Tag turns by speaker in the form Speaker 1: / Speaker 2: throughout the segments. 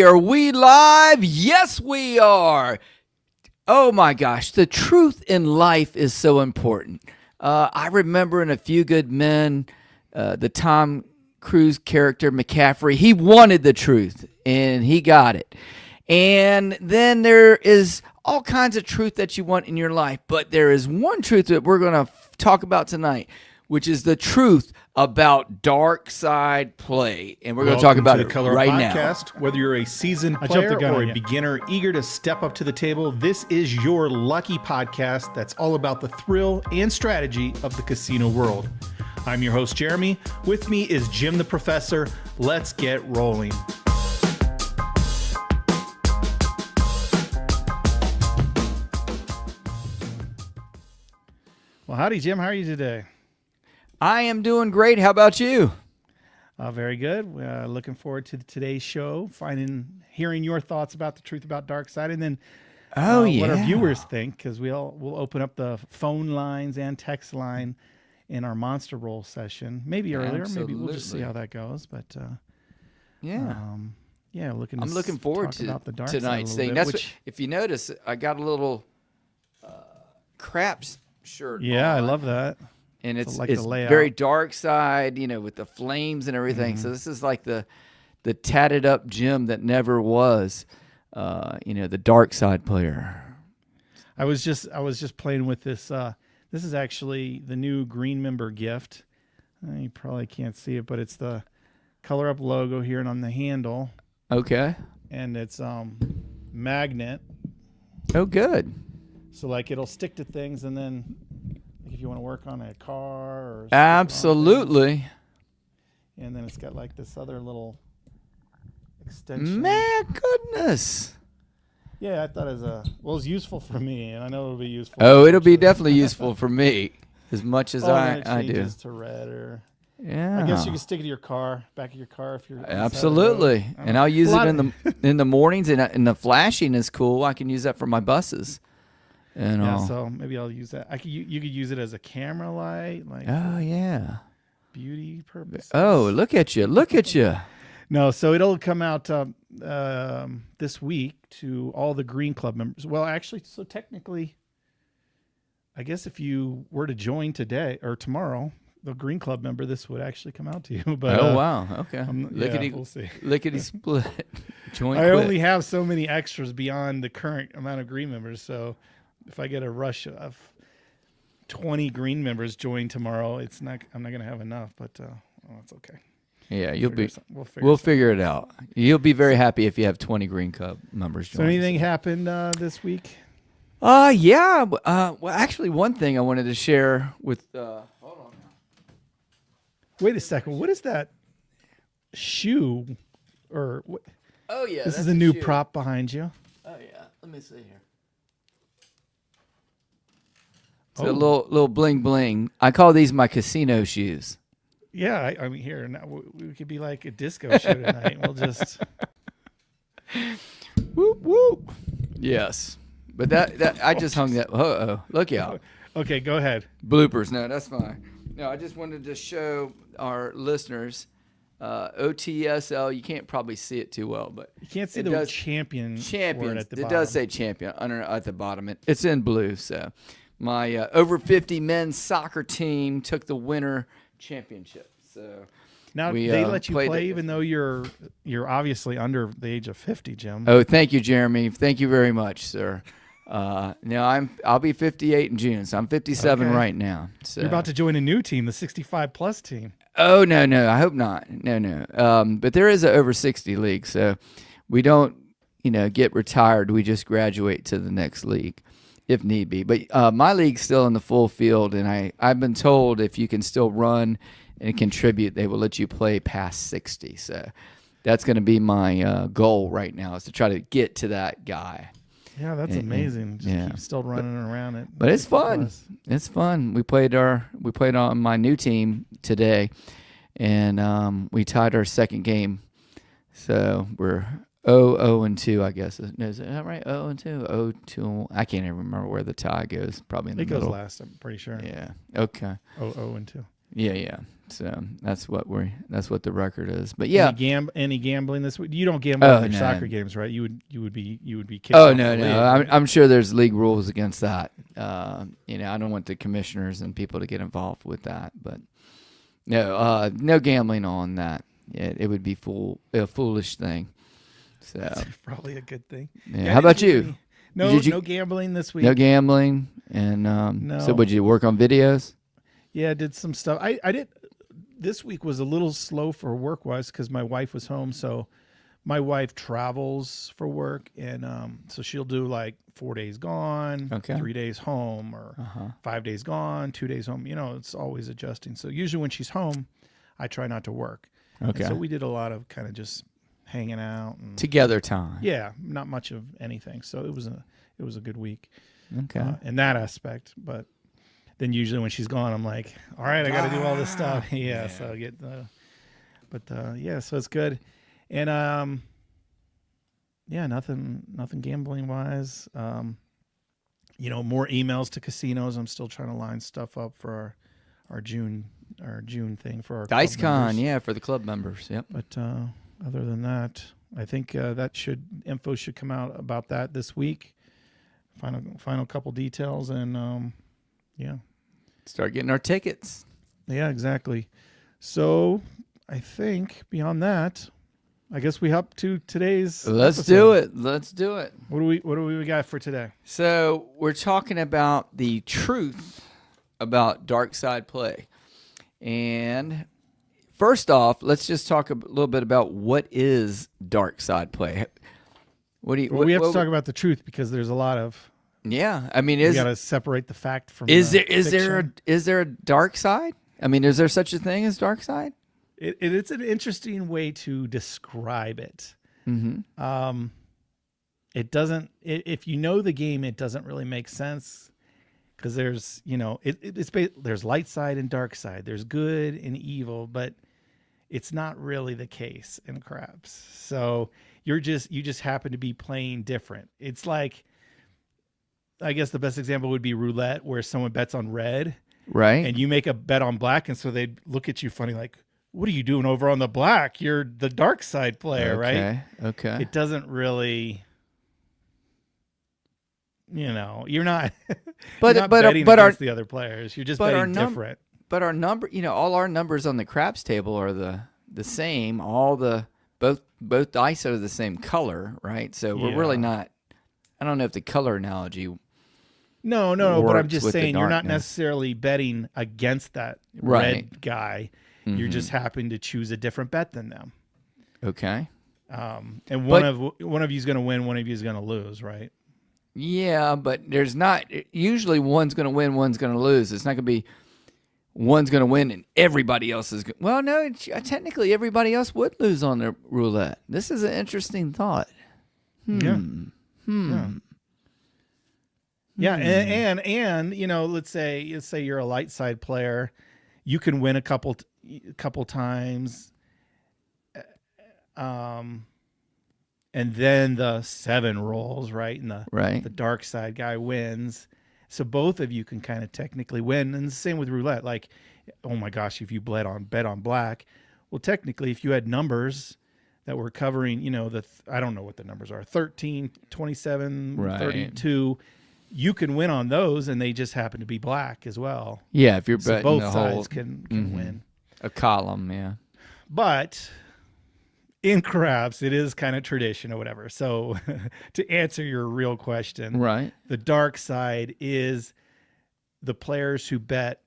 Speaker 1: Are we live? Yes, we are. Oh my gosh, the truth in life is so important. I remember in A Few Good Men, the Tom Cruise character McCaffrey, he wanted the truth and he got it. And then there is all kinds of truth that you want in your life, but there is one truth that we're going to talk about tonight, which is the truth about dark side play. And we're going to talk about it right now.
Speaker 2: Whether you're a seasoned player or a beginner eager to step up to the table, this is your lucky podcast that's all about the thrill and strategy of the casino world. I'm your host, Jeremy. With me is Jim the Professor. Let's get rolling. Well, howdy, Jim. How are you today?
Speaker 1: I am doing great. How about you?
Speaker 2: Very good. Looking forward to today's show, hearing your thoughts about the truth about dark side, and then what our viewers think, because we'll open up the phone lines and text line in our Monster Roll session. Maybe earlier, maybe we'll just see how that goes. But I'm looking
Speaker 1: forward to
Speaker 2: about the dark
Speaker 1: tonight's
Speaker 2: side
Speaker 1: thing. If you notice, I got a little craps shirt.
Speaker 2: Yeah, I love that.
Speaker 1: And it's
Speaker 2: the layout.
Speaker 1: Very dark side, with the flames and everything. Mm-hmm. So this is like the tatted up Jim that never was, the dark side player.
Speaker 2: I was just playing with this. This is actually the new Green Member gift. You probably can't see it, but it's the Color Up logo here and on the handle.
Speaker 1: Okay.
Speaker 2: And it's magnet.
Speaker 1: Oh, good.
Speaker 2: So it'll stick to things, and then if you want to work on a car or
Speaker 1: absolutely.
Speaker 2: And then it's got this other little extension.
Speaker 1: Man, goodness.
Speaker 2: Yeah, I thought it was useful for me, and I know it'll be useful.
Speaker 1: Oh, it'll be definitely useful for me as much as I do.
Speaker 2: To red or
Speaker 1: yeah.
Speaker 2: I guess you can stick it to your car, back of your car if you're
Speaker 1: absolutely. And I'll use it in the mornings, and the flashing is cool. I can use that for my buses.
Speaker 2: So maybe I'll use that. You could use it as a camera light, beauty purposes.
Speaker 1: Oh, look at you!
Speaker 2: No, so it'll come out this week to all the Green Club members. Well, actually, so technically, I guess if you were to join today or tomorrow, the Green Club member, this would actually come out to you. But
Speaker 1: wow, okay,
Speaker 2: we'll see.
Speaker 1: Lickety split. Join.
Speaker 2: I only have so many extras beyond the current amount of Green members, so. If I get a rush of 20 Green members join tomorrow, I'm not going to have enough, but it's okay.
Speaker 1: Yeah, we'll figure it out. You'll be very happy if you have 20 Green Club members join.
Speaker 2: So anything happened this week?
Speaker 1: Yeah. Well, actually, one thing I wanted to share with. Hold on.
Speaker 2: Wait a second. What is that shoe? Or what?
Speaker 1: Oh yeah.
Speaker 2: This is a new prop behind you.
Speaker 1: Oh yeah. Let me see here. It's a little bling bling. I call these my casino shoes.
Speaker 2: Yeah, I mean here now we could be like a disco show tonight. We'll just
Speaker 1: whoop whoop. Yes, but that I just hung that. Look out.
Speaker 2: Okay, go ahead.
Speaker 1: Bloopers. No, that's fine. No, I just wanted to show our listeners OTSL. You can't probably see it too well, but
Speaker 2: you can't see the champion word at the bottom.
Speaker 1: It does say champion at the bottom. It's in blue, so. My over 50 men's soccer team took the winter championship. So
Speaker 2: now they let you play even though you're obviously under the age of 50, Jim.
Speaker 1: Oh, thank you, Jeremy. Thank you very much, sir. Now I'll be 58 in June, so I'm 57 right now. So.
Speaker 2: You're about to join a new team, the 65 plus team.
Speaker 1: Oh no, I hope not. No. But there is an over 60 league, so we don't get retired. We just graduate to the next league. If need be. But my league's still in the full field, and I've been told if you can still run and contribute, they will let you play past 60. So that's going to be my goal right now, is to try to get to that guy.
Speaker 2: Yeah, that's amazing. Just keep still running around it.
Speaker 1: But it's fun. It's fun. We played on my new team today, and we tied our second game. So we're 0-2, I guess. Is that right? 0-2? 0-2. I can't even remember where the tie goes. Probably in the middle.
Speaker 2: It goes last, I'm pretty sure.
Speaker 1: Yeah. Okay.
Speaker 2: 0-2.
Speaker 1: Yeah. So that's what the record is. But yeah,
Speaker 2: any gambling this week? You don't gamble in your soccer games, right? You would be kicked
Speaker 1: Oh
Speaker 2: off
Speaker 1: no,
Speaker 2: the
Speaker 1: no.
Speaker 2: league, right?
Speaker 1: I'm sure there's league rules against that. I don't want the commissioners and people to get involved with that. But no, no gambling on that. It would be a foolish thing. So
Speaker 2: That's probably a good thing.
Speaker 1: Yeah. How about you?
Speaker 2: No gambling this week.
Speaker 1: No gambling, and
Speaker 2: No.
Speaker 1: So would you work on videos?
Speaker 2: Yeah, I did some stuff. I did. This week was a little slow for work wise because my wife was home. So my wife travels for work, and so she'll do like 4 days gone, 3 days home, or 5 days gone, 2 days home. It's always adjusting. So usually when she's home, I try not to work.
Speaker 1: Okay.
Speaker 2: And so we did a lot of kind of just hanging out and
Speaker 1: together time.
Speaker 2: Yeah, not much of anything. So it was a good week.
Speaker 1: Okay.
Speaker 2: In that aspect, but then usually when she's gone, I'm like, all right, I got to do all this stuff. Yeah. So so it's good. And, nothing gambling wise. More emails to casinos. I'm still trying to line stuff up for our June thing for our
Speaker 1: DiceCon. For the club members. Yep.
Speaker 2: But, other than that, I think, info should come out about that this week. Final couple details and,
Speaker 1: start getting our tickets.
Speaker 2: Yeah, exactly. So I think beyond that, I guess we hop to today's
Speaker 1: Let's
Speaker 2: episode.
Speaker 1: do it.
Speaker 2: What do we got for today?
Speaker 1: So we're talking about the truth about dark side play. And first off, let's just talk a little bit about what is dark side play.
Speaker 2: We have to talk about the truth because there's a lot of.
Speaker 1: Yeah, I mean,
Speaker 2: you got to separate the fact from.
Speaker 1: Is there a dark side? I mean, is there such a thing as dark side?
Speaker 2: It's an interesting way to describe it.
Speaker 1: Mm-hmm.
Speaker 2: It doesn't. If you know the game, it doesn't really make sense because there's there's light side and dark side. There's good and evil, but it's not really the case in craps. So you just happen to be playing different. It's like, I guess the best example would be roulette, where someone bets on red,
Speaker 1: right?
Speaker 2: And you make a bet on black, and so they look at you funny, like, "What are you doing over on the black? You're the dark side player, right?"
Speaker 1: Okay.
Speaker 2: It doesn't really, you're not.
Speaker 1: But
Speaker 2: you're not betting against the other players. You're just betting different.
Speaker 1: But our number, all our numbers on the craps table are the same. All both dice are the same color, right? So we're really not. I don't know if the color analogy.
Speaker 2: No, but I'm just saying you're not necessarily betting against that red guy. Mm-hmm. You're just happen to choose a different bet than them.
Speaker 1: Okay.
Speaker 2: And one of you's going to win, one of you's going to lose, right?
Speaker 1: Yeah, but there's not. Usually, one's going to win, one's going to lose. It's not going to be one's going to win and everybody else is. Well, no, technically everybody else would lose on the roulette. This is an interesting thought.
Speaker 2: Yeah, and let's say you're a light side player, you can win a couple times, and then the 7 rolls, right, and the dark side guy wins. So both of you can kind of technically win, and the same with roulette. Like, oh my gosh, if you bet on black, well, technically, if you had numbers that were covering, I don't know what the numbers are, 13, 27, 32, you can win on those, and they just happen to be black as well.
Speaker 1: Yeah, if you're betting
Speaker 2: both
Speaker 1: the
Speaker 2: sides
Speaker 1: whole,
Speaker 2: can win.
Speaker 1: A column, yeah.
Speaker 2: But in craps, it is kind of tradition or whatever. So to answer your real question,
Speaker 1: right,
Speaker 2: the dark side is the players who bet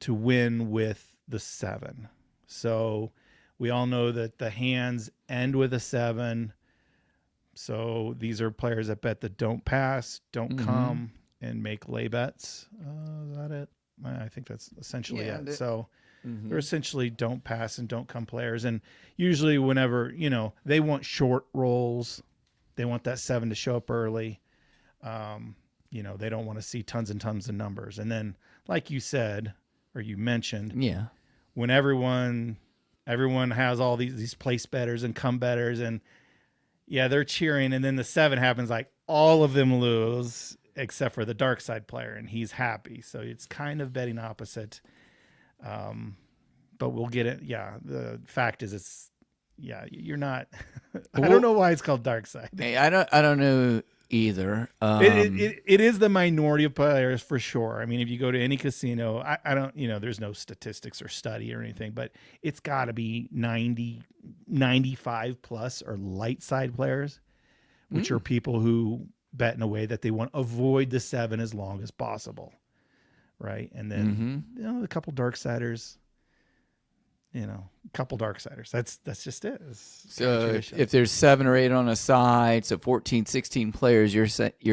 Speaker 2: to win with the 7. So we all know that the hands end with a 7. So these are players that bet that don't pass, don't come, and make lay bets. Is that it? I think that's essentially it. So they're essentially don't pass and don't come players. And usually whenever, they want short rolls, they want that 7 to show up early. They don't want to see tons and tons of numbers. And then, like you said, or you mentioned, when everyone has all these place bettors and come bettors, and they're cheering, and then the 7 happens, like all of them lose except for the dark side player, and he's happy. So it's kind of betting opposite. but we'll get it. Yeah, the fact is, you're not. I don't know why it's called dark side.
Speaker 1: Hey, I don't know either.
Speaker 2: It is the minority of players for sure. I mean, if you go to any casino, I don't, there's no statistics or study or anything, but it's got to be 90, 95 plus are light side players, which are people who bet in a way that they want to avoid the 7 as long as possible. Right. And then, a couple dark siders, a couple dark siders. That's just it.
Speaker 1: So if there's 7 or 8 on a side, so 14, 16 players, you're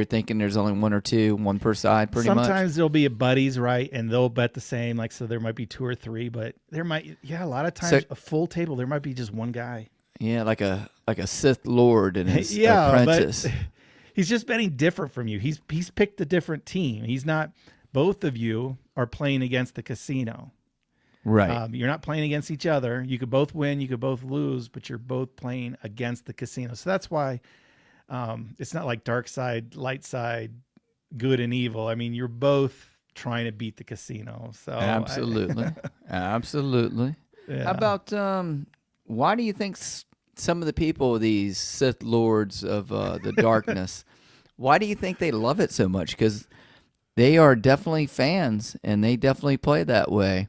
Speaker 1: thinking there's only 1 or 2, 1 per side, pretty much.
Speaker 2: Sometimes there'll be buddies, right, and they'll bet the same. Like, so there might be 2 or 3, but there might, a lot of times a full table there might be just one guy.
Speaker 1: Yeah, like a Sith Lord and his apprentice.
Speaker 2: But he's just betting different from you. He's picked a different team. He's not. Both of you are playing against the casino.
Speaker 1: Right.
Speaker 2: You're not playing against each other. You could both win, you could both lose, but you're both playing against the casino. So that's why it's not like dark side, light side, good and evil. I mean, you're both trying to beat the casino. So
Speaker 1: absolutely. Absolutely.
Speaker 2: Yeah.
Speaker 1: How about why do you think some of the people, these Sith Lords of the darkness, why do you think they love it so much? Because they are definitely fans, and they definitely play that way.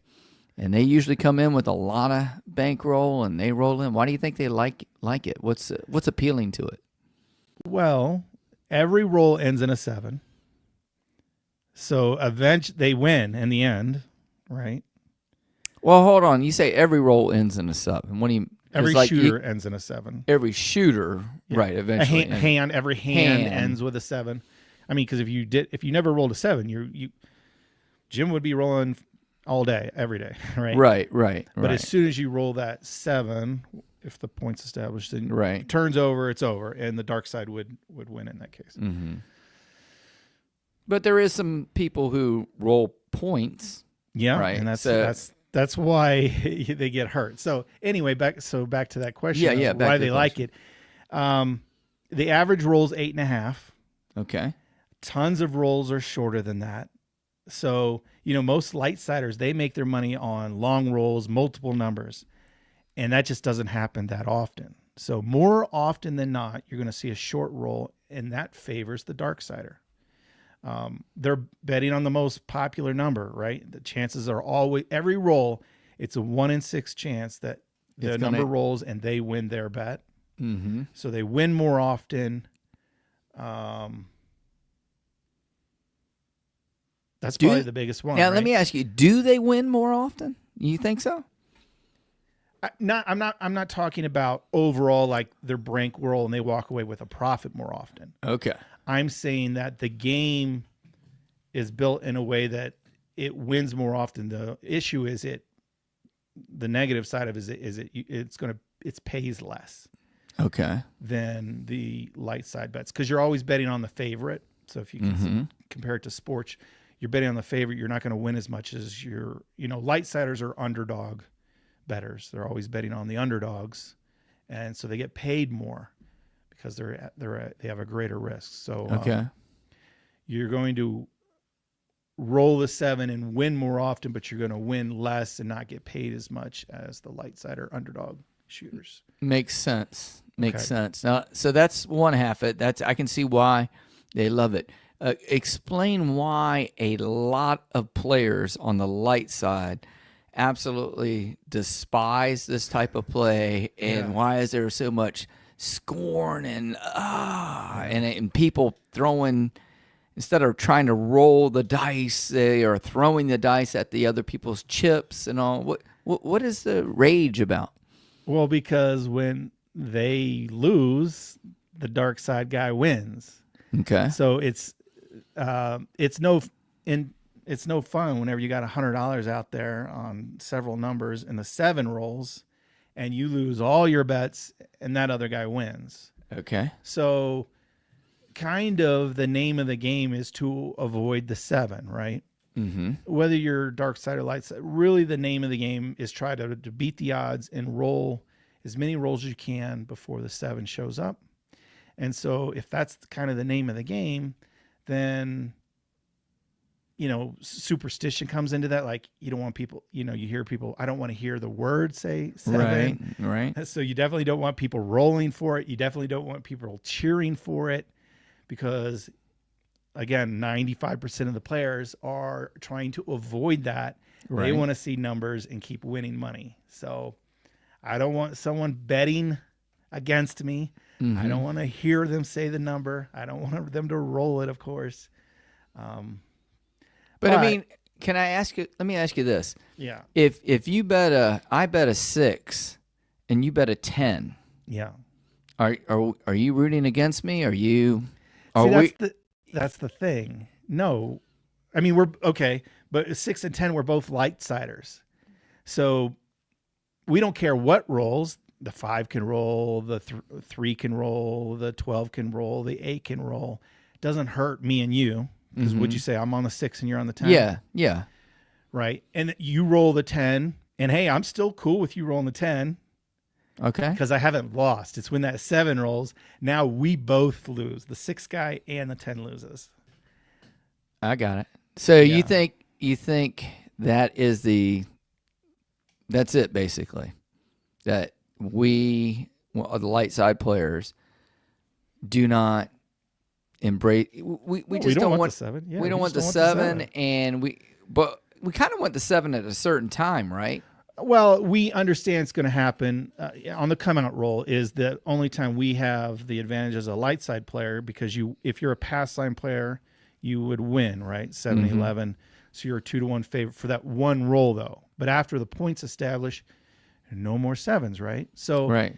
Speaker 1: And they usually come in with a lot of bankroll, and they roll in. Why do you think they like it? What's appealing to it?
Speaker 2: Well, every roll ends in a 7. So eventually they win in the end, right?
Speaker 1: Well, hold on. You say every roll ends in a 7. What do you?
Speaker 2: Every shooter ends in a 7.
Speaker 1: Every shooter, right? Eventually,
Speaker 2: every hand ends with a 7. I mean, because if you never rolled a 7, Jim would be rolling all day, every day, right?
Speaker 1: Right.
Speaker 2: But as soon as you roll that 7, if the point's established, then it turns over, it's over, and the dark side would win in that case.
Speaker 1: Mm-hmm. But there is some people who roll points.
Speaker 2: Yeah,
Speaker 1: right.
Speaker 2: And that's why they get hurt. So anyway, back to that question.
Speaker 1: Yeah.
Speaker 2: Why they like it. The average roll's 8.5.
Speaker 1: Okay.
Speaker 2: Tons of rolls are shorter than that. So, most light siders, they make their money on long rolls, multiple numbers, and that just doesn't happen that often. So more often than not, you're going to see a short roll, and that favors the dark sider. They're betting on the most popular number, right? The chances are always, every roll, it's a 1 in 6 chance that the number rolls and they win their bet.
Speaker 1: Mm-hmm.
Speaker 2: So they win more often. That's probably the biggest one.
Speaker 1: Now,
Speaker 2: right?
Speaker 1: let me ask you: do they win more often? You think so?
Speaker 2: I'm not talking about overall like their bankroll and they walk away with a profit more often.
Speaker 1: Okay.
Speaker 2: I'm saying that the game is built in a way that it wins more often. The issue is the negative side of it pays less.
Speaker 1: Okay.
Speaker 2: Than the light side bets because you're always betting on the favorite. So if you can compare it to sports, you're betting on the favorite. You're not going to win as much as light siders are underdog bettors. They're always betting on the underdogs, and so they get paid more because they have a greater risk. So you're going to roll the 7 and win more often, but you're going to win less and not get paid as much as the light side or underdog shooters.
Speaker 1: Makes sense. Makes sense. Now, so that's one half it. I can see why they love it. Explain why a lot of players on the light side absolutely despise this type of play, and why is there so much scorn and people throwing, instead of trying to roll the dice, they are throwing the dice at the other people's chips and all. What is the rage about?
Speaker 2: Well, because when they lose, the dark side guy wins.
Speaker 1: Okay.
Speaker 2: So it's no fun whenever you got $100 out there on several numbers and the 7 rolls and you lose all your bets and that other guy wins.
Speaker 1: Okay.
Speaker 2: So kind of the name of the game is to avoid the 7, right?
Speaker 1: Mm-hmm.
Speaker 2: Whether you're dark side or light side, really the name of the game is try to beat the odds and roll as many rolls as you can before the 7 shows up. And so if that's kind of the name of the game, then superstition comes into that. Like, you don't want people, you hear people, I don't want to hear the word say 7.
Speaker 1: Right.
Speaker 2: So you definitely don't want people rolling for it. You definitely don't want people cheering for it, because again, 95% of the players are trying to avoid that. Right. They want to see numbers and keep winning money. So I don't want someone betting against me. Mm-hmm. I don't want to hear them say the number. I don't want them to roll it, of course.
Speaker 1: But I mean, can I ask you? Let me ask you this.
Speaker 2: Yeah.
Speaker 1: If I bet a 6, and you bet a 10.
Speaker 2: Yeah.
Speaker 1: Are you rooting against me?
Speaker 2: That's the thing. No, I mean, we're okay, but 6 and 10, we're both light siders, so we don't care what rolls. The 5 can roll, the 3 can roll, the 12 can roll, the 8 can roll. It doesn't hurt me and you. Because would you say I'm on the 6 and you're on the 10?
Speaker 1: Yeah.
Speaker 2: Right. And you roll the 10, and hey, I'm still cool with you rolling the 10.
Speaker 1: Okay.
Speaker 2: Because I haven't lost. It's when that 7 rolls. Now we both lose. The 6 guy and the 10 loses.
Speaker 1: I got it. So you think that's it basically? That the light side players do not embrace. We just don't want
Speaker 2: the 7. Yeah,
Speaker 1: we don't want the 7, and we kind of want the 7 at a certain time, right?
Speaker 2: Well, we understand it's going to happen on the come out roll. Is the only time we have the advantage as a light side player, because if you're a pass line player, you would win, right? 7-11. So you're a 2-1 favorite for that one roll, though. But after the points established, no more 7s, right? So
Speaker 1: right.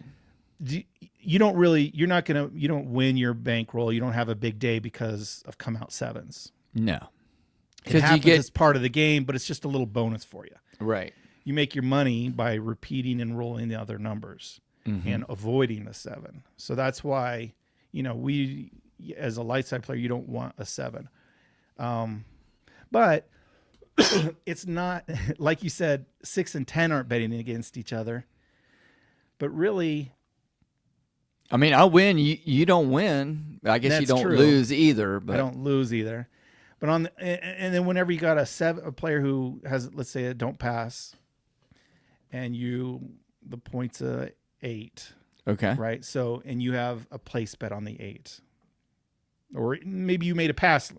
Speaker 2: You don't win your bankroll. You don't have a big day because of come out 7s.
Speaker 1: No.
Speaker 2: It happens as part of the game, but it's just a little bonus for you.
Speaker 1: Right.
Speaker 2: You make your money by repeating and rolling the other numbers and avoiding the 7. So that's why, we, as a light side player, you don't want a 7. But it's not, like you said, 6 and 10 aren't betting against each other. But really,
Speaker 1: I mean, I win. You don't win. I guess you don't lose either. But
Speaker 2: I don't lose either. But and then whenever you got a player who has, let's say, a don't pass, and the point's a 8.
Speaker 1: Okay.
Speaker 2: Right. So, and you have a place bet on the 8, or maybe you made a pass.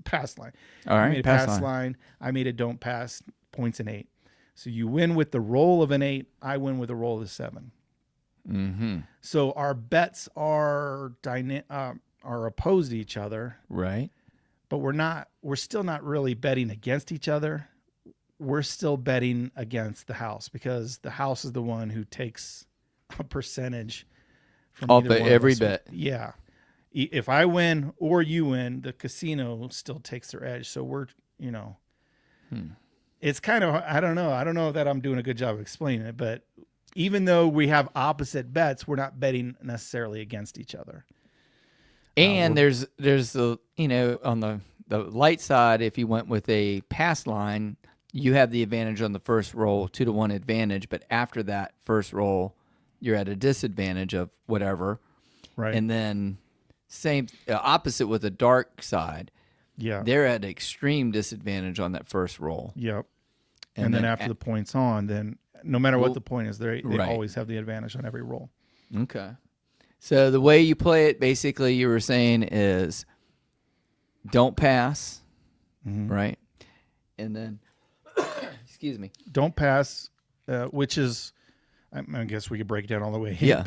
Speaker 2: Pass line.
Speaker 1: All right.
Speaker 2: You made a pass line. I made a don't pass. Points an 8. So you win with the roll of an 8. I win with the roll of the 7.
Speaker 1: Mm-hmm.
Speaker 2: So our bets are opposed to each other.
Speaker 1: Right.
Speaker 2: But we're still not really betting against each other. We're still betting against the house, because the house is the one who takes a percentage from
Speaker 1: off of every bet.
Speaker 2: Yeah. If I win or you win, the casino still takes their edge. So we're, it's kind of, I don't know that I'm doing a good job of explaining it, but even though we have opposite bets, we're not betting necessarily against each other.
Speaker 1: And there's the, on the light side, if you went with a pass line, you have the advantage on the first roll, 2-1 advantage. But after that first roll, you're at a disadvantage of whatever.
Speaker 2: Right.
Speaker 1: And then opposite with the dark side.
Speaker 2: Yeah.
Speaker 1: They're at extreme disadvantage on that first roll.
Speaker 2: Yep. And then after the point's on, then no matter what the point is, they always have the advantage on every roll.
Speaker 1: Okay. So the way you play it, basically, you were saying is don't pass, right? And then, excuse me.
Speaker 2: Don't pass, which is, I guess we could break it down all the way.
Speaker 1: Yeah.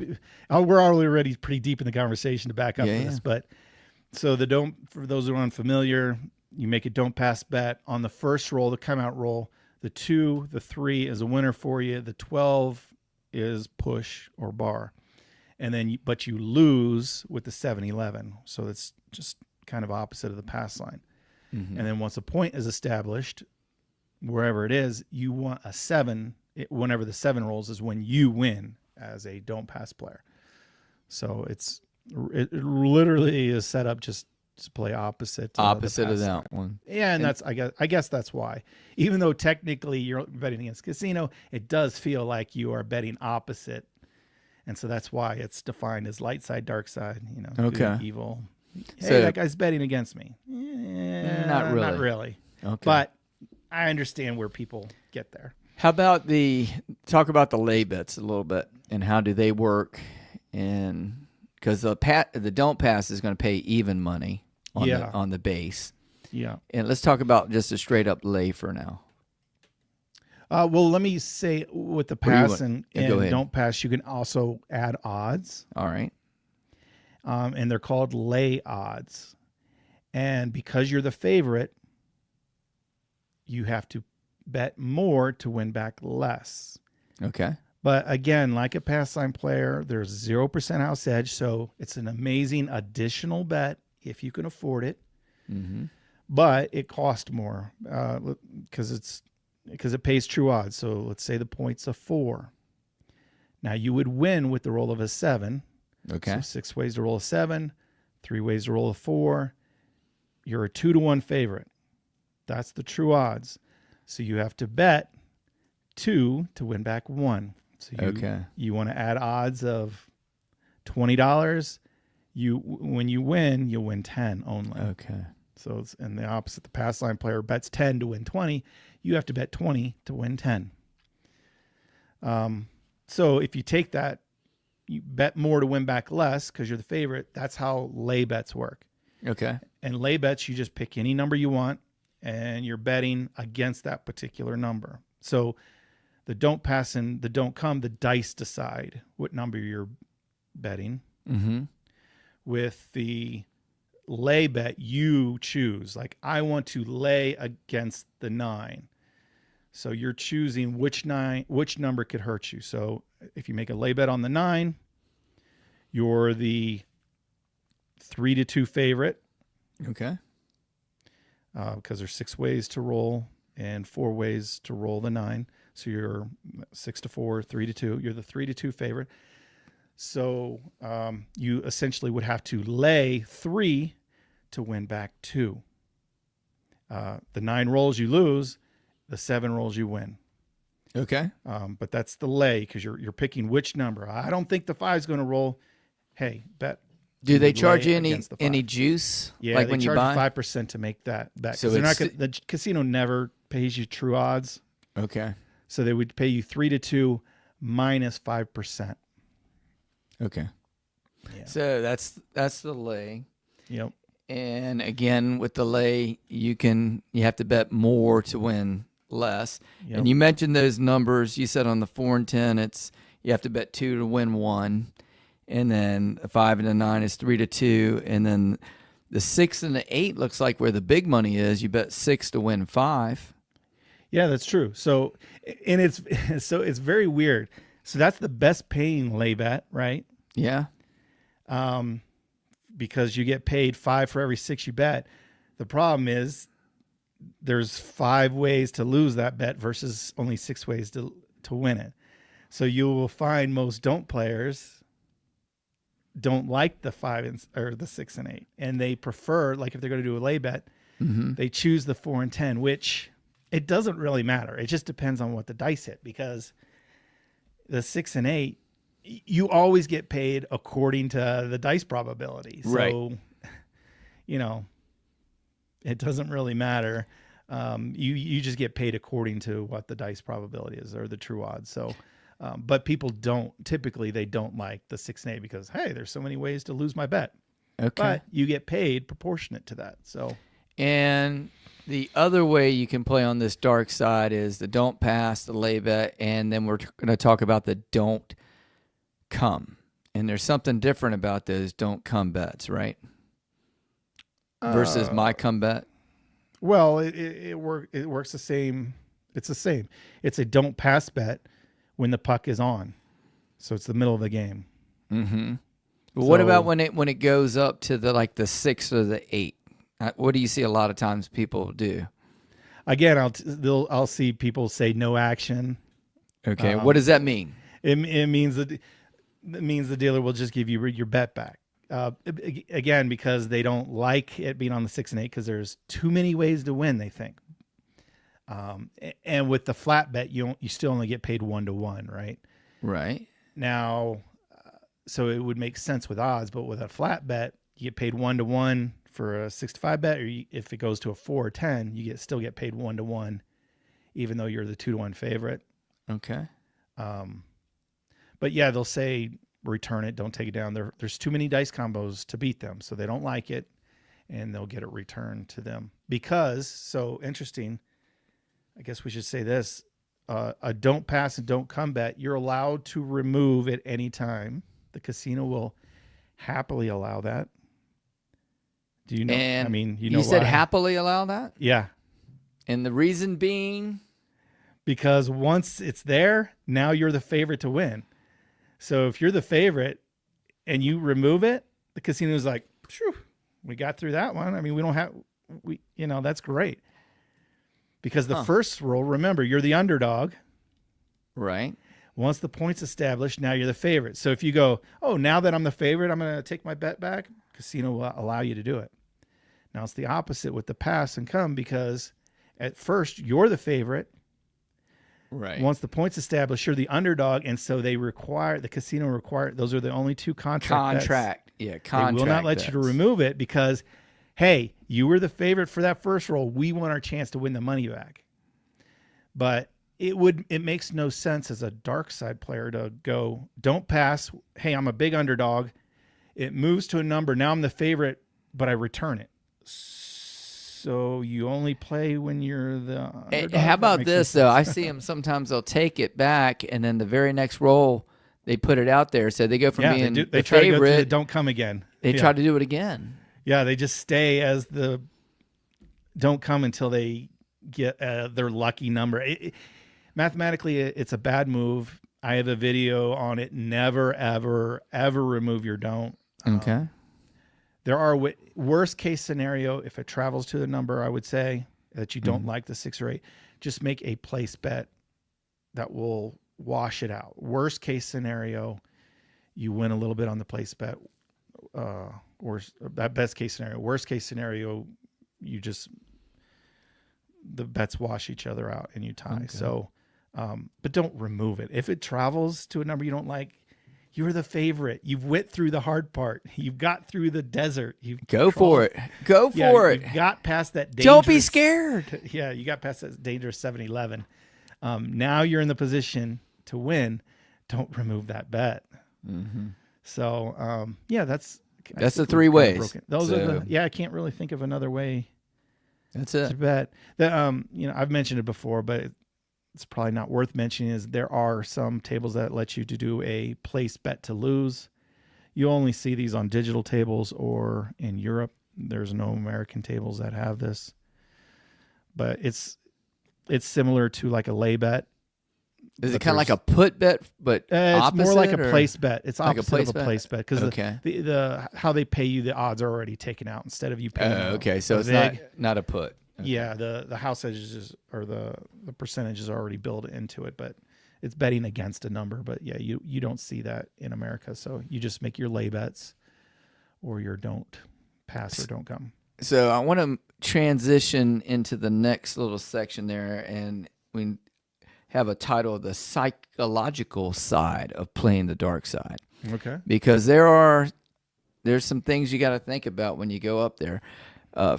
Speaker 2: We're already pretty deep in the conversation to back up this. But so for those who are unfamiliar, you make a don't pass bet on the first roll, the come out roll. The 2, the 3 is a winner for you. The 12 is push or bar. And then, but you lose with the 7-11. So it's just kind of opposite of the pass line. Mm-hmm. And then once a point is established, wherever it is, you want a 7. Whenever the 7 rolls is when you win as a don't pass player. So it literally is set up just to play opposite of
Speaker 1: that one.
Speaker 2: Yeah, and that's I guess that's why. Even though technically you're betting against casino, it does feel like you are betting opposite. And so that's why it's defined as light side, dark side, good, evil. Hey, that guy's betting against me.
Speaker 1: Not really.
Speaker 2: Not really.
Speaker 1: Okay.
Speaker 2: But I understand where people get there.
Speaker 1: How about talk about the lay bets a little bit, and how do they work? And because the don't pass is going to pay even money on the base.
Speaker 2: Yeah.
Speaker 1: And let's talk about just a straight up lay for now.
Speaker 2: Well, let me say with the pass and don't pass, you can also add odds.
Speaker 1: All right.
Speaker 2: And they're called lay odds. And because you're the favorite, you have to bet more to win back less.
Speaker 1: Okay.
Speaker 2: But again, like a pass sign player, there's 0% house edge. So it's an amazing additional bet if you can afford it.
Speaker 1: Mm-hmm.
Speaker 2: But it costs more because it pays true odds. So let's say the point's a 4. Now you would win with the roll of a 7.
Speaker 1: Okay.
Speaker 2: So 6 ways to roll a 7, 3 ways to roll a 4. You're a 2-to-1 favorite. That's the true odds. So you have to bet 2 to win back 1. So you want to add odds of $20. When you win, you'll win 10 only.
Speaker 1: Okay.
Speaker 2: So it's in the opposite. The pass line player bets 10 to win 20. You have to bet 20 to win 10. So if you take that, you bet more to win back less because you're the favorite. That's how lay bets work.
Speaker 1: Okay.
Speaker 2: And lay bets, you just pick any number you want, and you're betting against that particular number. So the don't pass and the don't come, the dice decide what number you're betting.
Speaker 1: Mm-hmm.
Speaker 2: With the lay bet, you choose. Like, I want to lay against the 9. So you're choosing which number could hurt you. So if you make a lay bet on the 9, you're the 3-to-2 favorite.
Speaker 1: Okay.
Speaker 2: Because there's 6 ways to roll and 4 ways to roll the 9. So you're 6-4, 3-2. You're the 3-to-2 favorite. So you essentially would have to lay 3 to win back 2. The 9 rolls you lose, the 7 rolls you win.
Speaker 1: Okay.
Speaker 2: But that's the lay because you're picking which number. I don't think the 5 is going to roll. Hey, bet.
Speaker 1: Do they charge you any juice?
Speaker 2: Yeah,
Speaker 1: like
Speaker 2: they
Speaker 1: when
Speaker 2: charge
Speaker 1: you buy
Speaker 2: 5% to make that bet.
Speaker 1: So
Speaker 2: So the casino never pays you true odds.
Speaker 1: Okay.
Speaker 2: So they would pay you 3-to-2 minus 5%.
Speaker 1: Okay.
Speaker 2: Yeah.
Speaker 1: So that's the lay.
Speaker 2: Yep.
Speaker 1: And again, with the lay, you have to bet more to win less.
Speaker 2: Yep.
Speaker 1: And you mentioned those numbers. You said on the 4 and 10, you have to bet 2 to win 1, and then the 5 and the 9 is 3-2, and then the 6 and the 8 looks like where the big money is. You bet 6 to win 5.
Speaker 2: Yeah, that's true. So, and it's very weird. So that's the best paying lay bet, right?
Speaker 1: Yeah.
Speaker 2: Because you get paid 5 for every 6 you bet. The problem is there's 5 ways to lose that bet versus only 6 ways to win it. So you will find most don't players don't like the 5 or the 6 and 8, and they prefer, like if they're going to do a lay bet, they choose the 4 and 10, which it doesn't really matter. It just depends on what the dice hit, because the 6 and 8, you always get paid according to the dice probability. So,
Speaker 1: right.
Speaker 2: It doesn't really matter. You just get paid according to what the dice probability is, or the true odds. So, but people typically don't like the 6 and 8 because, hey, there's so many ways to lose my bet.
Speaker 1: Okay.
Speaker 2: But you get paid proportionate to that. So,
Speaker 1: and the other way you can play on this dark side is the don't pass, the lay bet, and then we're going to talk about the don't come. And there's something different about those don't come bets, right? Versus my come bet.
Speaker 2: Well, it works the same. It's the same. It's a don't pass bet when the puck is on, so it's the middle of the game.
Speaker 1: Mm-hmm. But what about when it goes up to the 6 or the 8? What do you see a lot of times people do?
Speaker 2: Again, I'll see people say no action.
Speaker 1: Okay, what does that mean?
Speaker 2: It means that the dealer will just give you your bet back. Again, because they don't like it being on the 6 and 8 because there's too many ways to win, they think. And with the flat bet, you still only get paid 1-to-1, right?
Speaker 1: Right.
Speaker 2: Now, so it would make sense with odds, but with a flat bet, you get paid 1-to-1 for a 6-5 bet, or if it goes to a 4 or 10, you still get paid 1-1, even though you're the 2-1 favorite.
Speaker 1: Okay.
Speaker 2: But yeah, they'll say return it, don't take it down. There's too many dice combos to beat them, so they don't like it, and they'll get it returned to them. Because, so interesting, I guess we should say this, a don't pass and don't come bet, you're allowed to remove at any time. The casino will happily allow that. Do you know?
Speaker 1: And
Speaker 2: I mean, you
Speaker 1: said
Speaker 2: why?
Speaker 1: happily allow that?
Speaker 2: Yeah.
Speaker 1: And the reason being?
Speaker 2: Because once it's there, now you're the favorite to win. So if you're the favorite and you remove it, the casino's like, phew, we got through that one. I mean, that's great. Because the first roll, remember, you're the underdog.
Speaker 1: Right.
Speaker 2: Once the point's established, now you're the favorite. So if you go, oh, now that I'm the favorite, I'm going to take my bet back, casino will allow you to do it. Now it's the opposite with the pass and come, because at first you're the favorite.
Speaker 1: Right.
Speaker 2: Once the point's established, you're the underdog, and so the casino require, those are the only two contract bets.
Speaker 1: Yeah, contract.
Speaker 2: They will not let you to remove it because, hey, you were the favorite for that first roll. We want our chance to win the money back. But it makes no sense as a dark side player to go, don't pass. Hey, I'm a big underdog. It moves to a number. Now I'm the favorite, but I return it. So you only play when you're the underdog?
Speaker 1: How about this, though? I see them sometimes they'll take it back, and then the very next roll, they put it out there. So they go from being
Speaker 2: they
Speaker 1: the
Speaker 2: try
Speaker 1: favorite.
Speaker 2: To go to the don't come again.
Speaker 1: They try to do it again.
Speaker 2: Yeah, they just stay as the don't come until they get their lucky number. Mathematically, it's a bad move. I have a video on it. Never, ever, ever remove your don't.
Speaker 1: Okay.
Speaker 2: There are worst case scenario if it travels to the number. I would say that you don't like the 6 or 8. Just make a place bet that will wash it out. Worst case scenario, you win a little bit on the place bet. Or that best case scenario. Worst case scenario, the bets wash each other out and you tie. Okay. So, but don't remove it. If it travels to a number you don't like, you're the favorite. You've went through the hard part. You've got through the desert.
Speaker 1: Go for it. Go for it.
Speaker 2: You got past that dangerous.
Speaker 1: Don't be scared.
Speaker 2: Yeah, you got past that dangerous 7-11. Now you're in the position to win. Don't remove that bet. Mm-hmm. So, that's
Speaker 1: the 3 ways.
Speaker 2: Those are I can't really think of another way.
Speaker 1: That's it.
Speaker 2: To bet. I've mentioned it before, but it's probably not worth mentioning, is there are some tables that let you to do a place bet to lose. You only see these on digital tables or in Europe. There's no American tables that have this, but it's similar to like a lay bet.
Speaker 1: Is it kind of like a put bet, but
Speaker 2: it's more like a place bet. It's opposite
Speaker 1: like
Speaker 2: of a place bet because the how they pay you, the odds are already taken out instead of you paying.
Speaker 1: Okay, so it's not a put. Okay.
Speaker 2: Yeah, the house edges or the percentage is already built into it, but it's betting against a number. But yeah, you don't see that in America, so you just make your lay bets or your don't pass or don't come.
Speaker 1: So I want to transition into the next little section there, and we have a title of the psychological side of playing the dark side.
Speaker 2: Okay.
Speaker 1: Because there's some things you got to think about when you go up there.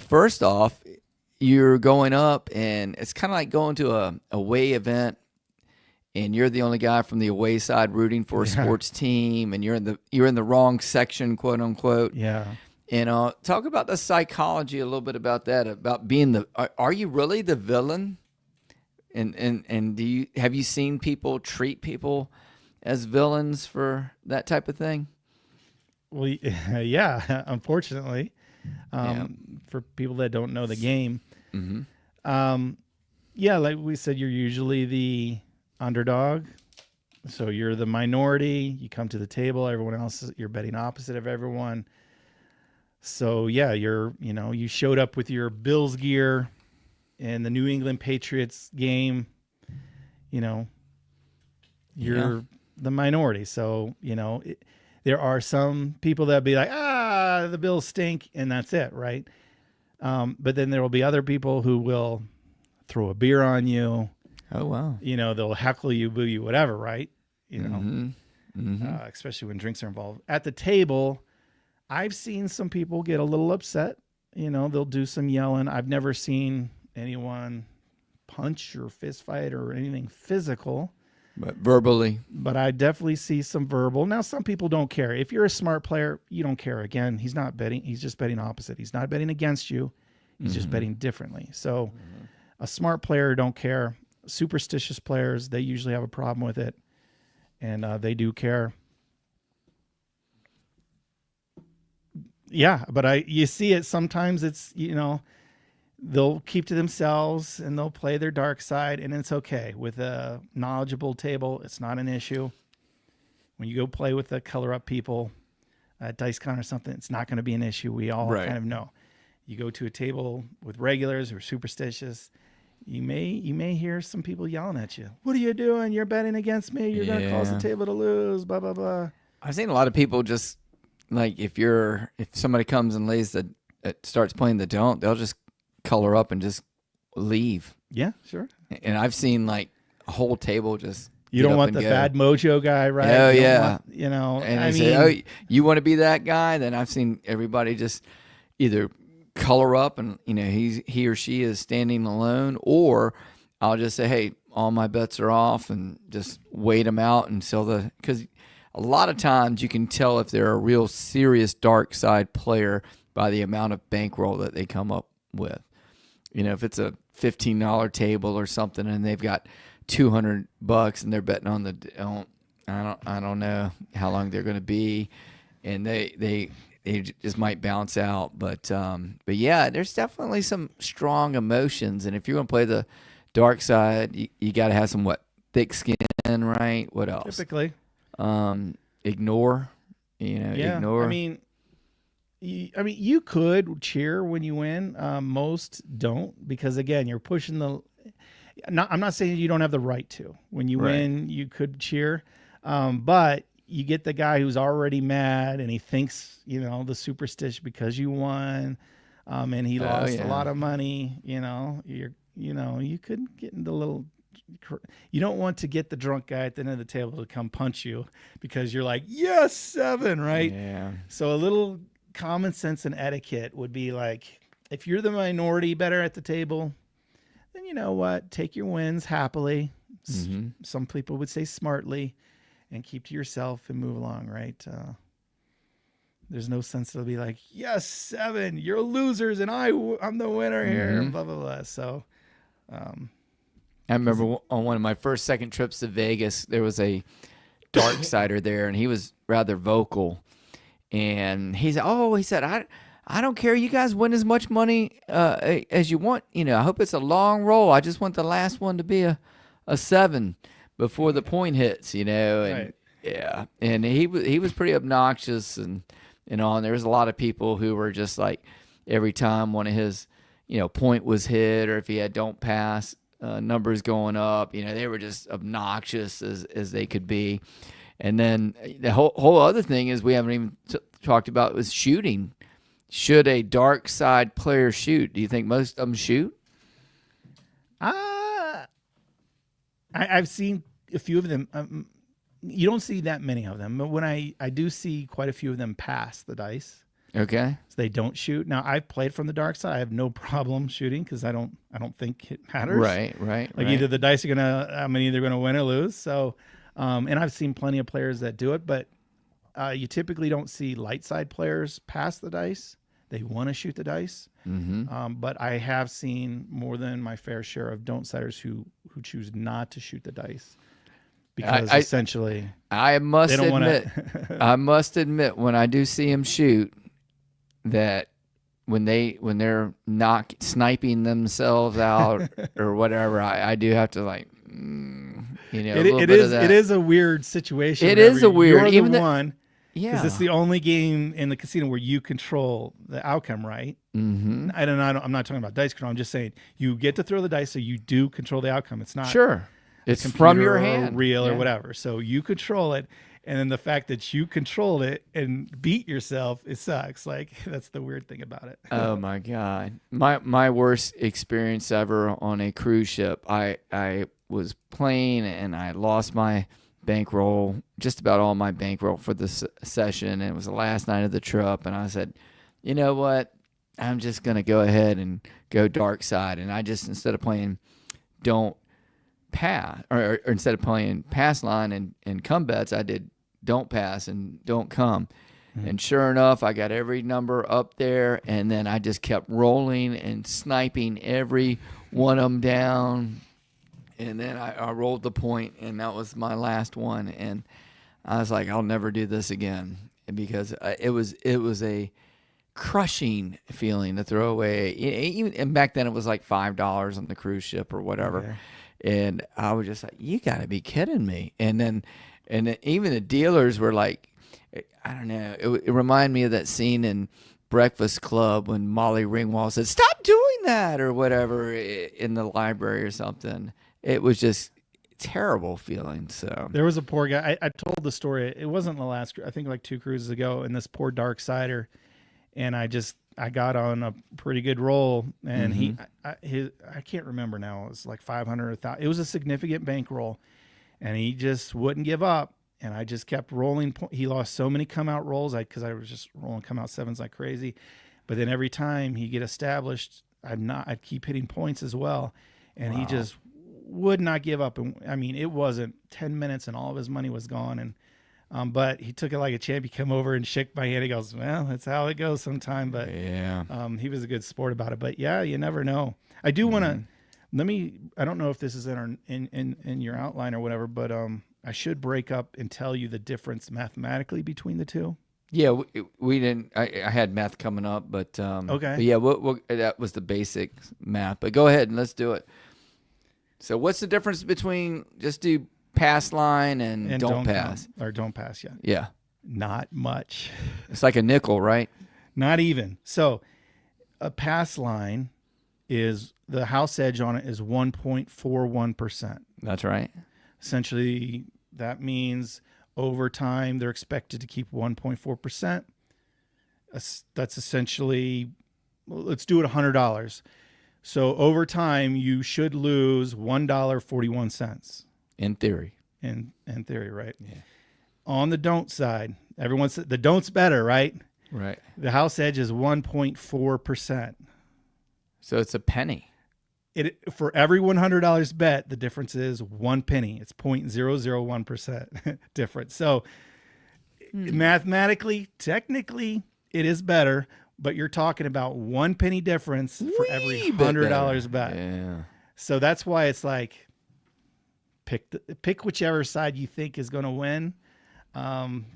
Speaker 1: First off, you're going up, and it's kind of like going to a away event, and you're the only guy from the away side rooting for a sports team, and you're in the wrong section, quote unquote.
Speaker 2: Yeah.
Speaker 1: And talk about the psychology a little bit about that, about being are you really the villain? And have you seen people treat people as villains for that type of thing?
Speaker 2: Well, yeah, unfortunately, for people that don't know the game, like we said, you're usually the underdog. So you're the minority. You come to the table. Everyone else, you're betting opposite of everyone. So yeah, you showed up with your Bills gear in the New England Patriots game. You're the minority. So, there are some people that be like, the Bills stink, and that's it, right? But then there will be other people who will throw a beer on you.
Speaker 1: Oh, wow.
Speaker 2: They'll heckle you, boo you, whatever, right? Especially when drinks are involved. At the table, I've seen some people get a little upset they'll do some yelling. I've never seen anyone punch or fist fight or anything physical.
Speaker 1: But verbally.
Speaker 2: But I definitely see some verbal. Now, some people don't care. If you're a smart player, you don't care. Again, he's not betting. He's just betting opposite. He's not betting against you. He's just betting differently. So a smart player don't care. Superstitious players, they usually have a problem with it. And they do care. Yeah, but you see it sometimes. It's, they'll keep to themselves and they'll play their dark side, and it's okay. With a knowledgeable table, it's not an issue. When you go play with the color up people at DiceCon or something, it's not going to be an issue. We all kind of know. You go to a table with regulars who are superstitious, you may hear some people yelling at you. What are you doing? You're betting against me. You're going to cause the table to lose, blah, blah, blah.
Speaker 1: I've seen a lot of people just, like, if somebody comes and starts playing the don't, they'll just color up and just leave.
Speaker 2: Yeah, sure.
Speaker 1: And I've seen like a whole table just.
Speaker 2: You don't want the bad mojo guy, right?
Speaker 1: Oh, yeah.
Speaker 2: And
Speaker 1: I mean, you want to be that guy? Then I've seen everybody just either color up and he or she is standing alone, or I'll just say, hey, all my bets are off, and just wait them out until because a lot of times you can tell if they're a real serious dark side player by the amount of bankroll that they come up with. If it's a $15 table or something and they've got $200 and they're betting on the don't, I don't know how long they're going to be, and they just might bounce out. But yeah, there's definitely some strong emotions, and if you're going to play the dark side, you got to have some thick skin, right? What else?
Speaker 2: Typically,
Speaker 1: ignore. Ignore.
Speaker 2: I mean, you could cheer when you win. Most don't, because again, you're pushing the. I'm not saying you don't have the right to. When you win, you could cheer, but you get the guy who's already mad and he thinks the superstition because you won, and he lost a lot of money. You could get into a little. You don't want to get the drunk guy at the end of the table to come punch you because you're like, yes, 7, right?
Speaker 1: Yeah.
Speaker 2: So a little common sense and etiquette would be like, if you're the minority better at the table, then you know what? Take your wins happily. Some people would say smartly, and keep to yourself and move along, right? There's no sense to be like, yes, 7, you're losers and I'm the winner here, blah, blah, blah. So,
Speaker 1: I remember on one of my second trips to Vegas, there was a dark sider there, and he was rather vocal. And he said, I don't care. You guys win as much money as you want. I hope it's a long roll. I just want the last one to be a 7 before the point hits, And
Speaker 2: right.
Speaker 1: yeah, and he was pretty obnoxious and all. And there was a lot of people who were just like, every time one of his point was hit, or if he had don't pass numbers going up, they were just obnoxious as they could be. And then the whole other thing is we haven't even talked about was shooting. Should a dark side player shoot? Do you think most of them shoot?
Speaker 2: I've seen a few of them. You don't see that many of them. But when I do see quite a few of them pass the dice.
Speaker 1: Okay.
Speaker 2: So they don't shoot. Now, I've played from the dark side. I have no problem shooting because I don't think it matters.
Speaker 1: Right.
Speaker 2: Either the dice I'm either gonna win or lose. So, and I've seen plenty of players that do it, but you typically don't see light side players pass the dice. They want to shoot the dice. But I have seen more than my fair share of don't siders who choose not to shoot the dice because essentially
Speaker 1: I must admit when I do see them shoot, that when they're not sniping themselves out or whatever, I do have to like,
Speaker 2: it is a weird situation.
Speaker 1: It is a weird,
Speaker 2: you're the one.
Speaker 1: Yeah,
Speaker 2: because it's the only game in the casino where you control the outcome, right?
Speaker 1: Mm-hmm.
Speaker 2: I'm not talking about dice control. I'm just saying you get to throw the dice, so you do control the outcome. It's not
Speaker 1: it's from your hand,
Speaker 2: or reel or whatever. So you control it, and then the fact that you controlled it and beat yourself, it sucks. Like that's the weird thing about it.
Speaker 1: Oh my god, my worst experience ever on a cruise ship. I was playing and I lost my bankroll, just about all my bankroll for this session, and it was the last night of the trip, and I said, you know what, I'm just going to go ahead and go dark side. And I just, instead of playing don't pass, or instead of playing pass line and come bets, I did don't pass and don't come. And sure enough, I got every number up there, and then I just kept rolling and sniping every one of them down. And then I rolled the point, and that was my last one. And I was like, I'll never do this again, because it was a crushing feeling to throw away. Even and back then it was like $5 on the cruise ship or whatever. Okay. And I was just like, you got to be kidding me. And then even the dealers were like, I don't know. It reminded me of that scene in Breakfast Club when Molly Ringwald said, "Stop doing that," or whatever, in the library or something. It was just terrible feeling. So
Speaker 2: there was a poor guy. I told the story. It wasn't the last, I think like 2 cruises ago, and this poor dark sider, and I got on a pretty good roll, and I can't remember now. It was like 500 or 1,000. It was a significant bankroll, and he just wouldn't give up. And I just kept rolling. He lost so many come out rolls because I was just rolling come out sevens like crazy. But then every time he get established, I'd keep hitting points as well. And He just would not give up. And I mean, it wasn't 10 minutes and all of his money was gone. And but he took it like a champ. He come over and shook my hand. He goes, "Well, that's how it goes sometime." But
Speaker 1: yeah,
Speaker 2: he was a good sport about it. But yeah, you never know. I do want to. I don't know if this is in your outline or whatever, but I should break up and tell you the difference mathematically between the two.
Speaker 1: Yeah, we didn't. I had math coming up, but
Speaker 2: okay.
Speaker 1: But yeah, that was the basic math. But go ahead and let's do it. So, what's the difference between just do pass line and don't pass?
Speaker 2: Or don't pass, yeah.
Speaker 1: Yeah.
Speaker 2: Not much.
Speaker 1: It's like a nickel, right?
Speaker 2: Not even. So, a pass line is the house edge on it is 1.41%.
Speaker 1: That's right.
Speaker 2: Essentially, that means over time they're expected to keep 1.4%. That's essentially, let's do it $100. So over time you should lose $1.41.
Speaker 1: In theory.
Speaker 2: In theory, right?
Speaker 1: Yeah.
Speaker 2: On the don't side, everyone said the don't's better, right?
Speaker 1: Right.
Speaker 2: The house edge is 1.4%.
Speaker 1: So it's a penny.
Speaker 2: For every $100 bet, the difference is 1 penny. It's 0.001% difference. So mathematically, technically, it is better, but you're talking about 1 penny difference for every $100 bet.
Speaker 1: Yeah.
Speaker 2: So that's why it's like pick whichever side you think is going to win,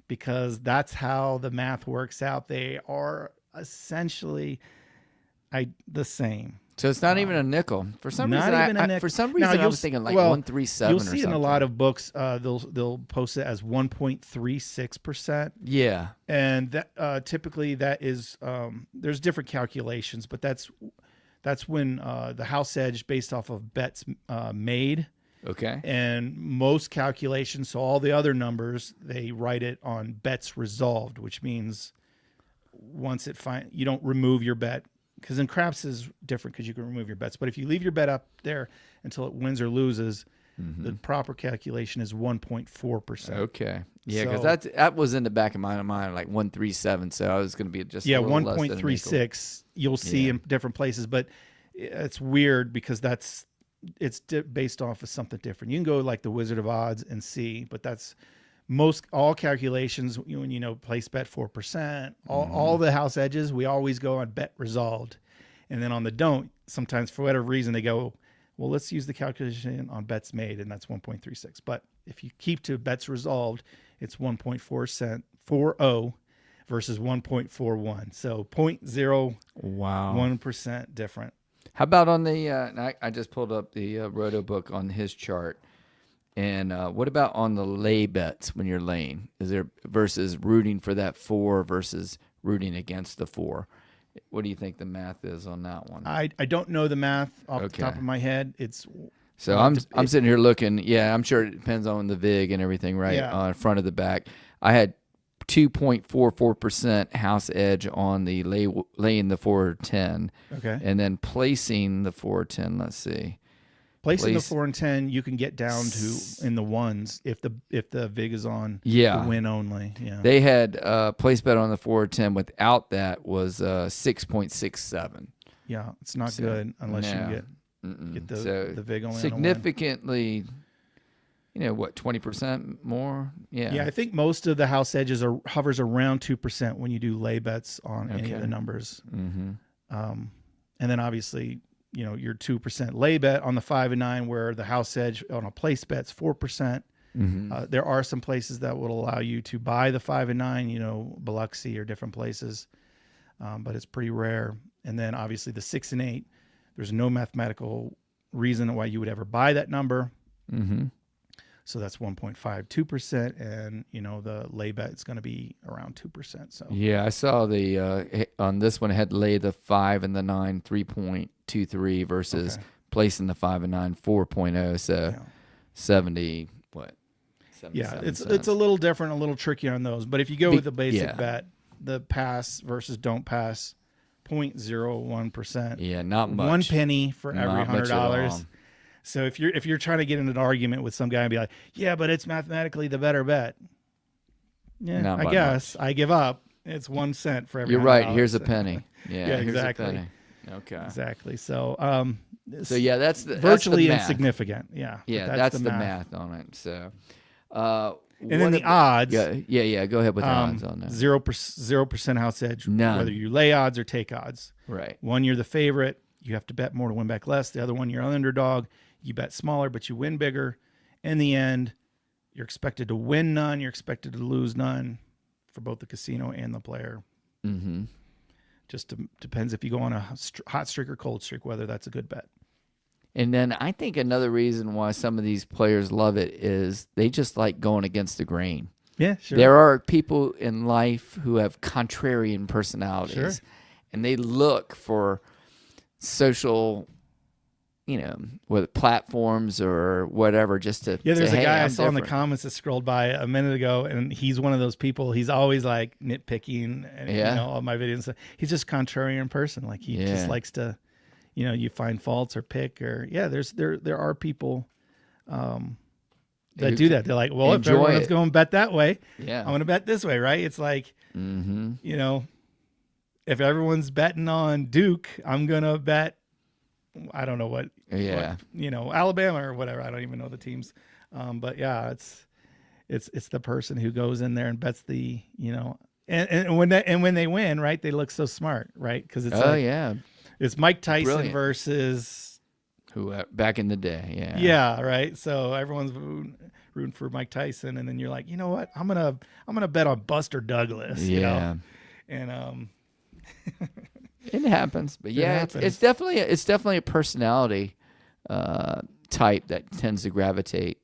Speaker 2: because that's how the math works out. They are essentially the same.
Speaker 1: So it's not even a nickel. For some reason, I was thinking like 137.
Speaker 2: You'll see in a lot of books, they'll post it as 1.36%.
Speaker 1: Yeah,
Speaker 2: and that typically that is there's different calculations, but that's when the house edge based off of bets made.
Speaker 1: Okay.
Speaker 2: And most calculations, so all the other numbers, they write it on bets resolved, which means once you don't remove your bet. Because in craps is different because you can remove your bets. But if you leave your bet up there until it wins or loses, the proper calculation is 1.4%.
Speaker 1: Okay. Yeah, because that was in the back of my mind, like 137. So I was going to be just
Speaker 2: 1.36. You'll see in different places, but it's weird because it's based off of something different. You can go like the Wizard of Odds and see, but that's all calculations, when place bet 4%, all the house edges, we always go on bet resolved. And then on the don't, sometimes for whatever reason they go, well, let's use the calculation on bets made, and that's 1.36. But if you keep to bets resolved, it's 1.40 versus 1.41. So 0.01% different.
Speaker 1: How about on the I just pulled up the Roto book on his chart. And what about on the lay bets when you're laying? Is there versus rooting for that 4 versus rooting against the 4? What do you think the math is on that one?
Speaker 2: I don't know the math off the top of my head.
Speaker 1: I'm sitting here looking. Yeah, I'm sure it depends on the vig and everything, right?
Speaker 2: Yeah.
Speaker 1: On front of the back, I had 2.44% house edge on the laying the 410.
Speaker 2: Okay,
Speaker 1: and then placing the 410. Let's see.
Speaker 2: Placing the 4 and 10, you can get down to in the ones if the vig is on
Speaker 1: Yeah.
Speaker 2: the win only. Yeah.
Speaker 1: They had place bet on the 4 or 10 without that was 6.67.
Speaker 2: Yeah, it's not good unless you get the vig only
Speaker 1: significantly. 20% more? Yeah.
Speaker 2: Yeah, I think most of the house edges hovers around 2% when you do lay bets on any of the numbers.
Speaker 1: Mm-hmm.
Speaker 2: And then obviously, your 2% lay bet on the 5 and 9, where the house edge on a place bet's 4%.
Speaker 1: Mm-hmm.
Speaker 2: There are some places that will allow you to buy the 5 and 9, Biloxi or different places, but it's pretty rare. And then obviously the 6 and 8, there's no mathematical reason why you would ever buy that number.
Speaker 1: Mm-hmm.
Speaker 2: So that's 1.52%, and the lay bet is going to be around 2%. So
Speaker 1: yeah, I saw the on this one it had lay the 5 and the 9 3.23 versus placing the 5 and 9 4.0. So 70 what?
Speaker 2: Yeah, it's a little different, a little tricky on those. But if you go with the basic bet, the pass versus don't pass, 0.01%.
Speaker 1: Yeah, not much.
Speaker 2: 1 penny for every $100. So if you're trying to get in an argument with some guy and be like, yeah, but it's mathematically the better bet. Yeah, I guess I give up. It's 1 cent for every.
Speaker 1: You're right. Here's a penny. Yeah,
Speaker 2: exactly.
Speaker 1: Here's a penny. Okay.
Speaker 2: Exactly. So
Speaker 1: that's
Speaker 2: virtually
Speaker 1: that's
Speaker 2: insignificant. Yeah.
Speaker 1: Yeah, that's the math on it. So.
Speaker 2: And then the odds.
Speaker 1: Yeah. Go ahead with the odds on that.
Speaker 2: 0% house edge.
Speaker 1: None.
Speaker 2: Whether you lay odds or take odds.
Speaker 1: Right.
Speaker 2: One, you're the favorite. You have to bet more to win back less. The other one, you're an underdog. You bet smaller, but you win bigger. In the end, you're expected to win none. You're expected to lose none for both the casino and the player.
Speaker 1: Mm-hmm.
Speaker 2: Just depends if you go on a hot streak or cold streak, whether that's a good bet.
Speaker 1: And then I think another reason why some of these players love it is they just like going against the grain.
Speaker 2: Yeah, sure.
Speaker 1: There are people in life who have contrarian personalities, and they look for social, whether platforms or whatever, just to
Speaker 2: there's
Speaker 1: say,
Speaker 2: a guy
Speaker 1: hey,
Speaker 2: I
Speaker 1: I'm
Speaker 2: saw in the
Speaker 1: different.
Speaker 2: comments that scrolled by a minute ago, and he's one of those people. He's always like nitpicking, and all my videos. He's just contrarian person. Like he just likes to, you find faults or pick or there are people that do that. They're like, well, if everyone's going to bet that way, I'm going to bet this way, right? It's like, if everyone's betting on Duke, I'm going to bet, I don't know what, Alabama or whatever. I don't even know the teams. But yeah, it's the person who goes in there and bets the, and when they win, right, they look so smart, right? Because it's it's Mike Tyson versus
Speaker 1: who back in the day,
Speaker 2: yeah, right. So everyone's rooting for Mike Tyson, and then you're like, you know what, I'm gonna bet on Buster Douglas, and
Speaker 1: it happens, but it's definitely a personality type that tends to gravitate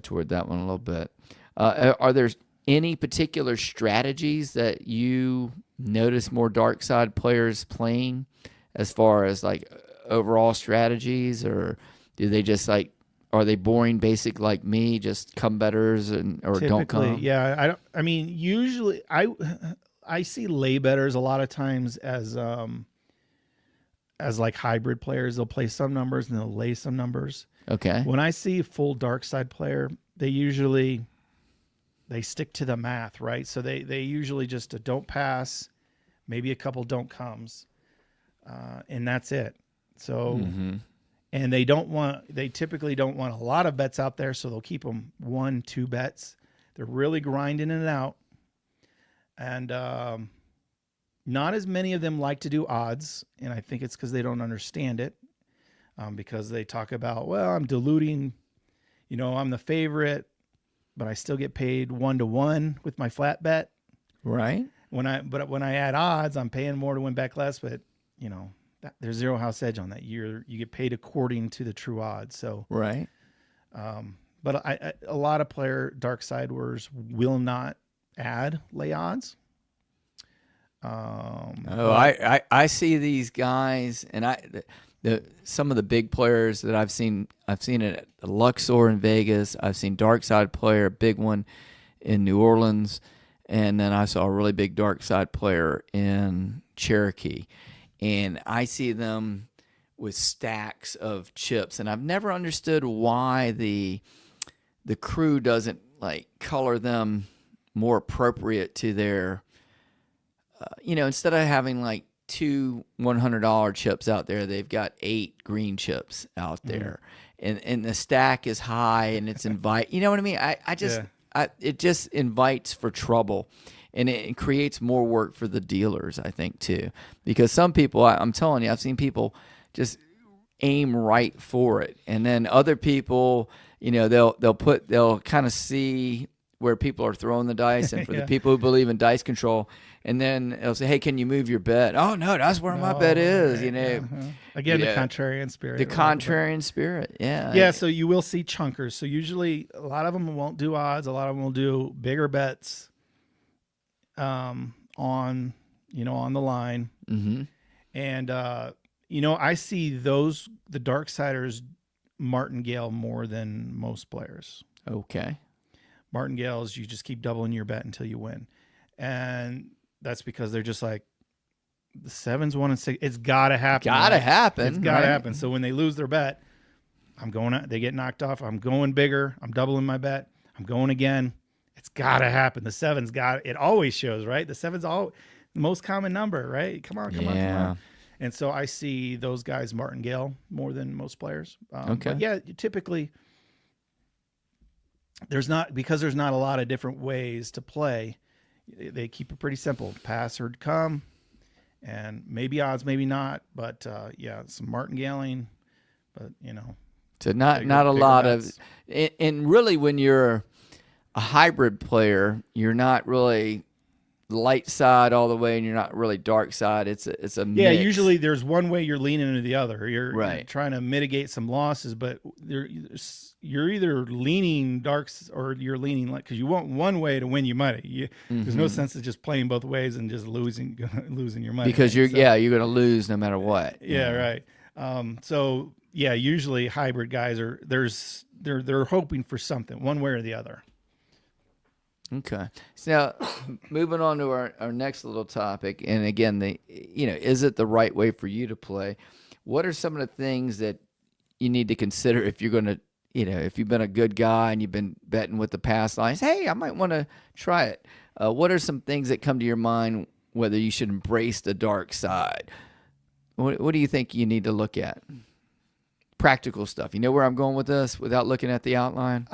Speaker 1: toward that one a little bit. Are there any particular strategies that you notice more dark side players playing, as far as like overall strategies, or do they just are they boring basic like me, just come betters or
Speaker 2: typically,
Speaker 1: don't come?
Speaker 2: Yeah, I mean, usually I see lay betters a lot of times as like hybrid players. They'll play some numbers and they'll lay some numbers.
Speaker 1: Okay.
Speaker 2: When I see a full dark side player, they stick to the math, right? So they usually just don't pass, maybe a couple don't comes, and that's it. So, and they typically don't want a lot of bets out there, so they'll keep them 1-2 bets. They're really grinding it out. And not as many of them like to do odds, and I think it's because they don't understand it, because they talk about, well, I'm diluting, I'm the favorite, but I still get paid 1-to-1 with my flat bet.
Speaker 1: Right.
Speaker 2: When I add odds, I'm paying more to win back less, but there's zero house edge on that. You get paid according to the true odds. So
Speaker 1: right.
Speaker 2: But a lot of dark siders will not add lay odds.
Speaker 1: I see these guys, and some of the big players that I've seen it at Luxor in Vegas. I've seen dark side player, a big one in New Orleans, and then I saw a really big dark side player in Cherokee. And I see them with stacks of chips, and I've never understood why the crew doesn't like color them more appropriate to their, instead of having like two $100 chips out there, they've got 8 green chips out there, and the stack is high, and it's you know what I mean? It just invites for trouble, and it creates more work for the dealers, I think, too, because some people, I'm telling you, I've seen people just aim right for it, and then other people, they'll kind of see where people are throwing the dice, and for the people who believe in dice control, and then they'll say, hey, can you move your bet? Oh, no, that's where my bet is,
Speaker 2: Again, the contrarian spirit.
Speaker 1: The contrarian spirit, yeah.
Speaker 2: Yeah, so you will see chunkers. So usually a lot of them won't do odds. A lot of them will do bigger bets on the line.
Speaker 1: Mm-hmm.
Speaker 2: And, I see the Darksiders martingale more than most players.
Speaker 1: Okay.
Speaker 2: Martingales, you just keep doubling your bet until you win. And that's because they're just like, the 7s, 1 and 6. It's got to happen. It's got to happen. So when they lose their bet, they get knocked off. I'm going bigger. I'm doubling my bet. I'm going again. It's got to happen. The 7's it always shows, right? The 7's the most common number, right? Come on. And so I see those guys martingale more than most players.
Speaker 1: Okay.
Speaker 2: But yeah, typically because there's not a lot of different ways to play. They keep it pretty simple. Pass or come, and maybe odds, maybe not. But some martingaling. But
Speaker 1: so not a lot bets. And really, when you're a hybrid player, you're not really light side all the way, and you're not really dark side. It's a mix.
Speaker 2: Yeah. Usually, there's one way you're leaning into the other. You're trying to mitigate some losses, but you're either leaning darks or you're leaning because you want one way to win your money. There's no sense of just playing both ways and just losing your money.
Speaker 1: Because you're going to lose no matter what.
Speaker 2: Yeah, right. So yeah, usually hybrid guys they're hoping for something one way or the other.
Speaker 1: Okay. So now, moving on to our next little topic, and again, is it the right way for you to play? What are some of the things that you need to consider if you're going to, if you've been a good guy and you've been betting with the pass lines? Hey, I might want to try it. What are some things that come to your mind whether you should embrace the dark side? What do you think you need to look at? Practical stuff. You know where I'm going with this without looking at the outline?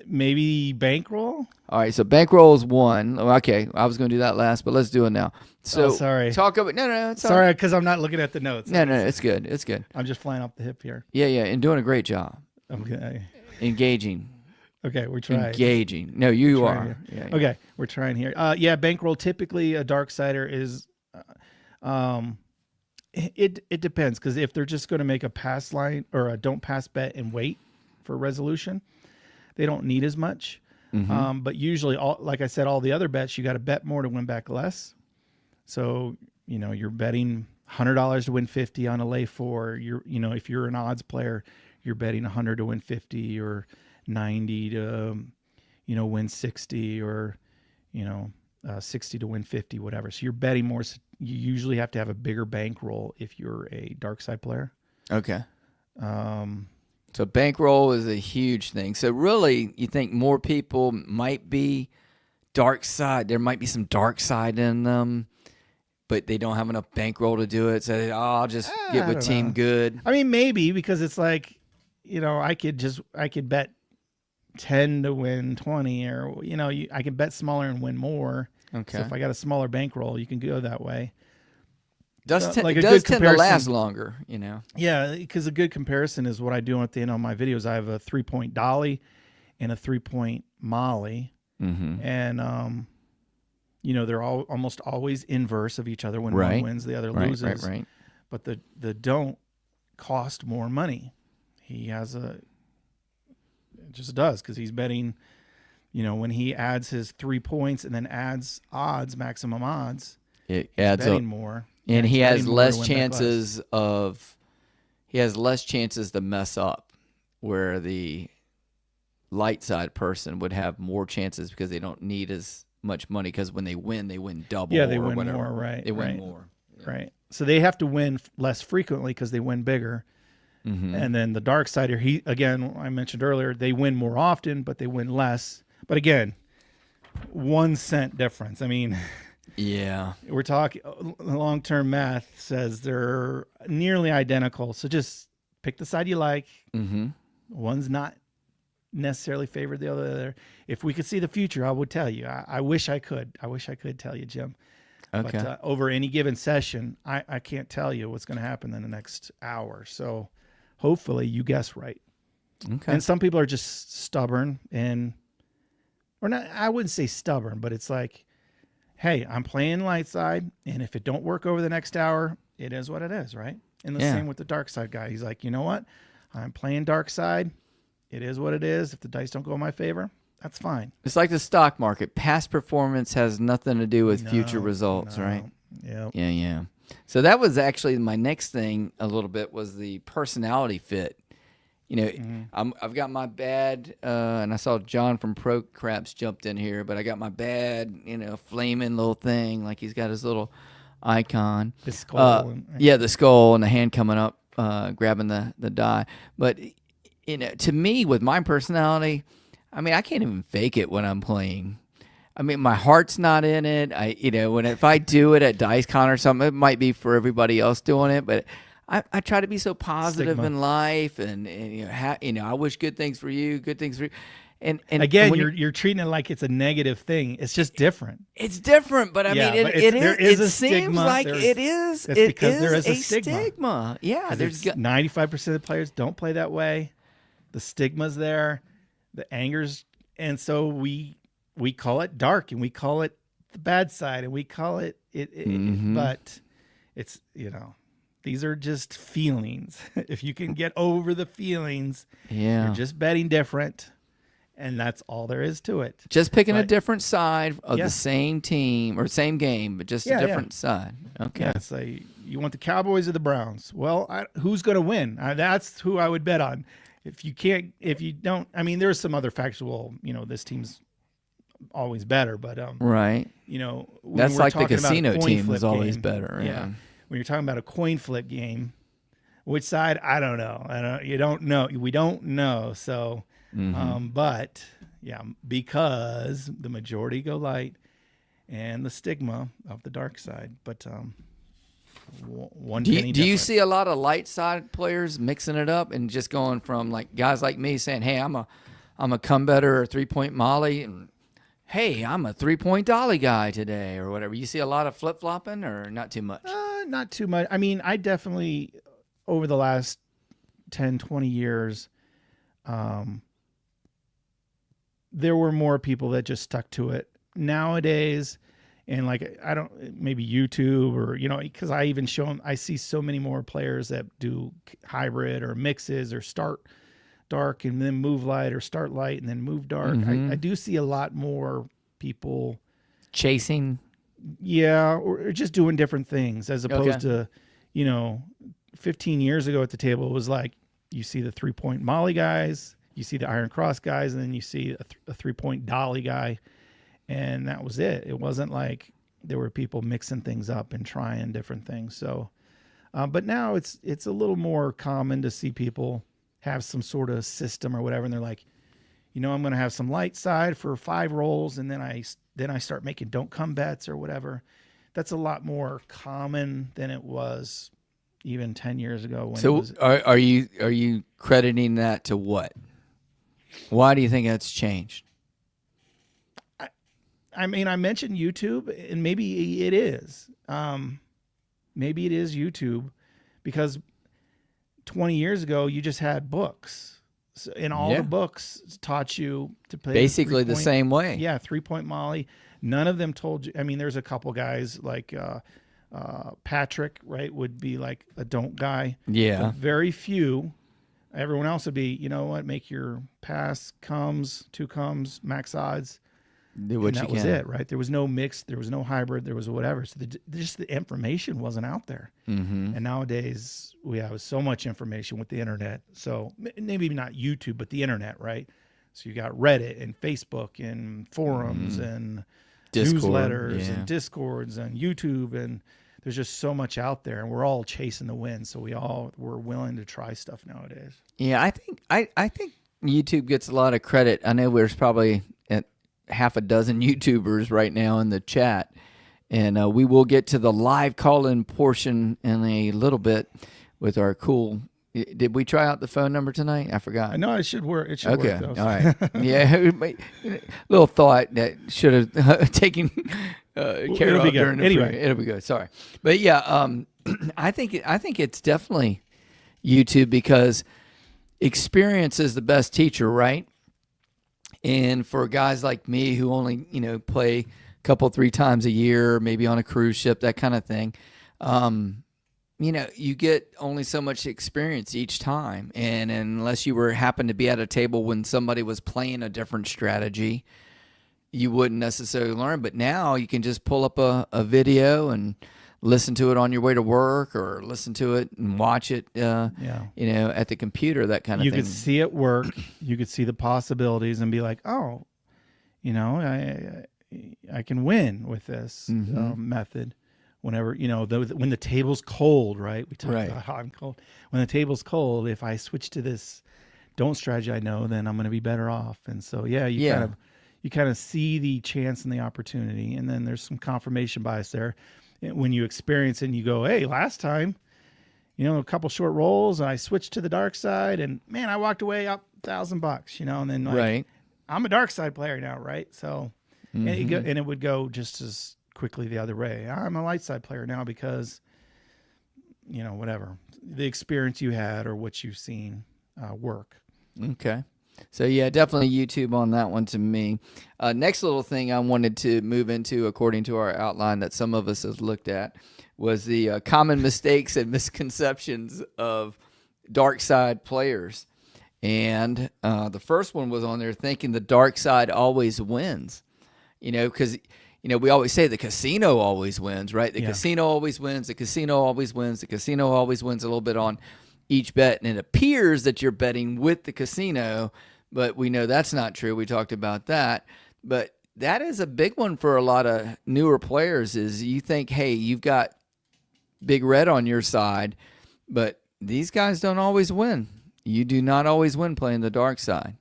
Speaker 2: Maybe bankroll.
Speaker 1: All right, so bankroll is one. Okay, I was going to do that last, but let's do it now. So
Speaker 2: sorry.
Speaker 1: Talk about it's
Speaker 2: sorry because I'm not looking at the notes.
Speaker 1: No, it's good. It's good.
Speaker 2: I'm just flying off the hip here.
Speaker 1: Yeah, and doing a great job.
Speaker 2: Okay.
Speaker 1: Engaging.
Speaker 2: Okay, we're trying.
Speaker 1: Engaging. No, you are.
Speaker 2: Yeah. Okay, we're trying here. Bankroll. Typically, a Darksider is, it depends because if they're just going to make a pass line or a don't pass bet and wait for resolution, they don't need as much. Mm-hmm. But usually, like I said, all the other bets, you got to bet more to win back less. So, you're betting $100 to win 50 on a lay 4. If you're an odds player, you're betting 100 to win 50 or 90 to, win 60 or, 60 to win 50, whatever. So you're betting more. So you usually have to have a bigger bankroll if you're a dark side player.
Speaker 1: Okay. So bankroll is a huge thing. So really, you think more people might be dark side. There might be some dark side in them, but they don't have enough bankroll to do it. So I'll just get with Team Good.
Speaker 2: I mean, maybe because it's like, I could bet 10 to win 20, or I can bet smaller and win more.
Speaker 1: Okay.
Speaker 2: So if I got a smaller bankroll, you can go that way.
Speaker 1: Does tend to last longer,
Speaker 2: Yeah, because a good comparison is what I do at the end of my videos. I have a 3-point dolly and a 3-point molly, and they're all almost always inverse of each other. When one wins, the other loses.
Speaker 1: Right.
Speaker 2: But the don't cost more money. He has it just does because he's betting. When he adds his 3 points and then adds odds, maximum odds,
Speaker 1: it adds
Speaker 2: betting
Speaker 1: up
Speaker 2: more.
Speaker 1: And he has less chances to mess up, where the light side person would have more chances because they don't need as much money, because when they win double.
Speaker 2: Yeah, they
Speaker 1: or
Speaker 2: win
Speaker 1: whatever.
Speaker 2: more, right?
Speaker 1: They win more.
Speaker 2: Right. So they have to win less frequently because they win bigger.
Speaker 1: Mm-hmm.
Speaker 2: And then the dark side, again, I mentioned earlier, they win more often, but they win less. But again, 1 cent difference. I mean,
Speaker 1: yeah,
Speaker 2: we're talking long-term math says they're nearly identical. So just pick the side you like.
Speaker 1: Mm-hmm.
Speaker 2: One's not necessarily favored the other. If we could see the future, I would tell you. I wish I could. I wish I could tell you, Jim.
Speaker 1: Okay.
Speaker 2: But over any given session, I can't tell you what's going to happen in the next hour. So hopefully you guess right.
Speaker 1: Okay.
Speaker 2: And some people are just stubborn or not. I wouldn't say stubborn, but it's like, hey, I'm playing light side, and if it don't work over the next hour, it is what it is, right? And the same with the dark side guy. He's like, you know what? I'm playing dark side. It is what it is. If the dice don't go in my favor, that's fine.
Speaker 1: It's like the stock market. Past performance has nothing to do with future results, right?
Speaker 2: Yeah.
Speaker 1: Yeah. So that was actually my next thing a little bit was the personality fit. You know, I've got my bad, and I saw John from Pro Craps jumped in here, but I got my bad, flaming little thing, like he's got his little icon.
Speaker 2: The skull.
Speaker 1: The skull and the hand coming up, grabbing the die. But, to me, with my personality, I mean, I can't even fake it when I'm playing. I mean, my heart's not in it. If I do it at DiceCon or something, it might be for everybody else doing it, but I try to be so positive in life, and I wish good things for you, good things for you. And
Speaker 2: again, you're treating it like it's a negative thing. It's just different.
Speaker 1: It's different, but I mean, it seems like it is.
Speaker 2: It's because there is a
Speaker 1: stigma. Yeah,
Speaker 2: there's 95% of the players don't play that way. The stigma's there, the anger's, and so we call it dark, and we call it the bad side, and we call it but it's these are just feelings. If you can get over the feelings, you're just betting different, and that's all there is to it.
Speaker 1: Just picking a different side of the same team or same game, but just a different side. Okay.
Speaker 2: Yeah, it's like, you want the Cowboys or the Browns? Well, who's going to win? That's who I would bet on. If you don't, I mean, there's some other factual, this team's always better, but
Speaker 1: right. That's like the casino team was always better.
Speaker 2: Yeah. When you're talking about a coin flip game, which side? I don't know. You don't know. We don't know. So, but yeah, because the majority go light, and the stigma of the dark side. But
Speaker 1: do you see a lot of light side players mixing it up and just going from like guys like me saying, "Hey, I'm a come better or 3-point molly," and "Hey, I'm a 3-point dolly guy today," or whatever. You see a lot of flip flopping, or not too much?
Speaker 2: Not too much. I mean, I definitely over the last 10, 20 years, there were more people that just stuck to it. Nowadays, and like maybe YouTube or because I even show them. I see so many more players that do hybrid or mixes or start dark and then move light, or start light and then move dark. I do see a lot more people
Speaker 1: chasing,
Speaker 2: or just doing different things, as opposed to 15 years ago at the table it was like you see the 3-point molly guys, you see the iron cross guys, and then you see a 3-point dolly guy, and that was it. It wasn't like there were people mixing things up and trying different things. So but now it's a little more common to see people have some sort of system or whatever, and they're like, I'm going to have some light side for 5 rolls, and then I start making don't come bets or whatever. That's a lot more common than it was even 10 years ago.
Speaker 1: Are you crediting that to what? Why do you think that's changed?
Speaker 2: I mean, I mentioned YouTube, and maybe it is. Maybe it is YouTube, because 20 years ago you just had books. And all the books taught you to play
Speaker 1: basically the same way.
Speaker 2: Yeah, 3-point molly. None of them told you. I mean, there's a couple guys like Patrick, right, would be like a don't guy.
Speaker 1: Yeah.
Speaker 2: But very few. Everyone else would be, make your pass comes, 2 comes, max odds.
Speaker 1: Do what
Speaker 2: that was it, right? There was no mix, there was no hybrid, there was whatever. So just the information wasn't out there. And nowadays we have so much information with the internet. So maybe not YouTube, but the internet, right? So you got Reddit and Facebook and forums and
Speaker 1: Discord,
Speaker 2: newsletters and Discords and YouTube, and there's just so much out there, and we're all chasing the wind. So we're willing to try stuff nowadays.
Speaker 1: Yeah, I think YouTube gets a lot of credit. I know there's probably half a dozen YouTubers right now in the chat, and we will get to the live call-in portion in a little bit with our cool. Did we try out the phone number tonight? I forgot.
Speaker 2: I know it should work. It should
Speaker 1: okay.
Speaker 2: work, though.
Speaker 1: All right. Yeah. Little thought that should have taken care of during the
Speaker 2: anyway.
Speaker 1: It'll be good. Sorry. But yeah, I think it's definitely YouTube because experience is the best teacher, right? And for guys like me who only, play a couple, 3 times a year, maybe on a cruise ship, that kind of thing, you get only so much experience each time. And unless you happened to be at a table when somebody was playing a different strategy, you wouldn't necessarily learn. But now you can just pull up a video and listen to it on your way to work or listen to it and watch it, at the computer, that kind of thing.
Speaker 2: You could see it work. You could see the possibilities and be like, oh, I can win with this method. Whenever, when the table's cold, right? We talk about how I'm cold. When the table's cold, if I switch to this don't strategy I know, then I'm going to be better off. And so, you kind of see the chance and the opportunity. And then there's some confirmation bias there. When you experience it and you go, hey, last time, a couple short rolls and I switched to the dark side and man, I walked away up $1,000, and then I'm a dark side player now. Right. So, and it would go just as quickly the other way. I'm a light side player now because, whatever the experience you had or what you've seen work.
Speaker 1: Okay. So yeah, definitely YouTube on that one to me. Next little thing I wanted to move into, according to our outline that some of us have looked at, was the common mistakes and misconceptions of dark side players. And the first one was on there, thinking the dark side always wins. Because we always say the casino always wins, right? The casino always wins. The casino always wins. The casino always wins a little bit on each bet. And it appears that you're betting with the casino, but we know that's not true. We talked about that. But that is a big one for a lot of newer players is you think, hey, you've got Big Red on your side, but these guys don't always win. You do not always win playing the dark side.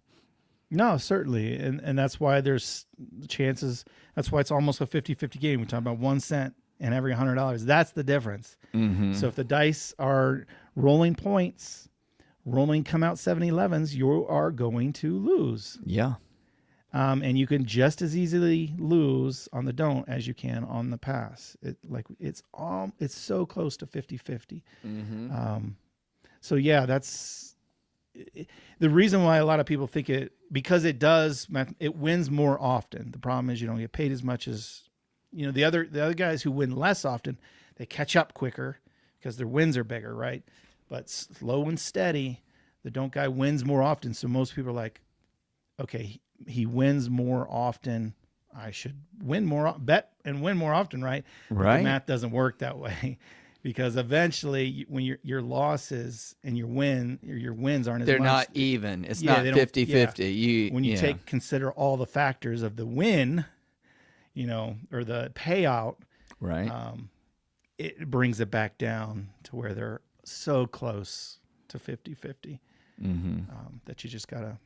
Speaker 2: No, certainly. And that's why there's chances. That's why it's almost a 50-50 game. We talk about 1 cent and every $100. That's the difference. Mm-hmm. So if the dice are rolling points, come out 7-11s, you are going to lose.
Speaker 1: Yeah.
Speaker 2: And you can just as easily lose on the don't as you can on the pass. It's so close to 50-50. Mm-hmm. So yeah, that's the reason why a lot of people think because it wins more often. The problem is you don't get paid as much as, the other guys who win less often, they catch up quicker because their wins are bigger, right? But slow and steady, the don't guy wins more often. So most people are like, okay, he wins more often. I should bet and win more often, right?
Speaker 1: Right.
Speaker 2: But the math doesn't work that way. Because eventually, when your losses and your wins aren't as much.
Speaker 1: They're not even. It's not 50-50.
Speaker 2: Yeah. When you consider all the factors of the win, or the payout,
Speaker 1: right?
Speaker 2: It brings it back down to where they're so close to 50-50 that you just gotta.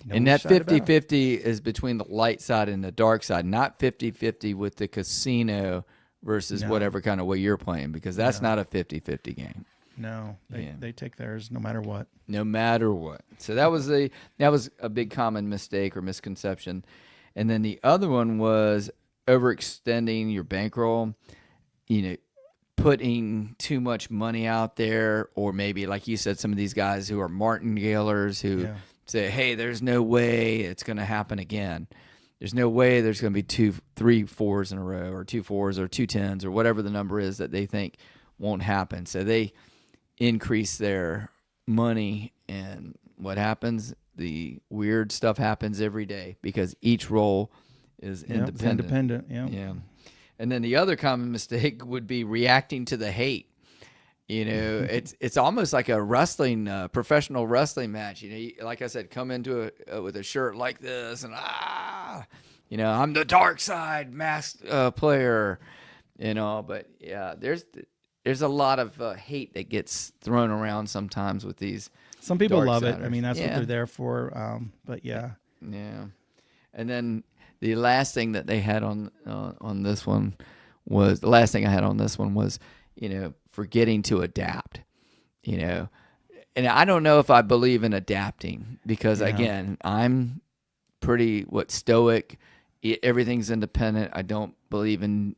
Speaker 1: And that 50-50 is between the light side and the dark side, not 50-50 with the casino versus whatever kind of way you're playing, because that's not a 50-50 game.
Speaker 2: No, they take theirs no matter what.
Speaker 1: No matter what. So that was a big common mistake or misconception. And then the other one was overextending your bankroll, putting too much money out there, or maybe, like you said, some of these guys who are martingalers who say, hey, there's no way it's going to happen again. There's no way there's going to be 2, 3 4s in a row, or 2 4s or 2 10s, or whatever the number is that they think won't happen. So they increase their money, and what happens? The weird stuff happens every day because each roll is independent. Yeah. And then the other common mistake would be reacting to the hate. It's almost like a professional wrestling match. Like I said, come into it with a shirt like this, and I'm the dark side masked player. But yeah, there's a lot of hate that gets thrown around sometimes with these.
Speaker 2: Some people
Speaker 1: dark
Speaker 2: love it.
Speaker 1: siders.
Speaker 2: I mean, that's what
Speaker 1: Yeah.
Speaker 2: they're there for. But yeah.
Speaker 1: Yeah, and then the last thing that they had on this one was the last thing I had on this one was, forgetting to adapt. And I don't know if I believe in adapting because again, I'm pretty stoic. Everything's independent. I don't believe in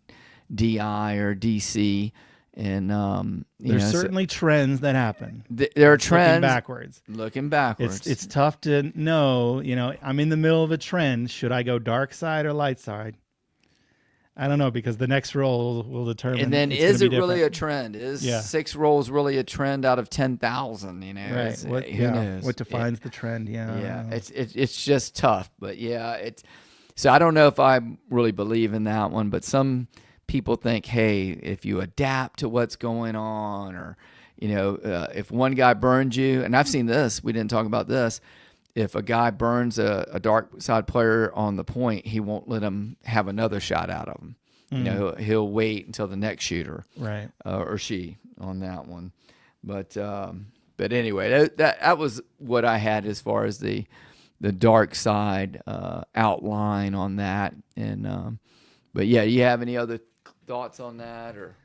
Speaker 1: DI or DC. And
Speaker 2: there's certainly trends that happen.
Speaker 1: There are trends
Speaker 2: looking backwards. It's tough to know. I'm in the middle of a trend. Should I go dark side or light side? I don't know, because the next roll will determine.
Speaker 1: And then is it really a trend? Is 6 rolls really a trend out of 10,000?
Speaker 2: Right.
Speaker 1: Who knows?
Speaker 2: What defines the trend? Yeah.
Speaker 1: Yeah. It's just tough, but so I don't know if I really believe in that one, but some people think, hey, if you adapt to what's going on, or if one guy burns you, and I've seen this, we didn't talk about this. If a guy burns a dark side player on the point, he won't let him have another shot out of him. He'll wait until the next shooter,
Speaker 2: right,
Speaker 1: or she on that one. But anyway, that was what I had as far as the dark side outline on that. And but yeah, you have any other thoughts on that? Or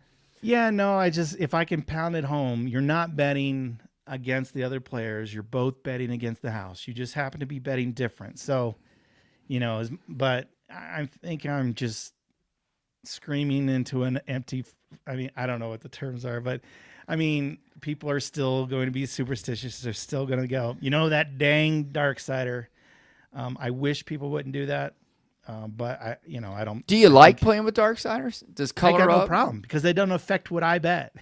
Speaker 2: no, if I can pound it home, you're not betting against the other players, you're both betting against the house. You just happen to be betting different. So but I think I'm just screaming into an empty, I don't know what the terms are, but people are still going to be superstitious. They're still going to go, that dang dark sider. I wish people wouldn't do that. But I don't.
Speaker 1: Do you like playing with darksiders? Does color
Speaker 2: I got
Speaker 1: up?
Speaker 2: no problem, because they don't affect what I bet.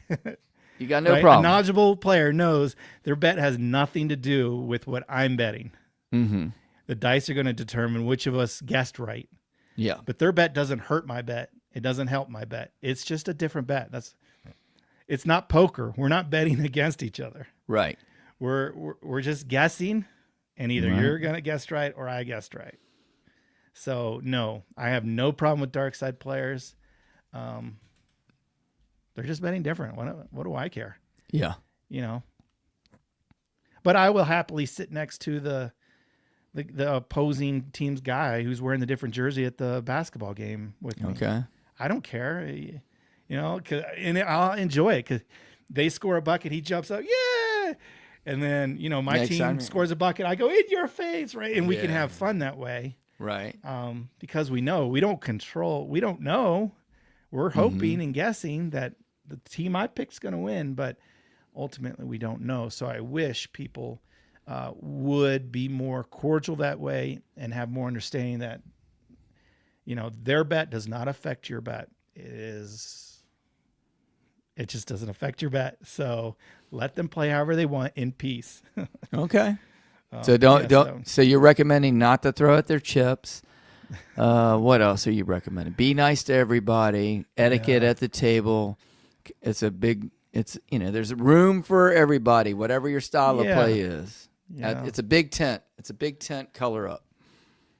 Speaker 1: You got no
Speaker 2: right?
Speaker 1: problem.
Speaker 2: A knowledgeable player knows their bet has nothing to do with what I'm betting.
Speaker 1: Mm-hmm.
Speaker 2: The dice are going to determine which of us guessed right.
Speaker 1: Yeah.
Speaker 2: But their bet doesn't hurt my bet. It doesn't help my bet. It's just a different bet. It's not poker. We're not betting against each other.
Speaker 1: Right.
Speaker 2: We're just guessing, and either you're going to guess right or I guessed right. So no, I have no problem with dark side players. They're just betting different. What do I care?
Speaker 1: Yeah.
Speaker 2: But I will happily sit next to the opposing team's guy who's wearing the different jersey at the basketball game with me.
Speaker 1: Okay.
Speaker 2: I don't care, and I'll enjoy it, because they score a bucket, he jumps up, yeah, and then my team scores a bucket, I go in your face, right, and we can have fun that way,
Speaker 1: right?
Speaker 2: Because we don't control, we don't know, we're hoping and guessing that the team I pick's going to win, but ultimately we don't know. So I wish people would be more cordial that way and have more understanding that their bet does not affect your bet. It just doesn't affect your bet. So let them play however they want in peace.
Speaker 1: Okay. So you're recommending not to throw at their chips. What else are you recommending? Be nice to everybody. Etiquette at the table. There's room for everybody, whatever your style of play is. Yeah. It's a big tent. Color up.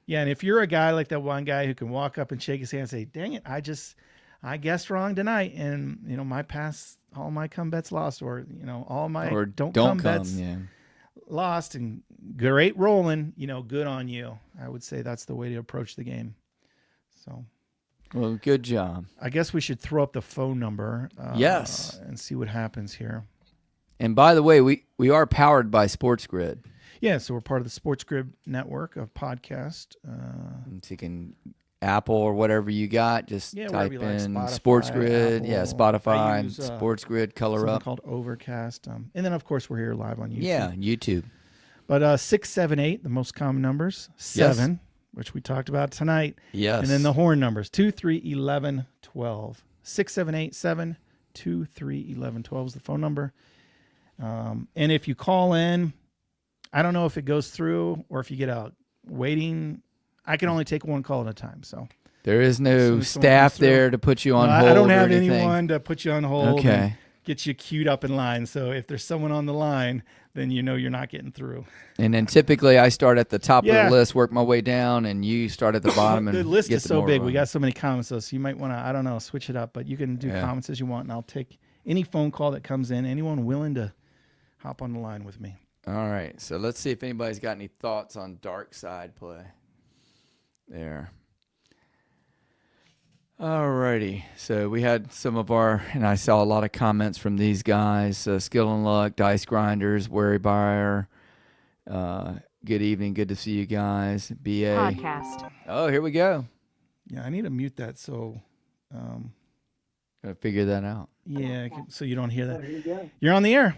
Speaker 2: Yeah, and if you're a guy like that one guy who can walk up and shake his hand and say, dang it, I guessed wrong tonight, and all my come bets lost, or all my don't come bets lost, and great rolling, good on you. I would say that's the way to approach the game. So,
Speaker 1: well, good job.
Speaker 2: I guess we should throw up the phone number.
Speaker 1: Yes,
Speaker 2: and see what happens here.
Speaker 1: And by the way, we are powered by Sports Grid.
Speaker 2: Yeah, so we're part of the Sports Grid network of podcast.
Speaker 1: So you can Apple or whatever you got, just type in
Speaker 2: Spotify,
Speaker 1: Sports Grid,
Speaker 2: Apple.
Speaker 1: Spotify,
Speaker 2: use,
Speaker 1: Sports Grid, color up.
Speaker 2: Called Overcast, and then of course we're here live on YouTube.
Speaker 1: Yeah, YouTube.
Speaker 2: But 678, the most common numbers, 7, which we talked about tonight.
Speaker 1: Yes,
Speaker 2: and then the horn numbers 2, 3, 11, 12. 678 7 2, 3, 11, 12 is the phone number. And if you call in, I don't know if it goes through or if you get out waiting. I can only take one call at a time. So
Speaker 1: there is no staff there to put you on hold.
Speaker 2: I don't have anyone to put you on hold.
Speaker 1: Okay.
Speaker 2: And get you queued up in line. So if there's someone on the line, then you're not getting through.
Speaker 1: And then typically I start at the top of the list, work my way down, and you start at the bottom. And
Speaker 2: the list is so big. We got so many comments, though, so you might want to, switch it up. But you can do comments as you want, and I'll take any phone call that comes in, anyone willing to hop on the line with me.
Speaker 1: All right. So let's see if anybody's got any thoughts on dark side play. There. All righty. So we had some of and I saw a lot of comments from these guys, Skill and Luck, Dice Grinders, Wary Buyer. Good evening. Good to see you guys. BA.
Speaker 3: Podcast.
Speaker 1: Oh, here we go.
Speaker 2: Yeah, I need to mute that so...
Speaker 1: Gotta figure that out.
Speaker 2: Yeah, so you don't hear that. You're on the air.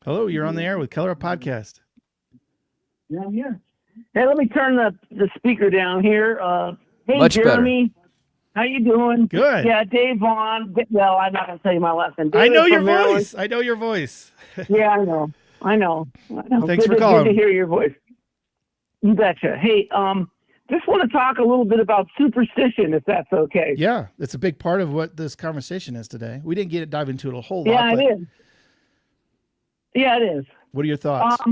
Speaker 2: Hello, you're on the air with Keller Podcast.
Speaker 4: Yeah, I'm here. Hey, let me turn the speaker down here. Hey,
Speaker 1: Much
Speaker 4: Jeremy.
Speaker 1: better.
Speaker 4: How you doing?
Speaker 2: Good.
Speaker 4: Yeah, Dave Vaughn. Well, I'm not going to tell you my last name.
Speaker 2: I
Speaker 4: David
Speaker 2: know your
Speaker 4: from Maryland.
Speaker 2: voice. I know your voice.
Speaker 4: Yeah, I know.
Speaker 2: Thanks
Speaker 4: good
Speaker 2: for calling.
Speaker 4: Good to hear your voice. You betcha. Hey, just want to talk a little bit about superstition, if that's okay.
Speaker 2: Yeah, it's a big part of what this conversation is today. We didn't dive into it a whole lot.
Speaker 4: Yeah, it is. Yeah, it is.
Speaker 2: What are your thoughts?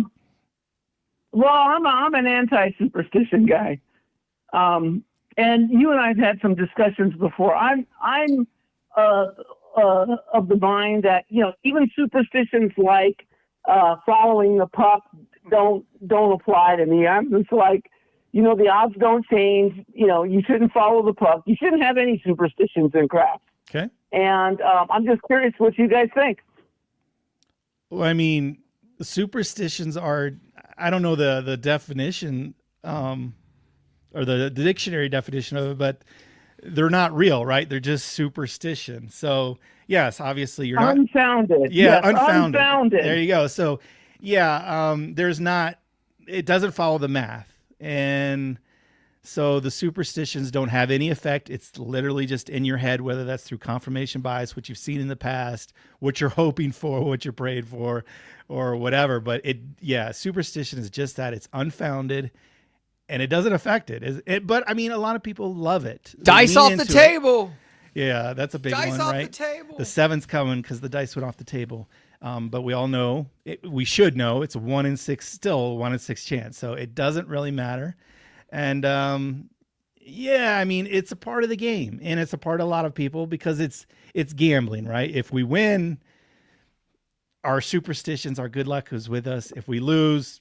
Speaker 4: Well, I'm an anti-superstition guy, and you and I've had some discussions before. I'm of the mind that even superstitions like following the puck don't apply to me. I'm just like, the odds don't change. You shouldn't follow the puck. You shouldn't have any superstitions in craps.
Speaker 2: Okay.
Speaker 4: And I'm just curious what you guys think.
Speaker 2: Well, I mean, superstitions are, I don't know the definition or the dictionary definition of it, but they're not real, right? They're just superstition. So, yes, obviously you're not.
Speaker 4: Unfounded.
Speaker 2: Yeah,
Speaker 4: yes,
Speaker 2: unfounded. There you go. So, yeah, it doesn't follow the math. And so the superstitions don't have any effect. It's literally just in your head, whether that's through confirmation bias, what you've seen in the past, what you're hoping for, what you're praying for, or whatever. But superstition is just that. It's unfounded and it doesn't affect it. But I mean, a lot of people love it.
Speaker 1: Dice off the table.
Speaker 2: Yeah, that's a big one, right?
Speaker 1: Dice off the table.
Speaker 2: The 7's coming because the dice went off the table. But we all know, we should know, it's a 1 in 6 chance. So it doesn't really matter. And I mean, it's a part of the game, and it's a part of a lot of people because it's gambling, right? If we win, our superstitions, our good luck is with us. If we lose,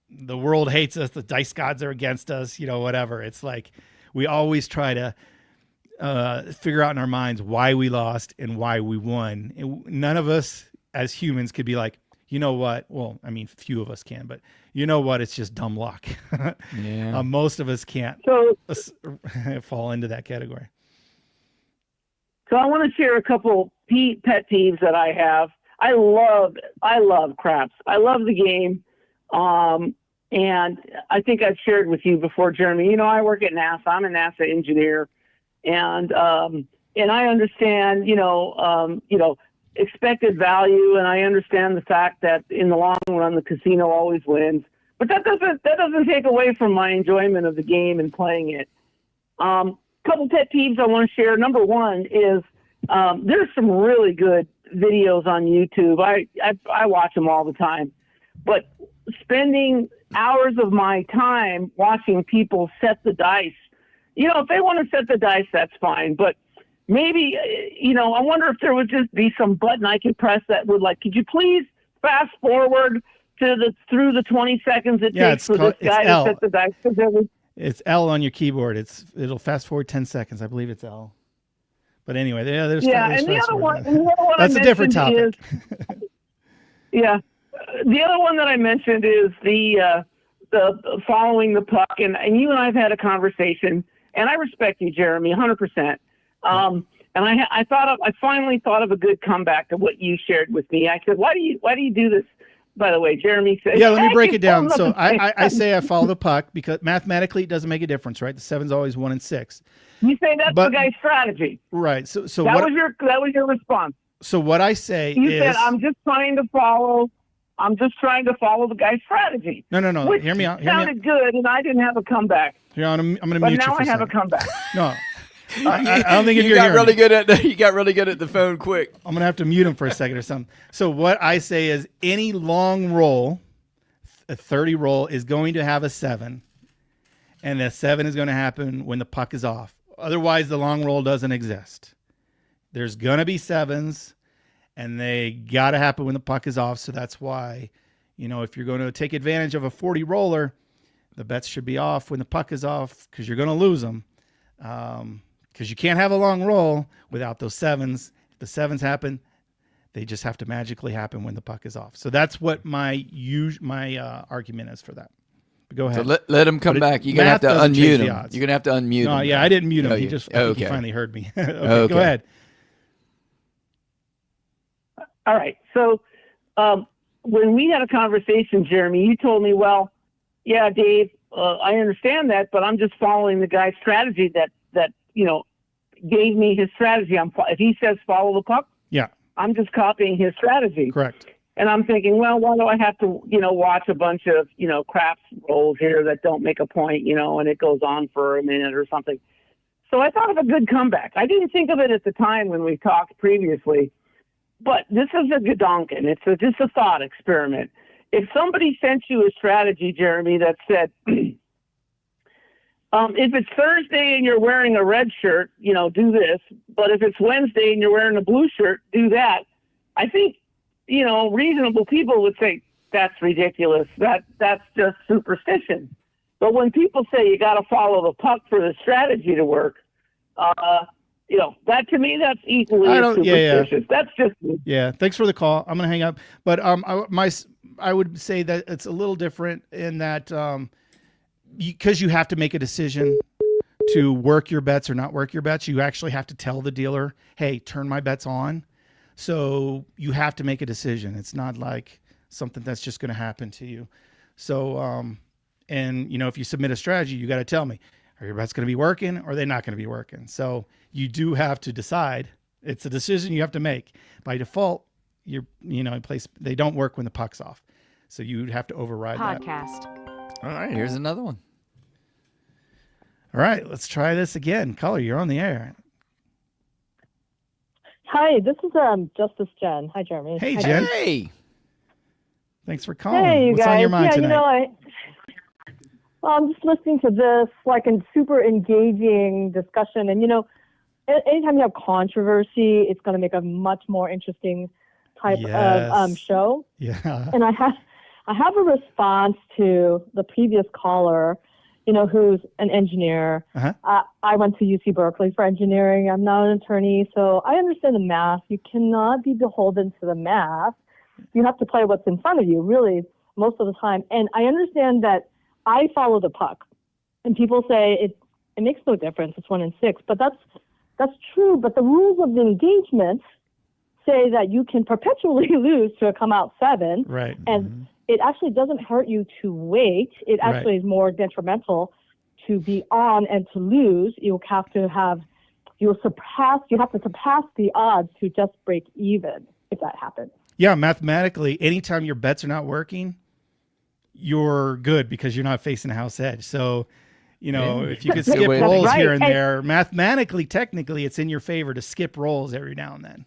Speaker 2: the world hates us, the dice gods are against us, whatever. It's like we always try to figure out in our minds why we lost and why we won. And none of us as humans could be like, you know what? Well, I mean, few of us can, but you know what? It's just dumb luck.
Speaker 1: Yeah.
Speaker 2: Most of us can't fall into that category.
Speaker 4: So I want to share a couple pet peeves that I have. I love craps. I love the game. And I think I've shared with you before, Jeremy, I work at NASA. I'm a NASA engineer, and I understand, expected value, and I understand the fact that in the long run the casino always wins, but that doesn't take away from my enjoyment of the game and playing it. Couple pet peeves I want to share. Number one is there's some really good videos on YouTube. I watch them all the time, but spending hours of my time watching people set the dice, if they want to set the dice, that's fine, but maybe, I wonder if there would just be some button I could press that would could you please fast forward to through the 20 seconds it takes for this guy to set the dice?
Speaker 2: It's L on your keyboard. It'll fast forward 10 seconds. I believe it's L. But anyway, there's
Speaker 4: and the other one
Speaker 2: that's a different topic.
Speaker 4: The other one that I mentioned is the following the puck, and you and I have had a conversation, and I respect you, Jeremy, 100%. And I finally thought of a good comeback to what you shared with me. I said, why do you do this? By the way, Jeremy said,
Speaker 2: yeah, let me break it down. So I say I follow the puck because mathematically it doesn't make a difference, right? The 7's always 1 in 6.
Speaker 4: You say that's the guy's strategy.
Speaker 2: Right. So
Speaker 4: that was your response.
Speaker 2: So what I say
Speaker 4: you
Speaker 2: is,
Speaker 4: said, I'm just trying to follow the guy's strategy.
Speaker 2: No.
Speaker 4: Which
Speaker 2: Hear me out.
Speaker 4: sounded good, and I didn't have a comeback.
Speaker 2: Here, I'm going to mute you
Speaker 4: But
Speaker 2: for
Speaker 4: now
Speaker 2: a
Speaker 4: I have
Speaker 2: second.
Speaker 4: a comeback.
Speaker 2: No. I don't think
Speaker 1: you got really good at the phone quick.
Speaker 2: I'm going to have to mute him for a second or something. So what I say is any long roll, a 30 roll, is going to have a 7. And the 7 is going to happen when the puck is off. Otherwise, the long roll doesn't exist. There's going to be sevens, and they got to happen when the puck is off. So that's why, if you're going to take advantage of a 40 roller, the bets should be off when the puck is off, because you're going to lose them. Because you can't have a long roll without those sevens. If the sevens happen, they just have to magically happen when the puck is off. So that's what my argument is for that. But go ahead.
Speaker 1: So let him come back. You're going to have to unmute him. You're going to have to unmute him.
Speaker 2: No, yeah, I didn't mute him.
Speaker 1: Oh,
Speaker 2: He
Speaker 1: yeah.
Speaker 2: just
Speaker 1: Okay.
Speaker 2: he finally heard me. Okay,
Speaker 1: Okay.
Speaker 2: Go ahead.
Speaker 4: All right. So when we had a conversation, Jeremy, you told me, well, yeah, Dave, I understand that, but I'm just following the guy's strategy that gave me his strategy. If he says follow the puck,
Speaker 2: Yeah,
Speaker 4: I'm just copying his strategy.
Speaker 2: correct.
Speaker 4: And I'm thinking, well, why do I have to, watch a bunch of, craps rolls here that don't make a point, and it goes on for a minute or something. So I thought of a good comeback. I didn't think of it at the time when we talked previously, but this is a Godonkin. It's just a thought experiment. If somebody sent you a strategy, Jeremy, that said, if it's Thursday and you're wearing a red shirt, do this. But if it's Wednesday and you're wearing a blue shirt, do that. I think, reasonable people would say, that's ridiculous. That's just superstition. But when people say you got to follow the puck for the strategy to work, that to me, that's equally as superstitious. That's just
Speaker 2: Yeah, thanks for the call. I'm going to hang up. But I would say that it's a little different in that because you have to make a decision to work your bets or not work your bets, you actually have to tell the dealer, hey, turn my bets on. So you have to make a decision. It's not like something that's just going to happen to you. So, if you submit a strategy, you got to tell me, are your bets going to be working or are they not going to be working? So you do have to decide. It's a decision you have to make. By default, they don't work when the puck's off. So you'd have to override
Speaker 3: Podcast.
Speaker 2: that.
Speaker 1: All right, here's another one.
Speaker 2: All right, let's try this again. Caller, you're on the air.
Speaker 5: Hi, this is Justice Jen. Hi, Jeremy.
Speaker 2: Hey,
Speaker 5: Hi,
Speaker 2: Jen.
Speaker 1: Hey.
Speaker 2: Than's for calling.
Speaker 5: Hey, you
Speaker 2: What's
Speaker 5: guys.
Speaker 2: on your mind tonight?
Speaker 5: I'm just listening to this, a super engaging discussion. And, anytime you have controversy, it's going to make a much more interesting type of show.
Speaker 2: Yeah.
Speaker 5: And I have a response to the previous caller, who's an engineer.
Speaker 2: Uh-huh.
Speaker 5: I went to UC Berkeley for engineering. I'm not an attorney, so I understand the math. You cannot be beholden to the math. You have to play what's in front of you, really, most of the time. And I understand that I follow the puck. And people say it makes no difference. It's 1 in 6. But that's true. But the rules of the engagement say that you can perpetually lose to a come out 7.
Speaker 2: Right.
Speaker 5: And it actually doesn't hurt you to wait. It actually is more detrimental to be on and to lose. You have to surpass the odds to just break even if that happens.
Speaker 2: Yeah, mathematically, anytime your bets are not working, you're good because you're not facing a house edge. So, if you could skip rolls here and there, mathematically, technically, it's in your favor to skip rolls every now and then.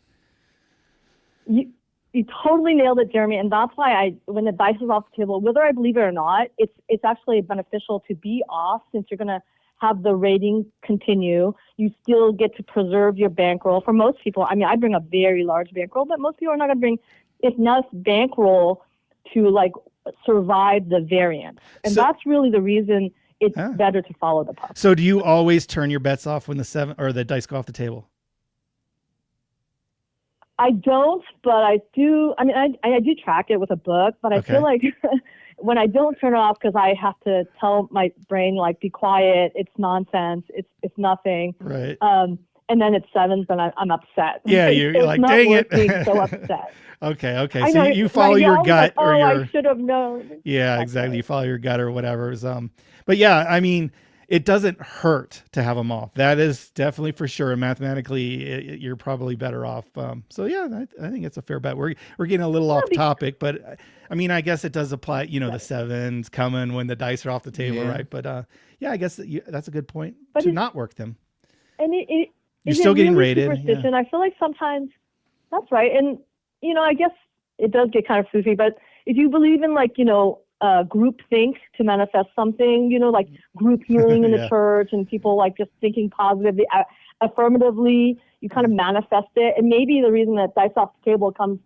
Speaker 5: You totally nailed it, Jeremy, and that's why when the dice is off the table, whether I believe it or not, it's actually beneficial to be off since you're going to have the rating continue. You still get to preserve your bankroll. For most people, I bring a very large bankroll, but most people are not going to bring enough bankroll to survive the variance, and that's really the reason it's better to follow the puck.
Speaker 2: So, do you always turn your bets off when the 7 or the dice go off the table?
Speaker 5: I don't, but I do. I do track it with a book, but I feel like when I don't turn it off because I have to tell my brain, be quiet, it's nonsense, it's nothing.
Speaker 2: Right.
Speaker 5: And then it's 7s, and I'm upset.
Speaker 2: Yeah, you're
Speaker 5: it's
Speaker 2: like,
Speaker 5: not
Speaker 2: dang
Speaker 5: worth
Speaker 2: it.
Speaker 5: being so upset.
Speaker 2: Okay. So you follow your gut or your.
Speaker 5: I should have known.
Speaker 2: Yeah, exactly. You follow your gut or whatever. But yeah, it doesn't hurt to have them off. That is definitely for sure. And mathematically, you're probably better off. So yeah, I think it's a fair bet. We're getting a little off topic, but I guess it does apply. The 7s coming when the dice are off the table, right? But yeah, I guess that's a good point to not work them.
Speaker 5: And
Speaker 2: you're still getting
Speaker 5: really
Speaker 2: rated.
Speaker 5: Superstition. I feel like sometimes that's right. And I guess it does get kind of foofy. But if you believe in group think to manifest something, like group healing in the church and people just thinking positively. affirmatively, you kind of manifest it. And maybe the reason that dice off the table comes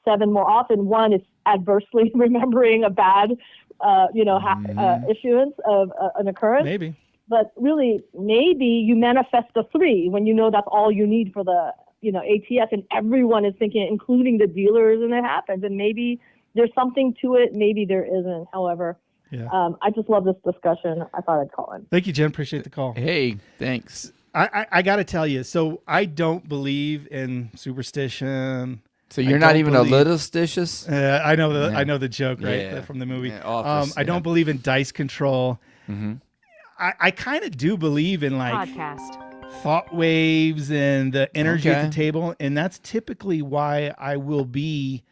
Speaker 5: 7 more often, one is adversely remembering a bad, issuance of an occurrence.
Speaker 2: Maybe.
Speaker 5: But really, maybe you manifest a 3 when you know that's all you need for the, ATS, and everyone is thinking, including the dealers, and it happens. And maybe there's something to it. Maybe there isn't. However, I just love this discussion. I thought I'd call in.
Speaker 2: Thank you, Jen. Appreciate the call.
Speaker 1: Hey, thanks.
Speaker 2: I got to tell you, so I don't believe in superstition.
Speaker 1: So you're not even a little stitious?
Speaker 2: I know the joke, right, from the movie.
Speaker 1: Yeah,
Speaker 2: I don't believe in dice control.
Speaker 1: Mm-hmm.
Speaker 2: I kind of do believe in
Speaker 3: podcast
Speaker 2: thought waves and the energy at the table, and that's typically why I will be.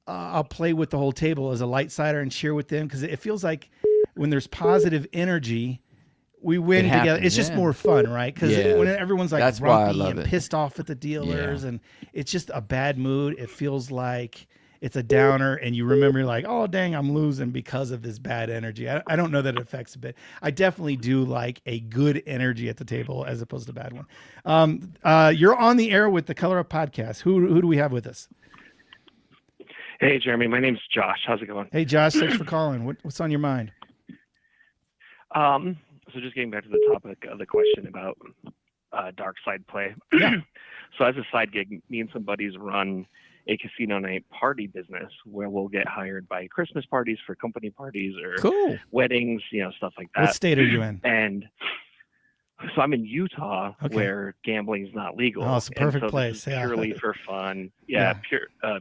Speaker 2: I'll play with the whole table as a light sider and cheer with them, because it feels like when there's positive energy, we win together. It's just more fun, right? Because when everyone's like grumpy and pissed off at the dealers, and it's just a bad mood, it feels like it's a downer, and you remember like, oh, dang, I'm losing because of this bad energy. I don't know that it affects a bit. I definitely do like a good energy at the table as opposed to a bad one. You're on the air with the Color Up Podcast. Who do we have with us?
Speaker 6: Hey, Jeremy. My name's Josh. How's it going?
Speaker 2: Hey, Josh. Thanks for calling. What's on your mind?
Speaker 6: So just getting back to the topic of the question about dark side play.
Speaker 2: Yeah.
Speaker 6: So as a side gig, me and some buddies run a casino night party business where we'll get hired by Christmas parties for company parties or weddings, stuff like that.
Speaker 2: What state are you in?
Speaker 6: And so I'm in Utah, where gambling's not legal.
Speaker 2: Oh, it's a perfect place.
Speaker 6: Purely for fun.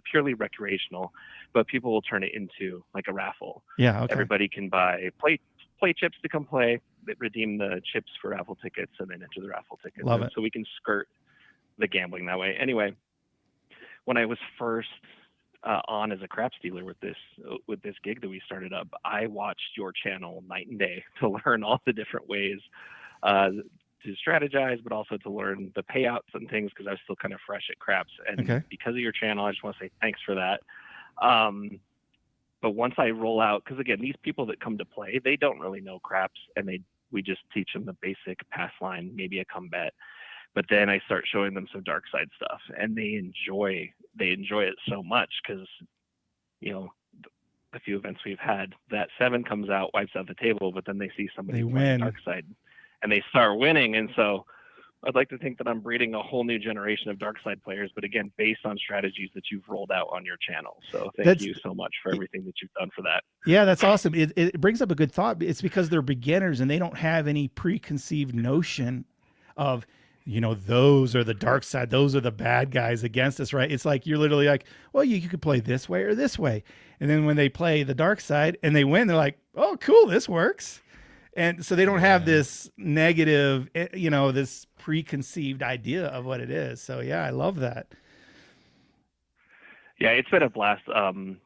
Speaker 6: Purely recreational. But people will turn it into like a raffle.
Speaker 2: Yeah. Okay.
Speaker 6: Everybody can buy play chips to come play. They redeem the chips for raffle tickets and then enter the raffle tickets.
Speaker 2: Love it.
Speaker 6: So we can skirt the gambling that way. Anyway, when I was first on as a craps dealer with this gig that we started up, I watched your channel night and day to learn all the different ways to strategize, but also to learn the payouts and things, because I was still kind of fresh at craps. And because of your channel, I just want to say thanks for that. But once I roll out, because again, these people that come to play, they don't really know craps, and we just teach them the basic pass line, maybe a come bet. But then I start showing them some dark side stuff, and they enjoy it so much, because the few events we've had, that 7 comes out, wipes out the table, but then they see somebody playing dark side and they start winning. And so I'd like to think that I'm breeding a whole new generation of dark side players, but again, based on strategies that you've rolled out on your channel. So thank you so much for everything that you've done for that.
Speaker 2: Yeah, that's awesome. It brings up a good thought. It's because they're beginners and they don't have any preconceived notion of, those are the dark side. Those are the bad guys against us, right? It's like, you're literally like, well, you could play this way or this way. And then when they play the dark side and they win, they're like, oh, cool, this works. And so they don't have this negative, this preconceived idea of what it is. So yeah, I love that.
Speaker 6: Yeah, it's been a blast. In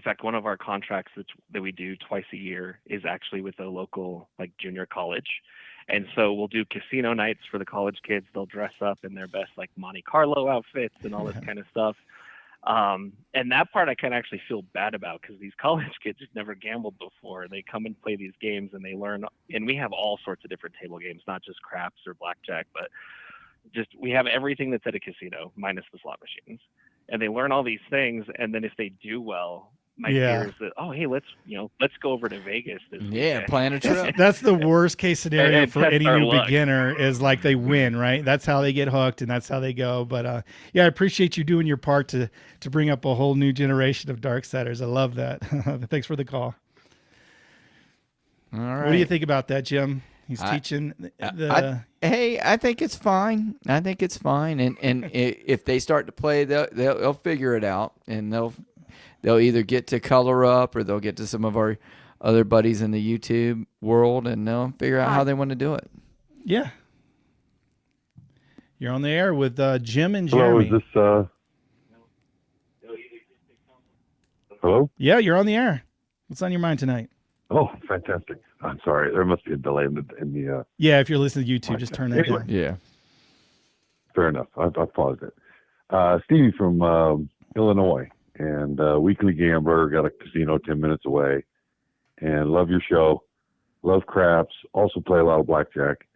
Speaker 6: fact, one of our contracts that we do twice a year is actually with a local junior college. And so we'll do casino nights for the college kids. They'll dress up in their best Monte Carlo outfits and all this kind of stuff. And that part I can actually feel bad about, because these college kids have never gambled before. They come and play these games and they learn, and we have all sorts of different table games, not just craps or blackjack, but we have everything that's at a casino minus the slot machines. And they learn all these things. And then if they do well, my fear is that, oh, hey, let's go over to Vegas this weekend.
Speaker 1: Plan a trip.
Speaker 2: That's the worst case scenario for any new
Speaker 6: luck.
Speaker 2: beginner, is they win, right? That's how they get hooked and that's how they go. But I appreciate you doing your part to bring up a whole new generation of darksiders. I love that. Thanks for the call.
Speaker 1: All right.
Speaker 2: What do you think about that, Jim? He's teaching
Speaker 1: I think it's fine. And if they start to play, they'll figure it out, and they'll either get to Color Up or they'll get to some of our other buddies in the YouTube world, and they'll figure out how they want to do it.
Speaker 2: Yeah. You're on the air with Jim and Jeremy.
Speaker 7: Hello, is this hello?
Speaker 2: Yeah, you're on the air. What's on your mind tonight?
Speaker 7: Oh, fantastic. I'm sorry. There must be a delay in the
Speaker 2: Yeah, if you're listening to YouTube, just turn that down.
Speaker 1: Yeah.
Speaker 7: Fair enough. I paused it. Stevie from Illinois, and weekly gambler, got a casino 10 minutes away, and love your show. Love craps. Also play a lot of blackjack.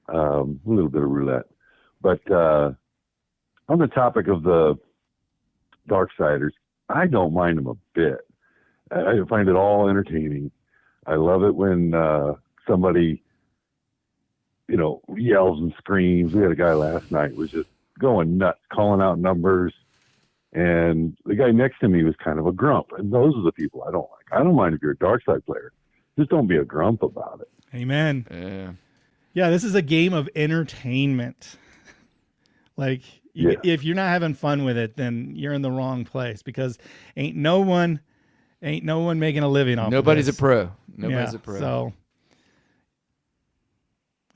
Speaker 7: A little bit of roulette. But on the topic of the Darksiders, I don't mind them a bit. I find it all entertaining. I love it when somebody, yells and screams. We had a guy last night who was just going nuts, calling out numbers. And the guy next to me was kind of a grump. And those are the people I don't like. I don't mind if you're a Darkside player. Just don't be a grump about it.
Speaker 2: Amen.
Speaker 1: Yeah.
Speaker 2: Yeah, this is a game of entertainment. Like, if you're not having fun with it, then you're in the wrong place, because ain't no one making a living off
Speaker 1: Nobody's
Speaker 2: of
Speaker 1: a
Speaker 2: this.
Speaker 1: pro. Nobody's a pro.
Speaker 2: So,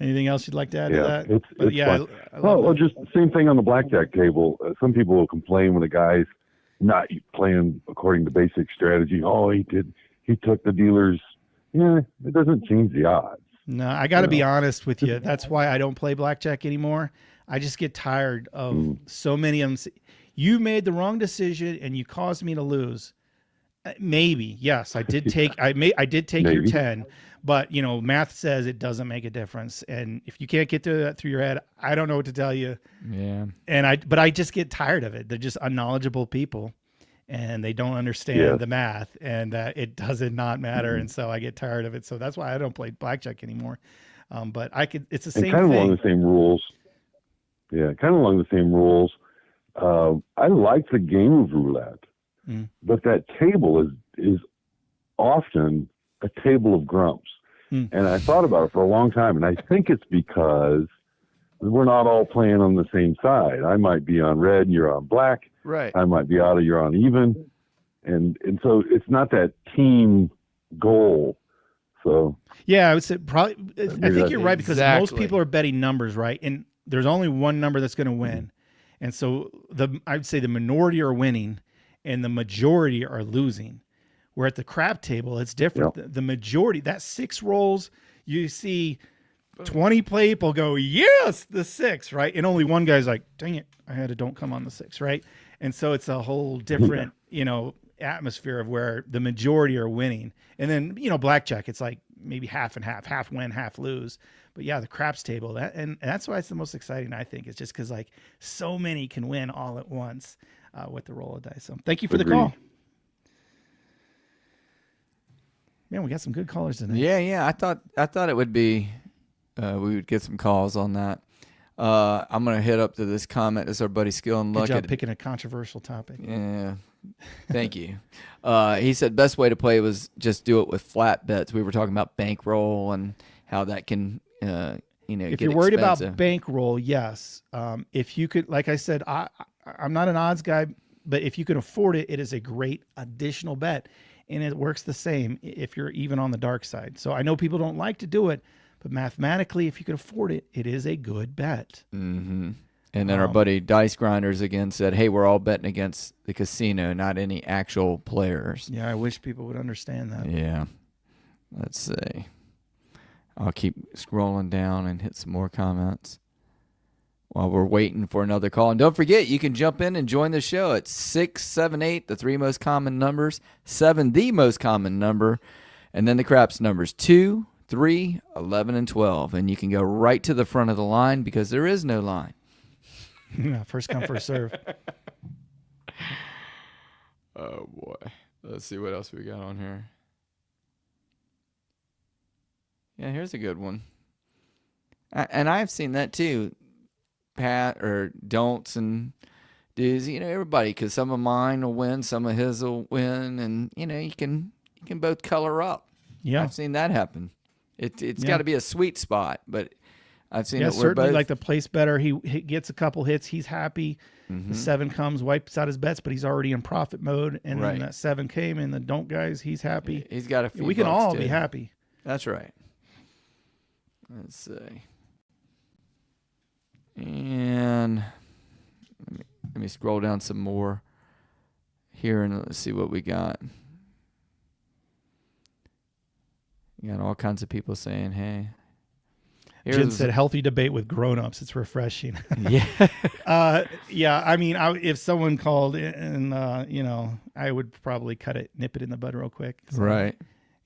Speaker 2: anything else you'd like to add to that?
Speaker 7: It's fun. Well, just the same thing on the blackjack table. Some people will complain when a guy's not playing according to basic strategy. Oh, he took the dealer's. Yeah, it doesn't change the odds.
Speaker 2: No, I got to be honest with you. That's why I don't play blackjack anymore. I just get tired of so many of them. You made the wrong decision and you caused me to lose. Maybe, yes, I did take. I did take your 10, but math says it doesn't make a difference. And if you can't get to that through your head, I don't know what to tell you.
Speaker 1: Yeah.
Speaker 2: But I just get tired of it. They're just unknowledgeable people, and they don't understand the math, and it does not matter. And so I get tired of it. So that's why I don't play blackjack anymore. But it's the same
Speaker 7: kind of
Speaker 2: thing.
Speaker 7: along the same rules. Yeah, kind of along the same rules. I like the game of roulette, but that table is often a table of grumps. And I thought about it for a long time, and I think it's because we're not all playing on the same side. I might be on red and you're on black.
Speaker 1: Right.
Speaker 7: I might be out of you're on even. And so it's not that team goal. So
Speaker 2: yeah, I would say probably. I think you're right, because most
Speaker 1: Exactly.
Speaker 2: people are betting numbers, right? And there's only one number that's going to win, and so I'd say the minority are winning, and the majority are losing. Where at the crap table, it's different.
Speaker 7: Yep.
Speaker 2: The majority, that 6 rolls, you see 20 people go, yes, the 6, right? And only one guy's like, dang it, I had a don't come on the 6, right? And so it's a whole different, atmosphere of where the majority are winning. And then, blackjack, it's like maybe half and half win, half lose. But yeah, the craps table, and that's why it's the most exciting, I think. It's just because like so many can win all at once with the roll of dice. So thank you for the call. Man, we got some good callers tonight.
Speaker 1: Yeah. I thought it would be we would get some calls on that. I'm gonna hit up to this comment. This is our buddy Skill and
Speaker 2: Good
Speaker 1: Luck.
Speaker 2: job picking a controversial topic.
Speaker 1: Yeah. Thank you. He said best way to play was just do it with flat bets. We were talking about bankroll and how that can
Speaker 2: If
Speaker 1: get
Speaker 2: you're worried
Speaker 1: expensive.
Speaker 2: about bankroll, yes. If you could, like I said, I'm not an odds guy, but if you can afford it, it is a great additional bet. And it works the same if you're even on the dark side. So I know people don't like to do it, but mathematically, if you can afford it, it is a good bet.
Speaker 1: Mm-hmm. And then our buddy Dice Grinders again said, hey, we're all betting against the casino, not any actual players.
Speaker 2: Yeah, I wish people would understand that.
Speaker 1: Yeah. Let's see. I'll keep scrolling down and hit some more comments while we're waiting for another call. And don't forget, you can jump in and join the show at 678, the 3 most common numbers, 7, the most common number, and then the craps numbers 2, 3, 11, and 12. And you can go right to the front of the line because there is no line.
Speaker 2: Yeah, first come, first serve.
Speaker 1: Oh, boy. Let's see what else we got on here. Yeah, here's a good one. And I've seen that too. Pat or don'ts and do's, everybody, because some of mine will win, some of his will win, and you can both color up.
Speaker 2: Yeah,
Speaker 1: I've seen that happen. It's got to be a sweet spot, but I've seen it where
Speaker 2: certainly
Speaker 1: both.
Speaker 2: like the place better. He gets a couple hits, he's happy.
Speaker 1: Mm-hmm.
Speaker 2: The 7 comes, wipes out his bets, but he's already in profit mode. And then that 7 came, and the don't guys, he's happy.
Speaker 1: He's got a few.
Speaker 2: We can
Speaker 1: bucks,
Speaker 2: all
Speaker 1: too.
Speaker 2: be happy.
Speaker 1: That's right. Let's see. And let me scroll down some more here and let's see what we got. You got all kinds of people saying, hey.
Speaker 2: Jen said, healthy debate with grown-ups. It's refreshing.
Speaker 1: Yeah.
Speaker 2: Yeah, I mean, if someone called and, I would probably nip it in the bud real quick. So
Speaker 1: Right.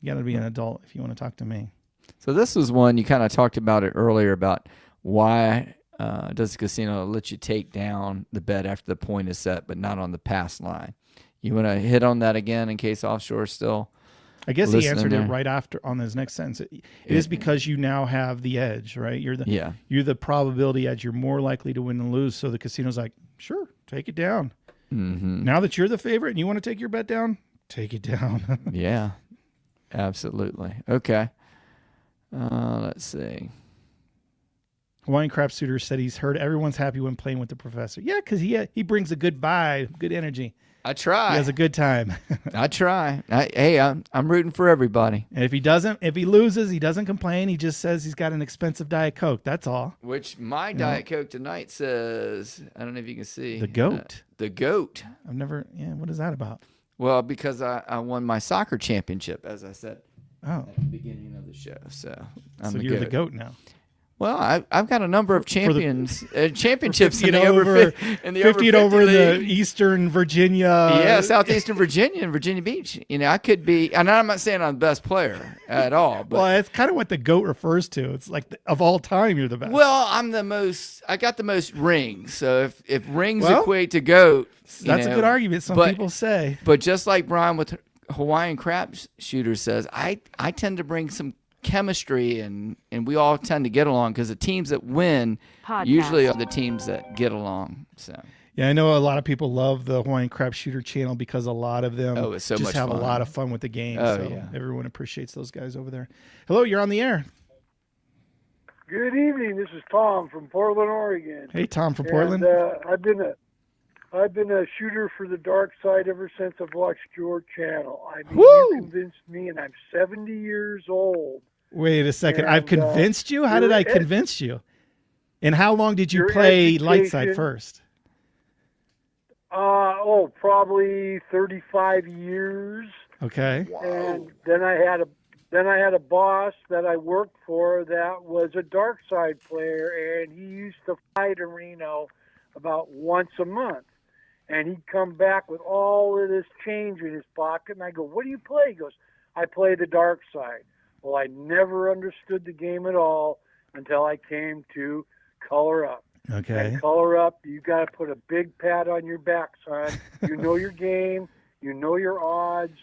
Speaker 2: You got to be an adult if you want to talk to me.
Speaker 1: So this was one, you kind of talked about it earlier about why Does the casino let you take down the bet after the point is set, but not on the pass line? You want to hit on that again in case offshore is still
Speaker 2: I guess he answered
Speaker 1: there?
Speaker 2: it right after on his next sentence. It is because you now have the edge, right? You're the probability edge. You're more likely to win than lose. So the casino's like, sure, take it down.
Speaker 1: Mm-hmm.
Speaker 2: Now that you're the favorite and you want to take your bet down, take it down.
Speaker 1: Yeah, absolutely. Okay. Let's see.
Speaker 2: Hawaiian Crap Suitor said he's heard everyone's happy when playing with the professor. Yeah, because he brings a good vibe, good energy.
Speaker 1: I try.
Speaker 2: He has a good time.
Speaker 1: I try. I'm rooting for everybody.
Speaker 2: And if he loses, he doesn't complain. He just says he's got an expensive Diet Coke. That's all.
Speaker 1: Which my Diet Coke tonight says, I don't know if you can see.
Speaker 2: The goat.
Speaker 1: The goat.
Speaker 2: I've never, what is that about?
Speaker 1: Well, because I won my soccer championship, as I said at the beginning of the show. So
Speaker 2: you're the goat now.
Speaker 1: Well, I've got a number of championships in the
Speaker 2: over
Speaker 1: 50
Speaker 2: over the
Speaker 1: league.
Speaker 2: Eastern Virginia.
Speaker 1: Southeastern Virginia and Virginia Beach. I could be, and I'm not saying I'm the best player at all. But,
Speaker 2: well, that's kind of what the GOAT refers to. It's like of all time, you're the best.
Speaker 1: Well, I got the most rings. So if rings equate to GOAT,
Speaker 2: that's a good argument. Some people say.
Speaker 1: But just like Brian with Hawaiian Crap Shooter says, I tend to bring some chemistry and we all tend to get along because the teams that win usually are the teams that get along. So
Speaker 2: yeah, I know a lot of people love the Hawaiian Crap Shooter channel because a lot of them
Speaker 1: it's so
Speaker 2: just
Speaker 1: much
Speaker 2: have
Speaker 1: fun.
Speaker 2: A lot of fun with the game. Everyone appreciates those guys over there. Hello, you're on the air.
Speaker 3: Good evening. This is Tom from Portland, Oregon.
Speaker 2: Hey, Tom from Portland.
Speaker 3: I've been a shooter for the dark side ever since I've watched your channel. I mean, you convinced me, and I'm 70 years old.
Speaker 2: Wait a second. I've convinced you? How did I convince you? And how long did you play Lightside first?
Speaker 3: Probably 35 years.
Speaker 2: Okay.
Speaker 3: Wow. And then I had a boss that I worked for that was a dark side player, and he used to fly to Reno about once a month. And he'd come back with all of this change in his pocket, and I go, "What do you play?" He goes, "I play the dark side." Well, I never understood the game at all until I came to Color Up.
Speaker 2: Okay.
Speaker 3: And Color Up, you got to put a big pat on your back, son. You know your game, you know your odds,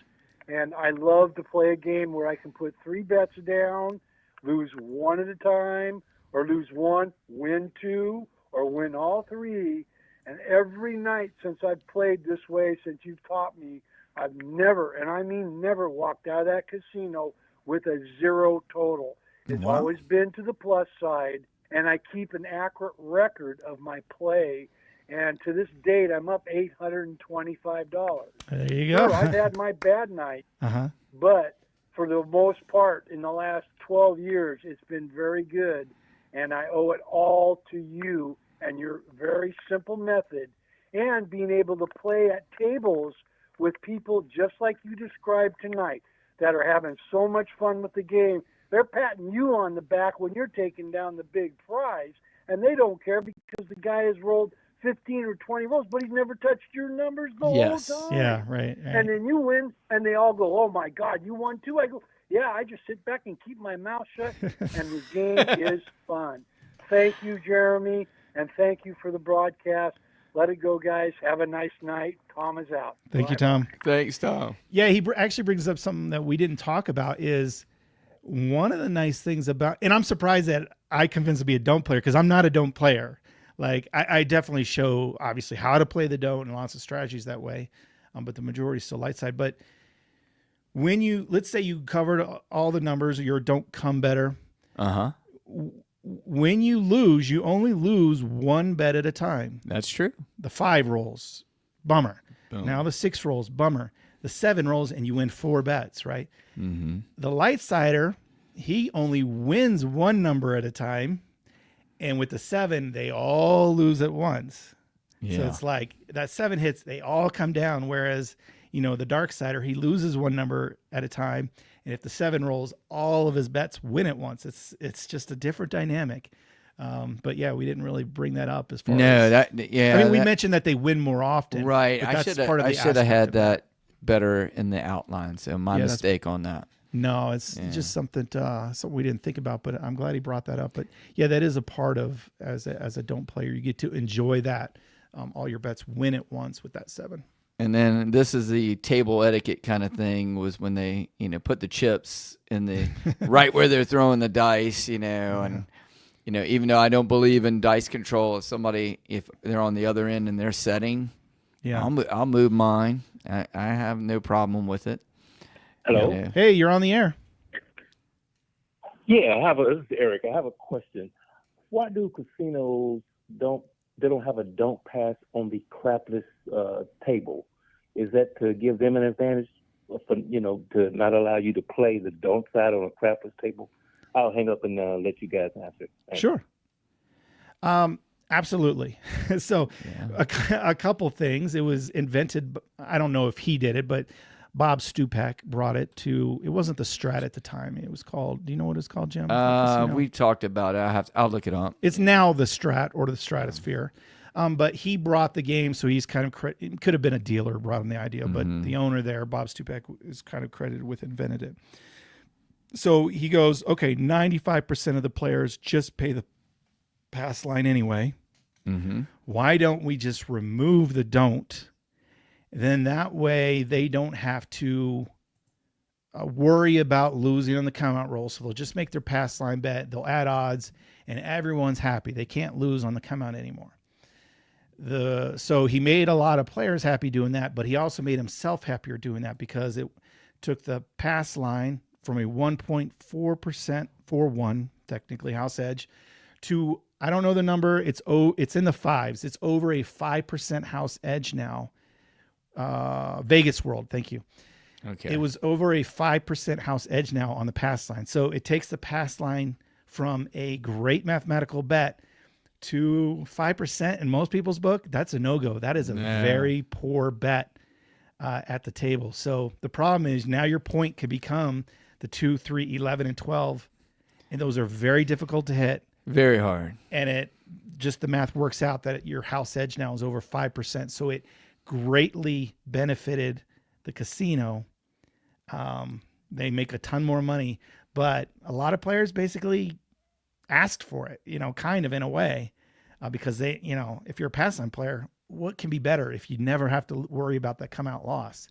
Speaker 3: and I love to play a game where I can put 3 bets down, lose 1 at a time, or lose 1, win 2, or win all 3. And every night since I've played this way, since you've taught me, I've never, and I mean never, walked out of that casino with a 0 total. It's always been to the plus side, and I keep an accurate record of my play. And to this date, I'm up $825.
Speaker 2: There you go.
Speaker 3: Sure, I've had my bad night, but for the most part, in the last 12 years, it's been very good, and I owe it all to you and your very simple method, and being able to play at tables with people just like you described tonight that are having so much fun with the game. They're patting you on the back when you're taking down the big prize, and they don't care because the guy has rolled 15 or 20 rolls, but he's never touched your numbers the whole time.
Speaker 2: Yeah, right.
Speaker 3: And then you win, and they all go, "Oh, my God, you won too?" I go, "Yeah, I just sit back and keep my mouth shut, and the game is fun." Thank you, Jeremy, and thank you for the broadcast. Let it go, guys. Have a nice night. Tom is out.
Speaker 2: Thank you, Tom.
Speaker 1: Thanks, Tom.
Speaker 2: Yeah, he actually brings up something that we didn't talk about is one of the nice things about, and I'm surprised that I convinced to be a don't player because I'm not a don't player. Like I definitely show obviously how to play the don't and lots of strategies that way, but the majority is still light side. But when let's say you covered all the numbers, or your don't come better. When you lose, you only lose 1 bet at a time.
Speaker 1: That's true.
Speaker 2: The 5 rolls, bummer.
Speaker 1: Boom.
Speaker 2: Now the 6 rolls, bummer. The 7 rolls, and you win 4 bets, right?
Speaker 1: Mm-hmm.
Speaker 2: The light sider, he only wins 1 number at a time, and with the 7, they all lose at once. Yeah. So it's like that 7 hits, they all come down. Whereas, the dark sider, he loses 1 number at a time. And if the 7 rolls, all of his bets win at once. It's just a different dynamic. But yeah, we didn't really bring that up as far as. We mentioned that they win more often.
Speaker 1: Right. I should have had that better in the outline. So my mistake on that.
Speaker 2: No, it's just something we didn't think about, but I'm glad he brought that up. But yeah, that is a part of as a don't player. You get to enjoy that. All your bets win at once with that 7.
Speaker 1: And then this is the table etiquette kind of thing, was when they, put the chips in the right where they're throwing the dice, and even though I don't believe in dice control, if they're on the other end and they're setting, I'll move mine. I have no problem with it.
Speaker 8: Hello.
Speaker 2: Hey, you're on the air.
Speaker 8: Yeah, this is Eric. I have a question. Why do casinos don't have a don't pass on the crapless table? Is that to give them an advantage, to not allow you to play the don't side on a crapless table? I'll hang up and let you guys answer. Thanks.
Speaker 2: Sure. Absolutely. So a couple things. It was invented. I don't know if he did it, but Bob Stupak brought it to. It wasn't the Strat at the time. It was called. Do you know what it's called, Jim?
Speaker 1: We talked about it. I'll look it up.
Speaker 2: It's now the Strat or the Stratosphere. But he brought the game, so he's kind of it could have been a dealer who brought him the idea, but the owner there, Bob Stupak, is kind of credited with invented it. So he goes, okay, 95% of the players just pay the pass line anyway. Why don't we just remove the don't? Then that way they don't have to worry about losing on the come out roll. So they'll just make their pass line bet. They'll add odds, and everyone's happy. They can't lose on the come out anymore. So he made a lot of players happy doing that, but he also made himself happier doing that because it took the pass line from a 1.4% 4-1, technically house edge, to, I don't know the number, it's in the 5s. It's over a 5% house edge now. Vegas World, thank you.
Speaker 1: Okay.
Speaker 2: It was over a 5% house edge now on the pass line. So it takes the pass line from a great mathematical bet to 5% in most people's book. That's a no-go. That is a very poor bet at the table. So the problem is now your point could become the 2, 3, 11, and 12. And those are very difficult to hit.
Speaker 1: Very hard.
Speaker 2: And the math works out that your house edge now is over 5%. So it greatly benefited the casino. They make a ton more money, but a lot of players basically asked for it, kind of in a way, because they, if you're a pass line player, what can be better if you never have to worry about that come out loss?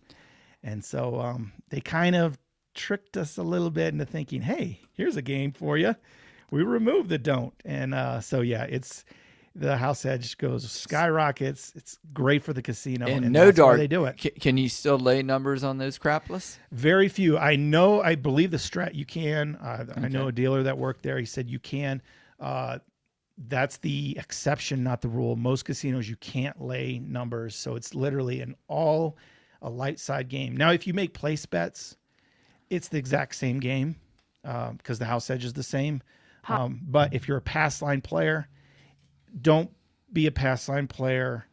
Speaker 2: And so they kind of tricked us a little bit into thinking, hey, here's a game for you. We remove the don't. And it's the house edge skyrockets. It's great for the casino.
Speaker 1: And no dark.
Speaker 2: They do it.
Speaker 1: Can you still lay numbers on those crapless?
Speaker 2: Very few. I believe the Strat you can. I know a dealer that worked there. He said you can. That's the exception, not the rule. Most casinos, you can't lay numbers. So it's literally a light side game. Now, if you make place bets, it's the exact same game because the house edge is the same. But if you're a pass line player, don't be a pass line player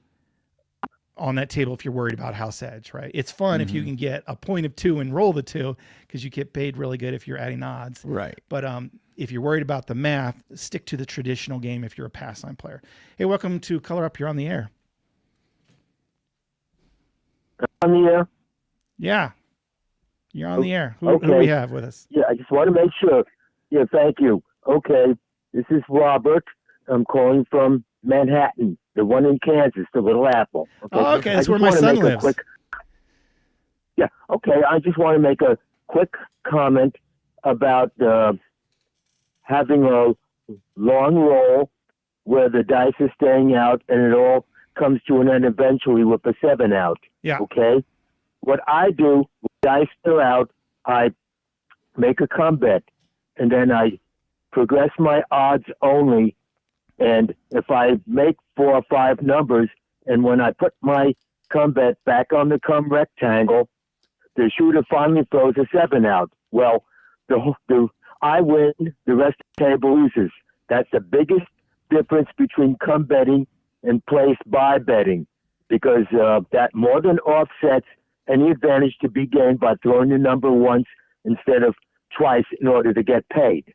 Speaker 2: on that table if you're worried about house edge, right? It's fun if you can get a point of 2 and roll the 2 because you get paid really good if you're adding odds.
Speaker 1: Right.
Speaker 2: But if you're worried about the math, stick to the traditional game if you're a pass line player. Hey, welcome to Color Up. You're on the air.
Speaker 9: On the air?
Speaker 2: Yeah. You're on the air. Who do we have with us?
Speaker 9: Yeah, I just want to make sure. Yeah, thank you. Okay, this is Robert. I'm calling from Manhattan, the one in Kansas, the Little Apple. Okay?
Speaker 2: Oh, okay, that's where my son lives.
Speaker 9: Okay, I just want to make a quick comment about having a long roll where the dice are staying out and it all comes to an end eventually with a 7 out.
Speaker 2: Yeah.
Speaker 9: Okay? What I do, when dice are out, I make a come bet, and then I progress my odds only. And if I make 4 or 5 numbers, and when I put my come bet back on the come rectangle, the shooter finally throws a 7 out. Well, I win, the rest of the table loses. That's the biggest difference between come betting and place buy betting, because that more than offsets any advantage to be gained by throwing the number once instead of twice in order to get paid.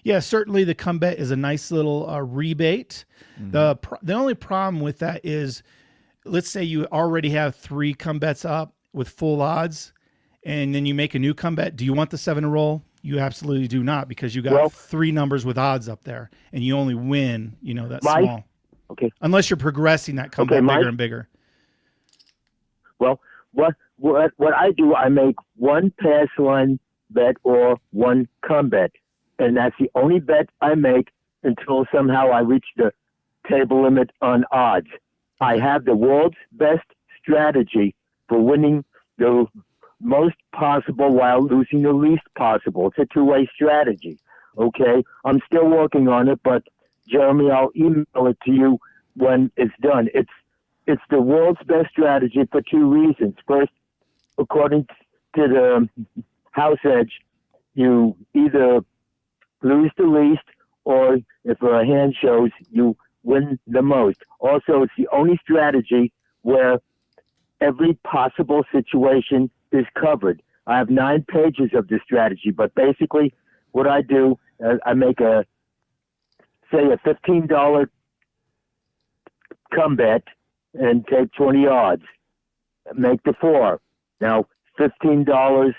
Speaker 2: Yeah, certainly the come bet is a nice little rebate. The only problem with that is, let's say you already have 3 come bets up with full odds, and then you make a new come bet. Do you want the 7 to roll? You absolutely do not, because you got 3 numbers with odds up there, and you only win, that small.
Speaker 9: Okay.
Speaker 2: Unless you're progressing that come bet bigger and bigger.
Speaker 9: Well, what I do, I make 1 pass line bet or 1 come bet, and that's the only bet I make until somehow I reach the table limit on odds. I have the world's best strategy for winning the most possible while losing the least possible. It's a two-way strategy. Okay, I'm still working on it, but Jeremy, I'll email it to you when it's done. It's the world's best strategy for 2 reasons. First, according to the house edge, you either lose the least, or if a hand shows, you win the most. Also, it's the only strategy where every possible situation is covered. I have 9 pages of this strategy, but basically what I do, I make say a $15 come bet and take 20 odds. Make the 4. Now, $15,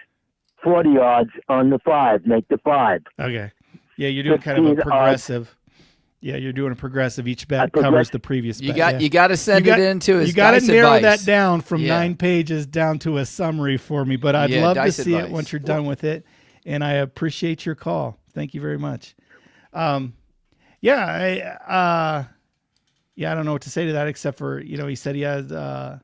Speaker 9: 40 odds on the 5. Make the 5.
Speaker 2: Okay. Yeah, you're doing kind of a progressive. Yeah, you're doing a progressive. Each bet covers the previous bet.
Speaker 1: You got to send it into his.
Speaker 2: You got to narrow
Speaker 1: advice.
Speaker 2: that down from 9 pages down to a summry for me. But I'd love to see it once you're done with it. And I appreciate your call. Thank you very much. I don't know what to say to that except for, he said he has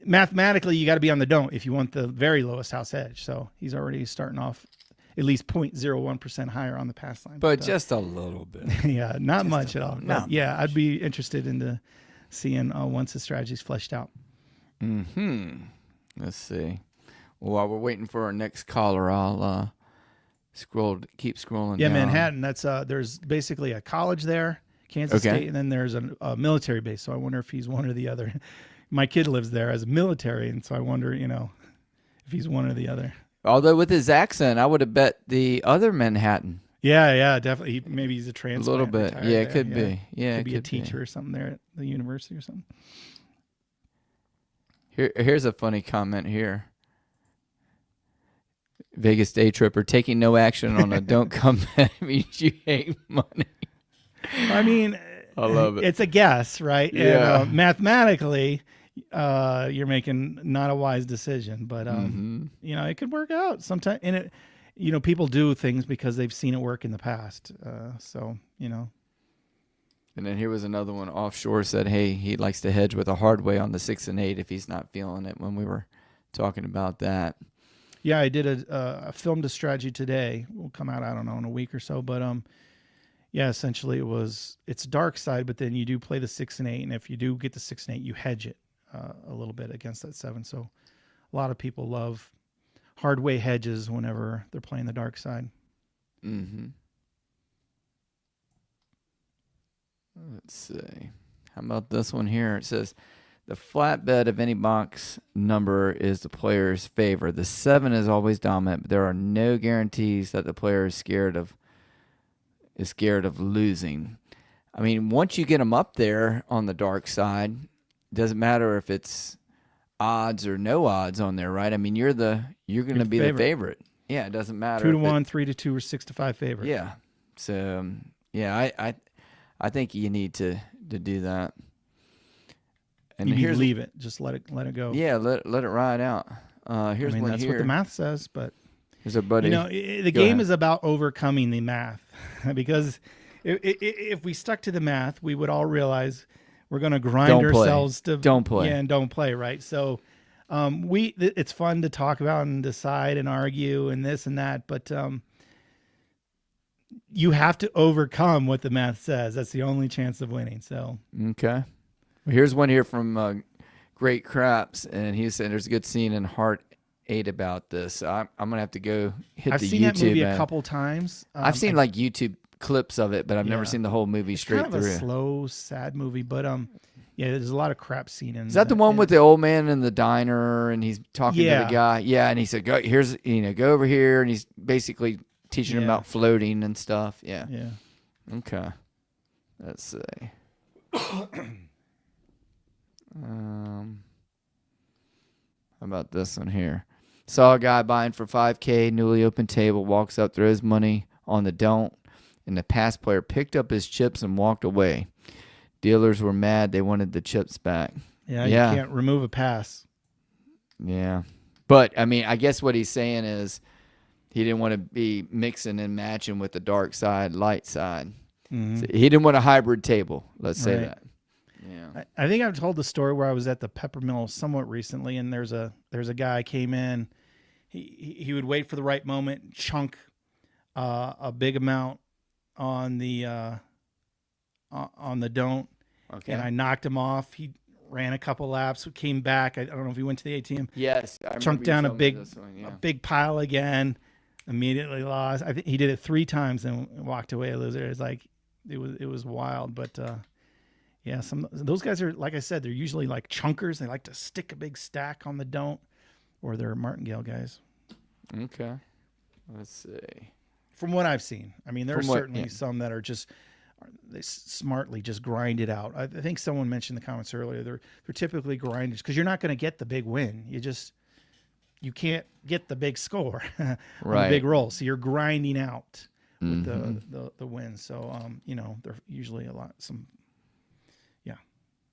Speaker 2: mathematically you got to be on the don't if you want the very lowest house edge. So he's already starting off at least 0.01% higher on the pass line.
Speaker 1: But just a little bit.
Speaker 2: Yeah, not much at all. No. Yeah, I'd be interested in seeing once the strategy's fleshed out.
Speaker 1: Let's see. While we're waiting for our next caller, I'll keep scrolling down.
Speaker 2: Manhattan. That's there's basically a college there, Kansas State, and then there's a military base. So I wonder if he's one or the other. My kid lives there as a military, and so I wonder, if he's one or the other.
Speaker 1: Although with his accent, I would have bet the other Manhattan.
Speaker 2: Yeah, definitely. Maybe he's a transplant.
Speaker 1: A little bit. Yeah, it could be. Yeah,
Speaker 2: could be a teacher or something there at the university or something.
Speaker 1: Here's a funny comment here. Vegas day tripper taking no action on a don't come bet means you hate money.
Speaker 2: I mean,
Speaker 1: I love it.
Speaker 2: It's a guess, right?
Speaker 1: Yeah.
Speaker 2: And, mathematically, you're making not a wise decision, but it could work out sometime. And it, people do things because they've seen it work in the past.
Speaker 1: And then here was another one. Offshore said, hey, he likes to hedge with a hard way on the 6 and 8 if he's not feeling it, when we were talking about that.
Speaker 2: Yeah, I did a filmed a strategy today. Will come out, I don't know, in a week or so. But essentially it's dark side, but then you do play the 6 and 8, and if you do get the 6 and 8, you hedge it a little bit against that 7. So a lot of people love hard way hedges whenever they're playing the dark side.
Speaker 1: Mm-hmm. Let's see. How about this one here? It says, the flat bet of any box number is the player's favor. The 7 is always dominant, but there are no guarantees that the player is scared of losing. I mean, once you get them up there on the dark side, it doesn't matter if it's odds or no odds on there, right? I mean, you're going to be the favorite. Yeah, it doesn't matter.
Speaker 2: 2-1, 3-2, or 6-5 favorite.
Speaker 1: Yeah. So, I think you need to do that.
Speaker 2: And you need to leave it. Just let it go.
Speaker 1: Yeah, let it ride out. Here's one
Speaker 2: that's
Speaker 1: here.
Speaker 2: what the math says, but
Speaker 1: here's our buddy.
Speaker 2: The game is about overcoming the math, because if we stuck to the math, we would all realize we're going to grind ourselves to
Speaker 1: don't play.
Speaker 2: Yeah, and don't play, right? So it's fun to talk about and decide and argue and this and that, but you have to overcome what the math says. That's the only chance of winning. So
Speaker 1: okay. Well, here's one here from Great Craps, and he said there's a good scene in Heart 8 about this. I'm gonna have to go hit the YouTube.
Speaker 2: I've seen that movie a couple times.
Speaker 1: I've seen like YouTube clips of it, but I've never seen the whole movie straight
Speaker 2: kind of
Speaker 1: through.
Speaker 2: A slow, sad movie, but there's a lot of crap scene in.
Speaker 1: Is that the one with the old man in the diner, and he's talking to the guy? Yeah, and he said, "Go here's go over here," and he's basically teaching him about floating and stuff. Yeah.
Speaker 2: Yeah.
Speaker 1: Okay. Let's see. How about this one here? Saw a guy buying for $5K, newly opened table, walks up, throws money on the don't, and the pass player picked up his chips and walked away. Dealers were mad. They wanted the chips back.
Speaker 2: Yeah, you can't remove a pass.
Speaker 1: Yeah. But, I mean, I guess what he's saying is he didn't want to be mixing and matching with the dark side, light side.
Speaker 2: Mm-hmm.
Speaker 1: So he didn't want a hybrid table. Let's say
Speaker 2: Right.
Speaker 1: that. Yeah.
Speaker 2: I think I've told the story where I was at the Peppermill somewhat recently, and there's a guy came in. He would wait for the right moment, chunk a big amount on the don't,
Speaker 1: Okay.
Speaker 2: and I knocked him off. He ran a couple laps, came back. I don't know if he went to the ATM.
Speaker 1: Yes. I
Speaker 2: Chunked
Speaker 1: remember you
Speaker 2: down a
Speaker 1: told me
Speaker 2: big
Speaker 1: this one, yeah.
Speaker 2: a big pile again. Immediately lost. I think he did it 3 times and walked away a loser. It's like it was wild, but yeah, those guys are, like I said, they're usually like chunkers. They like to stick a big stack on the don't, or they're martingale guys.
Speaker 1: Okay. Let's see.
Speaker 2: From what I've seen, I mean, there are
Speaker 1: From what-
Speaker 2: certainly
Speaker 1: yeah.
Speaker 2: some that are just they smartly just grind it out. I think someone mentioned in the comments earlier they're typically grinders because you're not going to get the big win. You can't get the big score on
Speaker 1: Right.
Speaker 2: the big roll, so you're grinding out with
Speaker 1: Mhm.
Speaker 2: the wins. So they're usually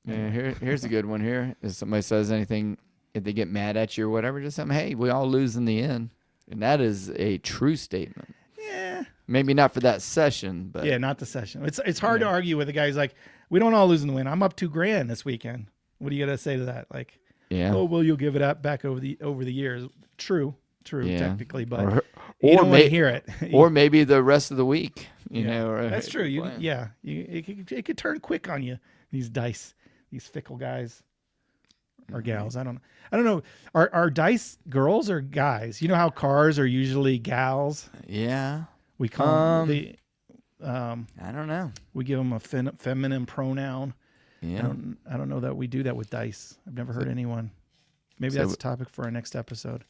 Speaker 1: Yeah, here's a good one here. If somebody says anything, if they get mad at you or whatever, just something, hey, we all lose in the end. And that is a true statement.
Speaker 2: Yeah.
Speaker 1: Maybe not for that session, but
Speaker 2: Yeah, not the session. It's hard to argue with a guy who's like, we don't all lose in the win. I'm up $2,000 this weekend. What are you gonna say to that? Like,
Speaker 1: yeah.
Speaker 2: oh well, you'll give it up back over the years. True,
Speaker 1: Yeah.
Speaker 2: technically, but
Speaker 1: Or-
Speaker 2: you
Speaker 1: or
Speaker 2: don't want to
Speaker 1: may-
Speaker 2: hear it.
Speaker 1: Or maybe the rest of the week, you
Speaker 2: Yeah.
Speaker 1: know. Or,
Speaker 2: That's true.
Speaker 1: playing.
Speaker 2: It could turn quick on you. These dice, these fickle guys or gals. I don't know. Are dice girls or guys? You know how cars are usually gals.
Speaker 1: Yeah.
Speaker 2: We call them
Speaker 1: I don't know.
Speaker 2: we give them a feminine pronoun.
Speaker 1: Yeah.
Speaker 2: I don't know that we do that with dice. I've never heard anyone. Maybe
Speaker 1: So-
Speaker 2: that's a topic for our next episode.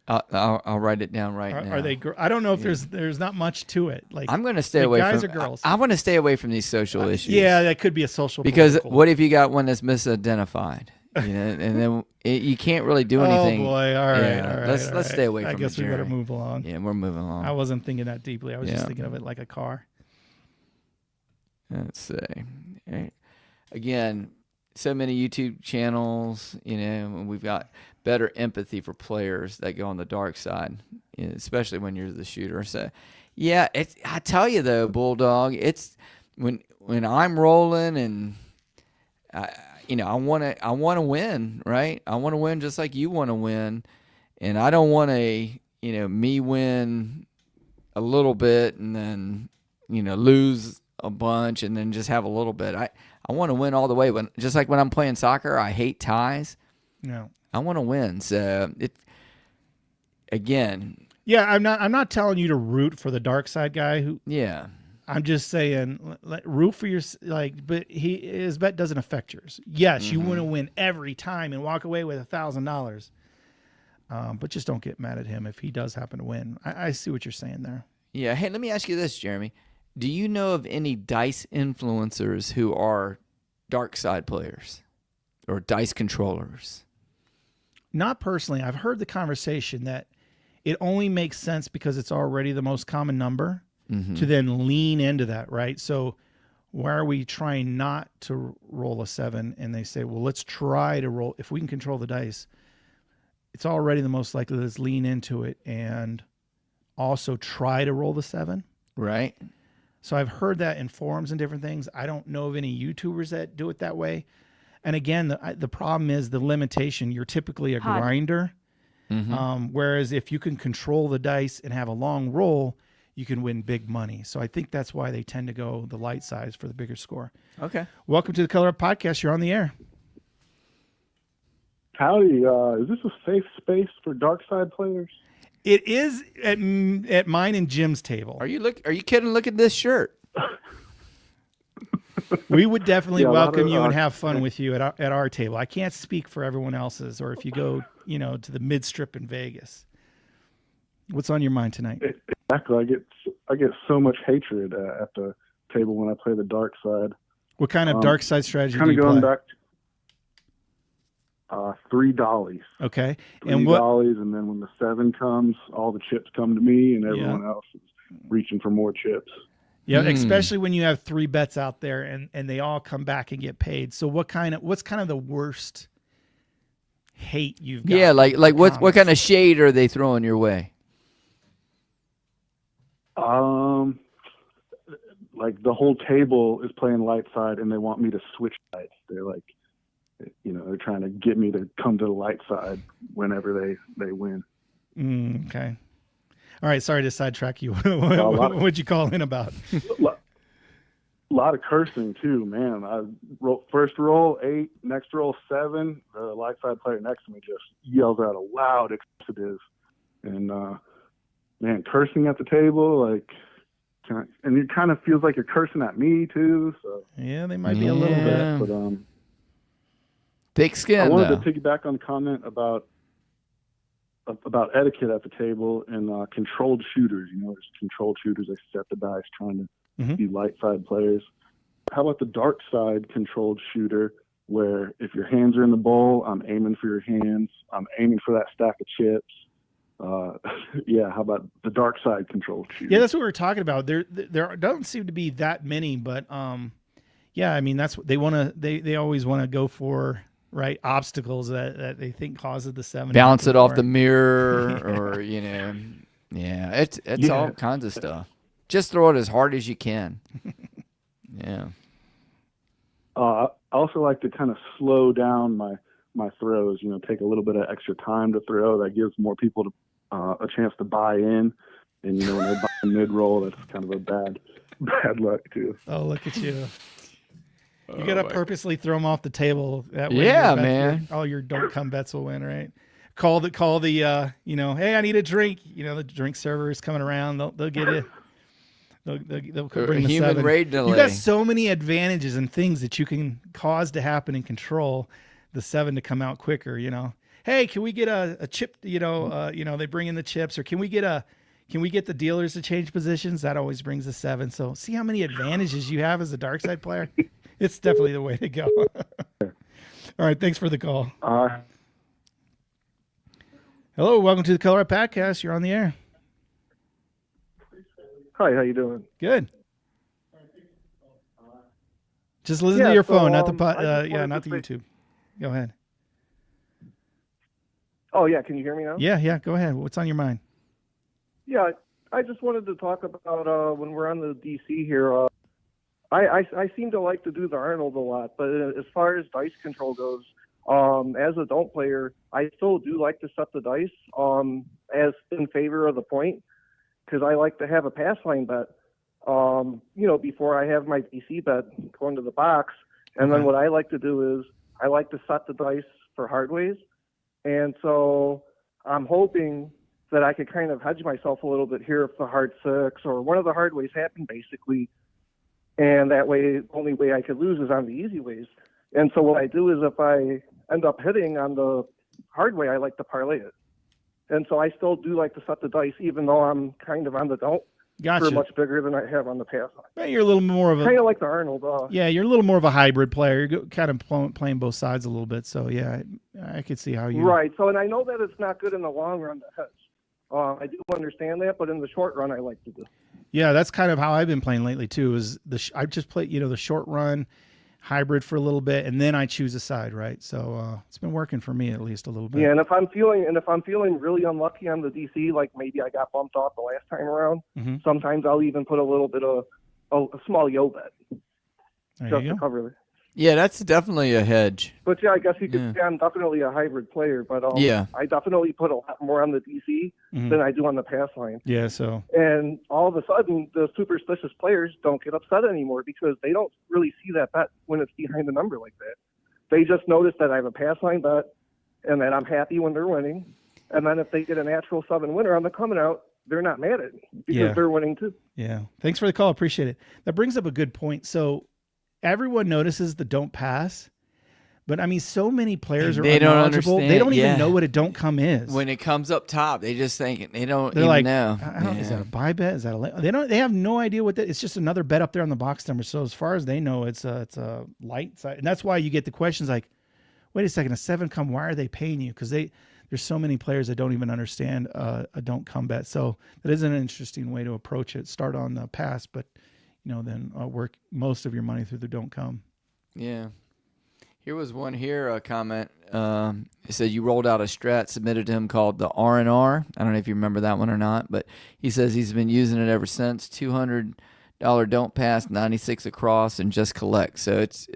Speaker 1: I'll write it down right now.
Speaker 2: Are they? I don't know if there's not much to it. Like
Speaker 1: I'm going to stay
Speaker 2: like
Speaker 1: away
Speaker 2: guys
Speaker 1: from
Speaker 2: or girls.
Speaker 1: I want to stay away from these social issues.
Speaker 2: Yeah, that could be a social.
Speaker 1: Because
Speaker 2: political.
Speaker 1: what if you got one that's misidentified? You know, and then you can't really do anything.
Speaker 2: Oh boy! All right,
Speaker 1: Yeah,
Speaker 2: all right.
Speaker 1: let's
Speaker 2: all right.
Speaker 1: stay away
Speaker 2: I
Speaker 1: from
Speaker 2: guess
Speaker 1: it,
Speaker 2: we better
Speaker 1: Jerry.
Speaker 2: move along.
Speaker 1: Yeah, we're moving along.
Speaker 2: I wasn't thinking that deeply. I was just
Speaker 1: Yeah.
Speaker 2: thinking of it like a car.
Speaker 1: Let's see. Right. Again, so many YouTube channels, you know, and we've got better empathy for players that go on the dark side, you know, especially when you're the shooter. So, yeah, I tell you though, Bulldog, it's when I'm rolling and I want to win, right? I want to win just like you want to win, and I don't want me win a little bit and then lose a bunch and then just have a little bit. I want to win all the way. Just like when I'm playing soccer, I hate ties.
Speaker 2: No.
Speaker 1: I want to win. So again.
Speaker 2: Yeah, I'm not telling you to root for the dark side guy who.
Speaker 1: Yeah.
Speaker 2: I'm just saying, root for your but his bet doesn't affect yours. Yes, you want to win every time and walk away with $1,000, but just don't get mad at him if he does happen to win. I see what you're saying there.
Speaker 1: Yeah. Hey, let me ask you this, Jeremy. Do you know of any dice influencers who are dark side players or dice controllers?
Speaker 2: Not personally. I've heard the conversation that it only makes sense because it's already the most common number. To then lean into that, right? So why are we trying not to roll a 7? And they say, well, let's try to roll. If we can control the dice, it's already the most likely. Let's lean into it and also try to roll the 7.
Speaker 1: Right.
Speaker 2: So I've heard that in forums and different things. I don't know of any YouTubers that do it that way. And again, the problem is the limitation. You're typically a grinder. Whereas if you can control the dice and have a long roll, you can win big money. So I think that's why they tend to go the light size for the bigger score.
Speaker 1: Okay.
Speaker 2: Welcome to the Color Up Podcast. You're on the air.
Speaker 10: Howdy. Is this a safe space for dark side players?
Speaker 2: It is at mine and Jim's table.
Speaker 1: Are you kidding? Look at this shirt.
Speaker 2: We would definitely
Speaker 10: Yeah,
Speaker 2: welcome you and have fun with you at our table. I can't speak for everyone else's, or if you go, to the mid strip in Vegas. What's on your mind tonight?
Speaker 10: Exactly. I get so much hatred at the table when I play the dark side.
Speaker 2: What kind of dark side strategy do
Speaker 10: Kind
Speaker 2: you
Speaker 10: of going
Speaker 2: play?
Speaker 10: back. 3 dollies.
Speaker 2: Okay.
Speaker 10: Three dollies, and then when the 7 comes, all the chips come to me, and everyone else is reaching for more chips.
Speaker 2: Yeah, especially when you have 3 bets out there and they all come back and get paid. So what's kind of the worst hate you've got?
Speaker 1: Yeah, like what kind of shade are they throwing your way?
Speaker 10: Like the whole table is playing light side, and they want me to switch sides. They're like, they're trying to get me to come to the light side whenever they win.
Speaker 2: Okay. All right. Sorry to sidetrack you. What'd you call in about?
Speaker 10: A lot of cursing too, man. I wrote first roll 8, next roll 7. The light side player next to me just yells out how loud it is, and man, cursing at the table, like. And it kind of feels like you're cursing at me too. So
Speaker 2: yeah, they might be a little bit.
Speaker 10: But
Speaker 1: thick skin.
Speaker 10: I wanted to piggyback on the comment about etiquette at the table and controlled shooters. There's controlled shooters. They set the dice trying to be light side players. How about the dark side controlled shooter, where if your hands are in the bowl, I'm aiming for your hands. I'm aiming for that stack of chips. How about the dark side control shooter?
Speaker 2: Yeah, that's what we're talking about. There don't seem to be that many, but I mean that's what they want to. They always want to go for, right, obstacles that they think causes the 7.
Speaker 1: Bounce it off the mirror, or it's all kinds of stuff. Just throw it as hard as you can. Yeah.
Speaker 10: I also like to kind of slow down my throws. Take a little bit of extra time to throw. That gives more people a chance to buy in, and when they buy mid roll, that's kind of a bad luck too.
Speaker 2: Oh, look at you! You gotta purposely throw them off the table. That way,
Speaker 1: man.
Speaker 2: All your don't come bets will win, right? Call the hey, I need a drink. The drink server is coming around. They'll get it. They'll bring the
Speaker 1: human
Speaker 2: 7.
Speaker 1: raid delay.
Speaker 2: You got so many advantages and things that you can cause to happen and control the 7 to come out quicker. Hey, can we get a chip? They bring in the chips, or can we get the dealers to change positions? That always brings the 7. So see how many advantages you have as a dark side player. It's definitely the way to go. All right, thanks for the call. Hello, welcome to the Color Up Podcast. You're on the air.
Speaker 11: Hi, how you doing?
Speaker 2: Good. Just listen to your phone, not the not the YouTube. Go ahead.
Speaker 11: Oh, yeah. Can you hear me now?
Speaker 2: Yeah. Go ahead. What's on your mind?
Speaker 11: Yeah, I just wanted to talk about when we're on the DC here. I seem to like to do the Arnold a lot, but as far as dice control goes, as a don't player, I still do like to set the dice as in favor of the point, because I like to have a pass line bet, before I have my DC bet going to the box. And then what I like to do is I like to set the dice for hard ways. And so I'm hoping that I could kind of hedge myself a little bit here if the hard 6 or one of the hard ways happen, basically. And that way, the only way I could lose is on the easy ways. And so what I do is if I end up hitting on the hard way, I like to parlay it. And so I still do like to set the dice, even though I'm kind of on the don't.
Speaker 2: Gotcha.
Speaker 11: For much bigger than I have on the pass line.
Speaker 2: Well, you're a little more of a
Speaker 11: kind of like the Arnold.
Speaker 2: You're a little more of a hybrid player. You're kind of playing both sides a little bit. So yeah, I could see how you.
Speaker 11: Right. So, and I know that it's not good in the long run to hedge. I do understand that, but in the short run, I like to do.
Speaker 2: Yeah, that's kind of how I've been playing lately too. Is I just play the short run hybrid for a little bit, and then I choose a side, right? So it's been working for me at least a little bit.
Speaker 11: Yeah, and if I'm feeling really unlucky on the DC, like maybe I got bumped off the last time around, sometimes I'll even put a little bit of a small yo bet just to cover it.
Speaker 1: Yeah, that's definitely a hedge.
Speaker 11: But yeah, I guess you could say I'm definitely a hybrid player, but I definitely put a lot more on the DC than I do on the pass line.
Speaker 2: Yeah, so.
Speaker 11: And all of a sudden, the superstitious players don't get upset anymore because they don't really see that bet when it's behind a number like that. They just notice that I have a pass line bet and that I'm happy when they're winning. And then if they get a natural 7 winner on the coming out, they're not mad at me because they're winning too.
Speaker 2: Yeah. Thanks for the call. Appreciate it. That brings up a good point. So everyone notices the don't pass, but I mean, so many players are unknowledgeable. They don't even know what a don't come is.
Speaker 1: When it comes up top, they just think they don't
Speaker 2: They're
Speaker 1: even
Speaker 2: like,
Speaker 1: know.
Speaker 2: Is that a buy bet? Is that a they have no idea what that. It's just another bet up there on the box number. So as far as they know, it's a light side, and that's why you get the questions like, wait a second, a 7 come, why are they paying you? Because there's so many players that don't even understand a don't come bet. So that is an interesting way to approach it. Start on the pass, but then work most of your money through the don't come.
Speaker 1: Yeah. Here was one here, a comment. It said you rolled out a strat submitted to him called the R&R. I don't know if you remember that one or not, but he says he's been using it ever since. $200 don't pass, 96 across, and just collect. So it's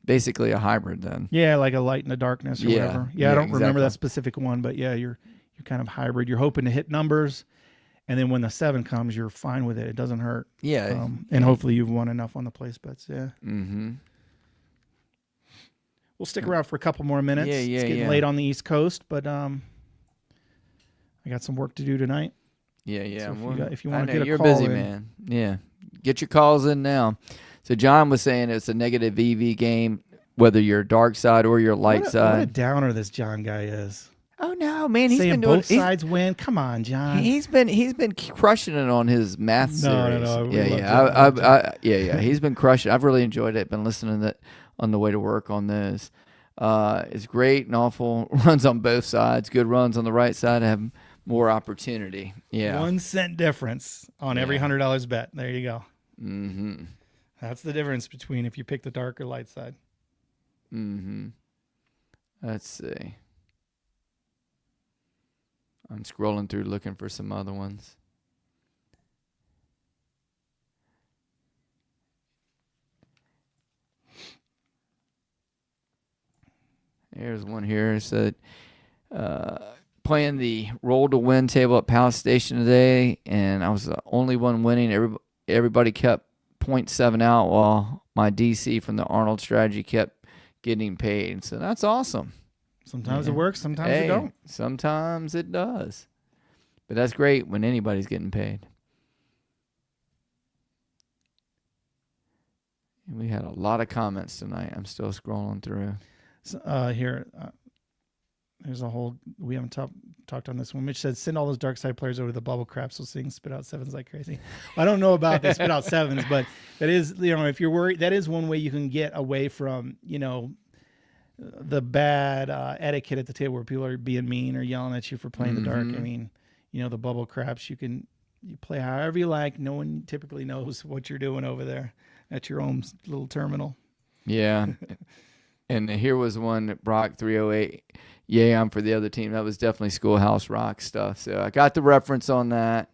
Speaker 1: basically a hybrid then.
Speaker 2: Yeah, like a light in the darkness or whatever. Yeah, I don't remember that specific one, but yeah, you're kind of hybrid. You're hoping to hit numbers, and then when the 7 comes, you're fine with it. It doesn't hurt.
Speaker 1: Yeah.
Speaker 2: And hopefully you've won enough on the place bets. Yeah.
Speaker 1: Mm-hmm.
Speaker 2: We'll stick around for a couple more minutes.
Speaker 1: Yeah,
Speaker 2: it's getting late on the East Coast, but I got some work to do tonight.
Speaker 1: Yeah.
Speaker 2: So if you want to get a
Speaker 1: you're
Speaker 2: call
Speaker 1: busy,
Speaker 2: in.
Speaker 1: man. Yeah. Get your calls in now. So John was saying it's a negative EV game, whether you're dark side or your light side.
Speaker 2: What a downer this John guy is.
Speaker 1: Oh no, man! He's
Speaker 2: saying
Speaker 1: been doing
Speaker 2: both sides win. Come on, John.
Speaker 1: He's been crushing it on his math series.
Speaker 2: No.
Speaker 1: Yeah. He's been crushing. I've really enjoyed it. Been listening to that on the way to work on this. It's great and awful runs on both sides. Good runs on the right side have more opportunity. Yeah,
Speaker 2: 1 cent difference on every $100 bet. There you go.
Speaker 1: Mm-hmm.
Speaker 2: That's the difference between if you pick the dark or light side.
Speaker 1: Mm-hmm. Let's see. I'm scrolling through looking for some other ones. Here's one here. It said, playing the roll to win table at Palace Station today, and I was the only one winning. Everybody kept 0.7 out while my DC from the Arnold strategy kept getting paid. So that's awesome.
Speaker 2: Sometimes it works, sometimes it don't.
Speaker 1: Sometimes it does. But that's great when anybody's getting paid. And we had a lot of comments tonight. I'm still scrolling through.
Speaker 2: There's a whole, we haven't talked on this one. Mitch said, send all those dark side players over to the bubble crap so they can spit out 7s like crazy. I don't know about the spit out 7s, but that is, if you're worried, that is one way you can get away from, the bad etiquette at the table where people are being mean or yelling at you for playing the dark. I mean, the bubble craps, you play however you like. No one typically knows what you're doing over there at your own little terminal.
Speaker 1: Yeah. And here was one, Brock 308. Yeah, I'm for the other team. That was definitely Schoolhouse Rock stuff. So I got the reference on that.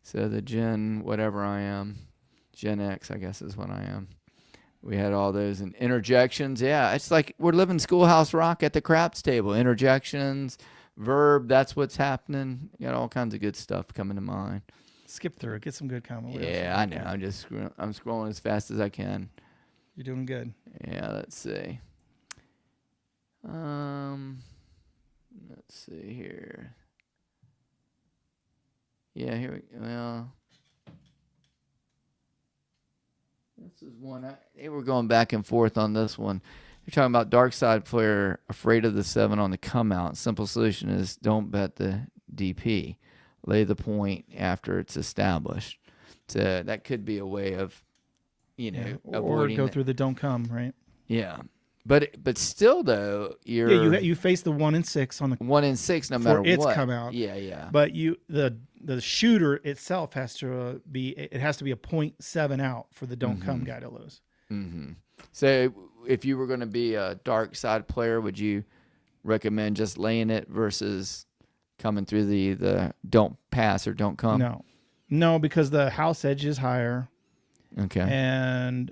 Speaker 1: So the Gen, whatever I am, Gen X, I guess is what I am. We had all those and interjections. Yeah, it's like we're living Schoolhouse Rock at the craps table. Interjections, verb, that's what's happening. You got all kinds of good stuff coming to mind.
Speaker 2: Skip through it. Get some good comment.
Speaker 1: Yeah, I know. I'm scrolling as fast as I can.
Speaker 2: You're doing good.
Speaker 1: Yeah, let's see. Let's see here. Yeah, here we go. Well, this is one. They were going back and forth on this one. You're talking about dark side player afraid of the 7 on the come out. Simple solution is don't bet the DP. Lay the point after it's established. So that could be a way of, avoiding
Speaker 2: or go through the don't come, right?
Speaker 1: Yeah. But still though,
Speaker 2: you face the 1 and 6 on the
Speaker 1: 1 and 6 no matter what.
Speaker 2: It's come out.
Speaker 1: Yeah.
Speaker 2: But the shooter itself has to be a 0.7 out for the don't come guy to lose.
Speaker 1: Mm-hmm. So if you were going to be a dark side player, would you recommend just laying it versus coming through the don't pass or don't come?
Speaker 2: No, because the house edge is higher.
Speaker 1: Okay.
Speaker 2: And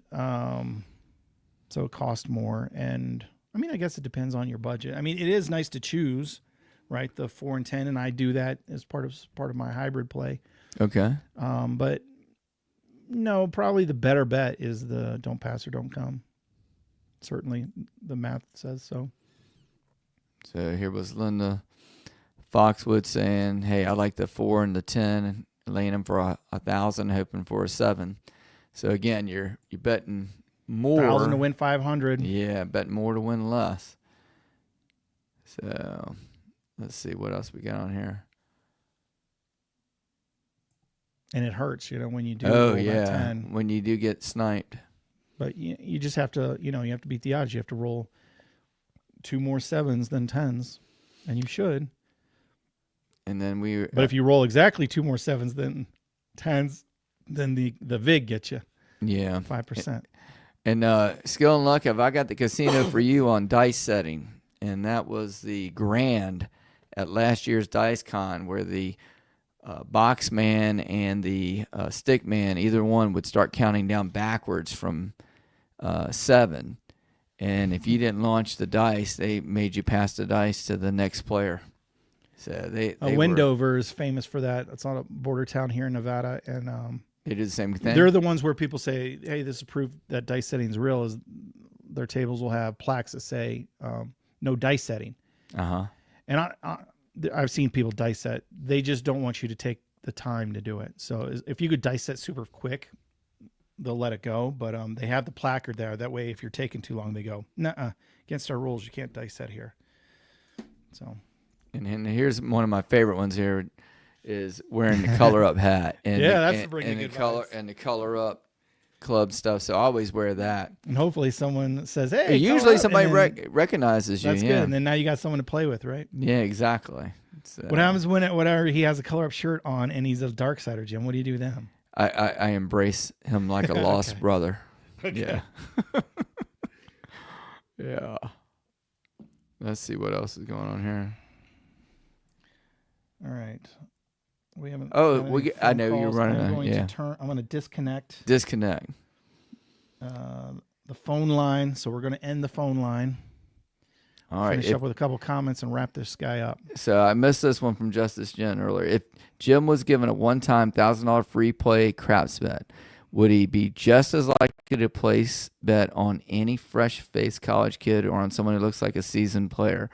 Speaker 2: so it costs more. And I mean, I guess it depends on your budget. I mean, it is nice to choose, right? The 4 and 10, and I do that as part of my hybrid play.
Speaker 1: Okay.
Speaker 2: But no, probably the better bet is the don't pass or don't come. Certainly the math says so.
Speaker 1: So here was Linda Foxwood saying, hey, I like the 4 and the 10, laying them for 1,000, hoping for a 7. So again, you're betting more.
Speaker 2: 1,000 to win 500.
Speaker 1: Yeah, betting more to win less. So let's see what else we got on here.
Speaker 2: And it hurts, when you do.
Speaker 1: Oh yeah, 10. When you do get sniped.
Speaker 2: But you just have to, you have to beat the odds. You have to roll 2 more 7s than 10s, and you should.
Speaker 1: And then
Speaker 2: But if you roll exactly 2 more 7s than 10s, then the VIG gets you.
Speaker 1: Yeah.
Speaker 2: 5%.
Speaker 1: And skill and luck, I got the casino for you on dice setting. And that was the grand at last year's Dice Con, where the box man and the stick man, either one would start counting down backwards from 7. And if you didn't launch the dice, they made you pass the dice to the next player. So they
Speaker 2: Wendover is famous for that. It's on a border town here in Nevada, and
Speaker 1: they do the same thing.
Speaker 2: They're the ones where people say, "Hey, this is proof that dice setting is real." Is their tables will have plaques that say "No dice setting." And I've seen people dice set. They just don't want you to take the time to do it. So if you could dice set super quick, they'll let it go. But they have the placard there. That way, if you're taking too long, they go, "Nuh-uh, against our rules, you can't dice set here." So.
Speaker 1: And here's one of my favorite ones here is wearing the color up hat. And
Speaker 2: that's bringing good
Speaker 1: color
Speaker 2: vibes.
Speaker 1: and the color up club stuff. So I always wear that.
Speaker 2: And hopefully someone says, "Hey."
Speaker 1: Usually somebody recognizes you.
Speaker 2: That's good. And then now you got someone to play with, right?
Speaker 1: Yeah, exactly.
Speaker 2: What happens whenever he has a color up shirt on and he's a dark sider, Jim? What do you do then?
Speaker 1: I embrace him like a lost brother.
Speaker 2: Okay.
Speaker 1: Yeah. Yeah. Let's see what else is going on here.
Speaker 2: All right. We haven't.
Speaker 1: I know you're running.
Speaker 2: I'm going to disconnect.
Speaker 1: Disconnect.
Speaker 2: The phone line. So we're going to end the phone line.
Speaker 1: All right.
Speaker 2: Finish up with a couple comments and wrap this guy up.
Speaker 1: So I missed this one from Justice Jen earlier. If Jim was given a one-time $1,000 free play craps bet, would he be just as likely to place bet on any fresh-faced college kid or on someone who looks like a seasoned player?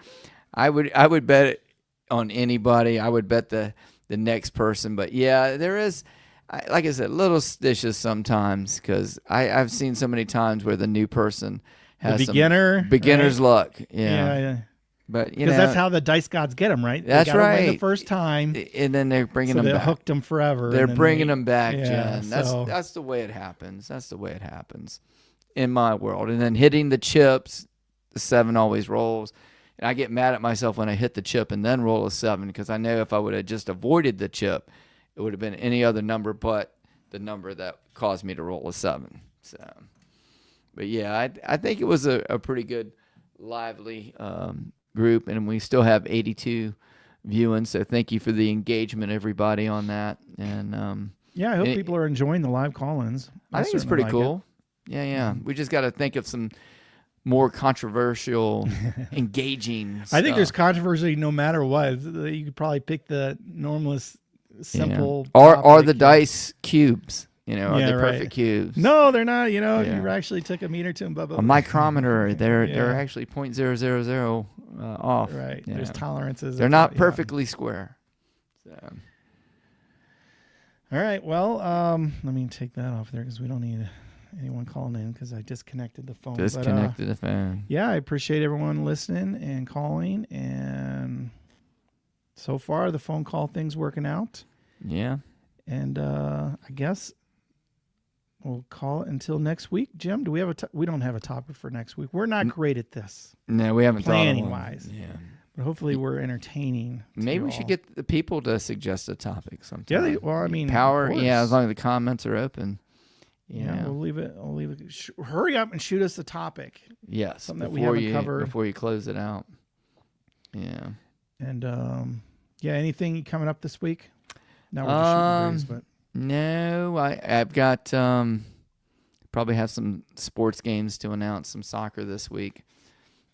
Speaker 1: I would bet it on anybody. I would bet the next person. But yeah, there is, like I said, a little stitious sometimes because I've seen so many times where the new person has
Speaker 2: the beginner's
Speaker 1: luck.
Speaker 2: Yeah.
Speaker 1: But
Speaker 2: because that's how the dice gods get them, right?
Speaker 1: That's
Speaker 2: they
Speaker 1: right.
Speaker 2: Win the first time,
Speaker 1: and then they're bringing them back.
Speaker 2: Hooked them forever.
Speaker 1: They're bringing them back, Jen.
Speaker 2: So.
Speaker 1: That's the way it happens. That's the way it happens in my world. And then hitting the chips, the 7 always rolls. And I get mad at myself when I hit the chip and then roll a 7 because I know if I would have just avoided the chip, it would have been any other number but the number that caused me to roll a 7. So, but yeah, I think it was a pretty good, lively group, and we still have 82 viewing. So thank you for the engagement, everybody, on that. And
Speaker 2: I hope people are enjoying the live call-ins.
Speaker 1: I think it's pretty cool. Yeah. We just got to think of some more controversial, engaging stuff.
Speaker 2: I think there's controversy no matter what. You could probably pick the normalist, simple.
Speaker 1: Or the dice cubes, are the perfect cubes.
Speaker 2: No, they're not. You actually took a meter to them. Blah, blah,
Speaker 1: a micrometer, they're actually 0.000 off.
Speaker 2: Right. There's tolerances.
Speaker 1: They're not perfectly square. So.
Speaker 2: All right. Well, let me take that off there because we don't need anyone calling in because I disconnected the phone.
Speaker 1: The phone.
Speaker 2: Yeah, I appreciate everyone listening and calling. And so far, the phone call thing's working out.
Speaker 1: Yeah.
Speaker 2: And I guess we'll call it until next week. Jim, do we have we don't have a topic for next week. We're not great at this.
Speaker 1: No, we haven't
Speaker 2: planning-wise.
Speaker 1: Yeah.
Speaker 2: But hopefully we're entertaining.
Speaker 1: Maybe we should get the people to suggest a topic sometime.
Speaker 2: Yeah,
Speaker 1: power. Yeah, as long as the comments are open.
Speaker 2: Yeah, we'll leave it. Hurry up and shoot us the topic.
Speaker 1: Yes,
Speaker 2: something that we haven't covered
Speaker 1: before you close it out. Yeah,
Speaker 2: and anything coming up this week? Now we're just shooting breeze, but
Speaker 1: no, I've got probably have some sports games to announce, some soccer this week,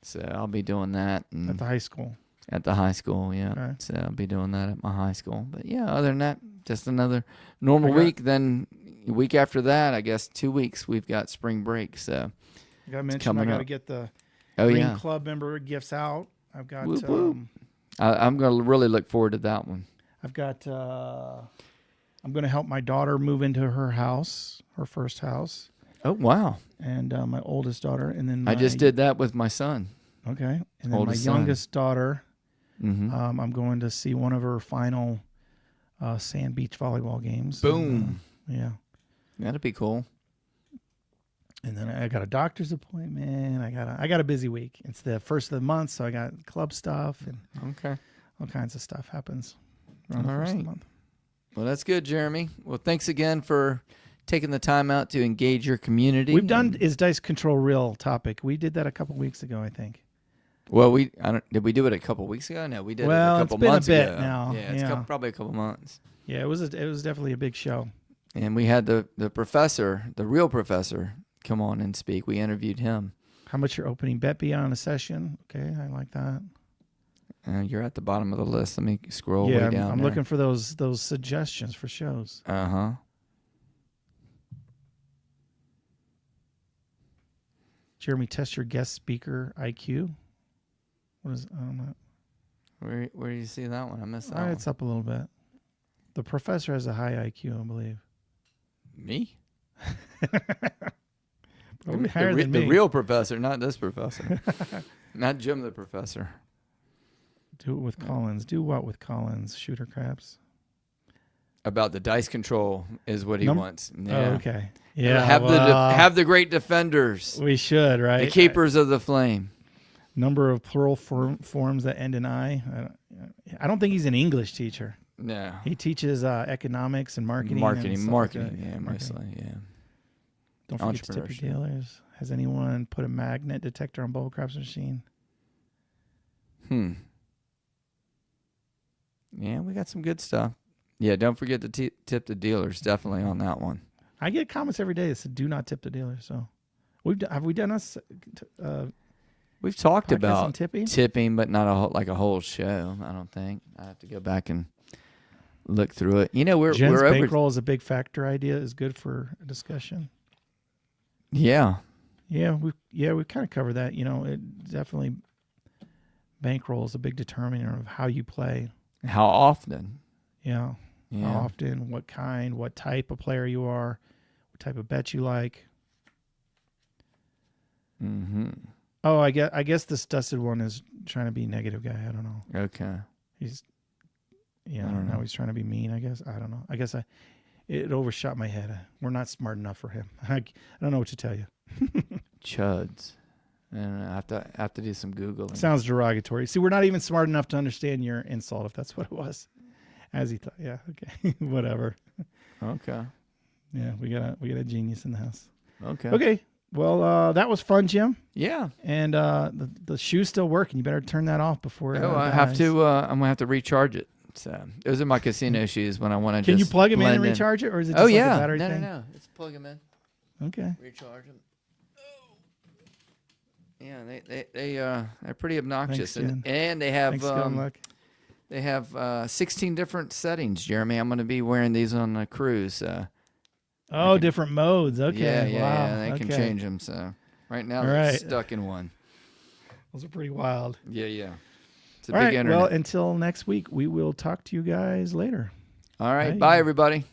Speaker 1: so I'll be doing that
Speaker 2: at the high school.
Speaker 1: At the high school, yeah.
Speaker 2: Okay.
Speaker 1: So I'll be doing that at my high school. But yeah, other than that, just another normal week. Then a week after that, I guess 2 weeks, we've got spring break. So
Speaker 2: I got to mention, I got to get the Green Club member gifts out. I've got.
Speaker 1: Whoop, whoop. I'm going to really look forward to that one.
Speaker 2: I've got. I'm going to help my daughter move into her house, her first house.
Speaker 1: Oh wow!
Speaker 2: And my oldest daughter, and then
Speaker 1: I just did that with my son.
Speaker 2: Okay, and then my youngest daughter.
Speaker 1: Mm-hmm.
Speaker 2: I'm going to see one of her final sand beach volleyball games.
Speaker 1: Boom!
Speaker 2: Yeah,
Speaker 1: that'd be cool.
Speaker 2: And then I got a doctor's appointment. I got a busy week. It's the first of the month, so I got club stuff and all kinds of stuff happens around the first of the month.
Speaker 1: Well, that's good, Jeremy. Well, thanks again for taking the time out to engage your community.
Speaker 2: We've done Is Dice Control Real topic. We did that a couple weeks ago, I think.
Speaker 1: Well, did we do it a couple weeks ago? No, we did it a couple months ago.
Speaker 2: Well, it's been a bit now.
Speaker 1: Yeah, it's probably a couple months.
Speaker 2: Yeah, it was definitely a big show.
Speaker 1: And we had the professor, the real professor, come on and speak. We interviewed him.
Speaker 2: How much your opening bet be on a session? Okay, I like that.
Speaker 1: You're at the bottom of the list. Let me scroll way down.
Speaker 2: I'm looking for those suggestions for shows. Jeremy, test your guest speaker IQ. What is? I don't know.
Speaker 1: Where do you see that one? I missed that one.
Speaker 2: It's up a little bit. The professor has a high IQ, I believe.
Speaker 1: Me?
Speaker 2: Probably higher than me.
Speaker 1: The real professor, not this professor. Not Jim the professor.
Speaker 2: Do it with Collins. Do what with Collins? Shooter craps.
Speaker 1: About the dice control is what he wants. Yeah.
Speaker 2: Oh, okay. Yeah.
Speaker 1: Have the great defenders.
Speaker 2: We should, right?
Speaker 1: The keepers of the flame.
Speaker 2: Number of plural forms that end in I. I don't think he's an English teacher.
Speaker 1: No.
Speaker 2: He teaches economics and marketing.
Speaker 1: Marketing,
Speaker 2: like
Speaker 1: yeah, mostly, yeah.
Speaker 2: Don't forget to tip your dealers. Has anyone put a magnet detector on bubble craps machine?
Speaker 1: Yeah, we got some good stuff. Yeah, don't forget to tip the dealers. Definitely on that one.
Speaker 2: I get comments every day that say, "Do not tip the dealers." So, have we done us?
Speaker 1: We've talked about tipping, but not a whole show. I don't think. I have to go back and look through it. You know,
Speaker 2: Jen's bankroll is a big factor idea is good for a discussion.
Speaker 1: Yeah.
Speaker 2: Yeah, we kind of covered that. You know, it definitely bankroll is a big determiner of how you play.
Speaker 1: How often?
Speaker 2: Yeah. How often, what kind, what type of player you are, what type of bet you like.
Speaker 1: Mm-hmm.
Speaker 2: Oh, I guess this dusted one is trying to be negative guy. I don't know.
Speaker 1: Okay.
Speaker 2: I don't know. He's trying to be mean, I guess. I don't know. I guess it overshot my head. We're not smart enough for him. I don't know what to tell you.
Speaker 1: Chuds. And I have to do some Googling.
Speaker 2: Sounds derogatory. See, we're not even smart enough to understand your insult, if that's what it was. As he thought. Yeah, okay. Whatever.
Speaker 1: Okay.
Speaker 2: Yeah, we got a genius in the house.
Speaker 1: Okay.
Speaker 2: Okay. Well, that was fun, Jim.
Speaker 1: Yeah.
Speaker 2: And the shoe's still working. You better turn that off before.
Speaker 1: I have to. I'm gonna have to recharge it. So those are my casino shoes when I want to.
Speaker 2: Can you plug them in and recharge it, or is it just like a battery thing?
Speaker 1: No. Let's plug them in.
Speaker 2: Okay.
Speaker 1: Recharge them. Yeah, they're pretty obnoxious,
Speaker 2: Thanks,
Speaker 1: and they have
Speaker 2: Thanks,
Speaker 1: they have 16 different settings. Jeremy, I'm going to be wearing these on a cruise.
Speaker 2: Different modes. Okay.
Speaker 1: Yeah, they can change them. So right now they're stuck in one.
Speaker 2: Those are pretty wild.
Speaker 1: Yeah. It's a
Speaker 2: All
Speaker 1: big
Speaker 2: right.
Speaker 1: internet.
Speaker 2: Well, until next week, we will talk to you guys later.
Speaker 1: All right. Bye, everybody.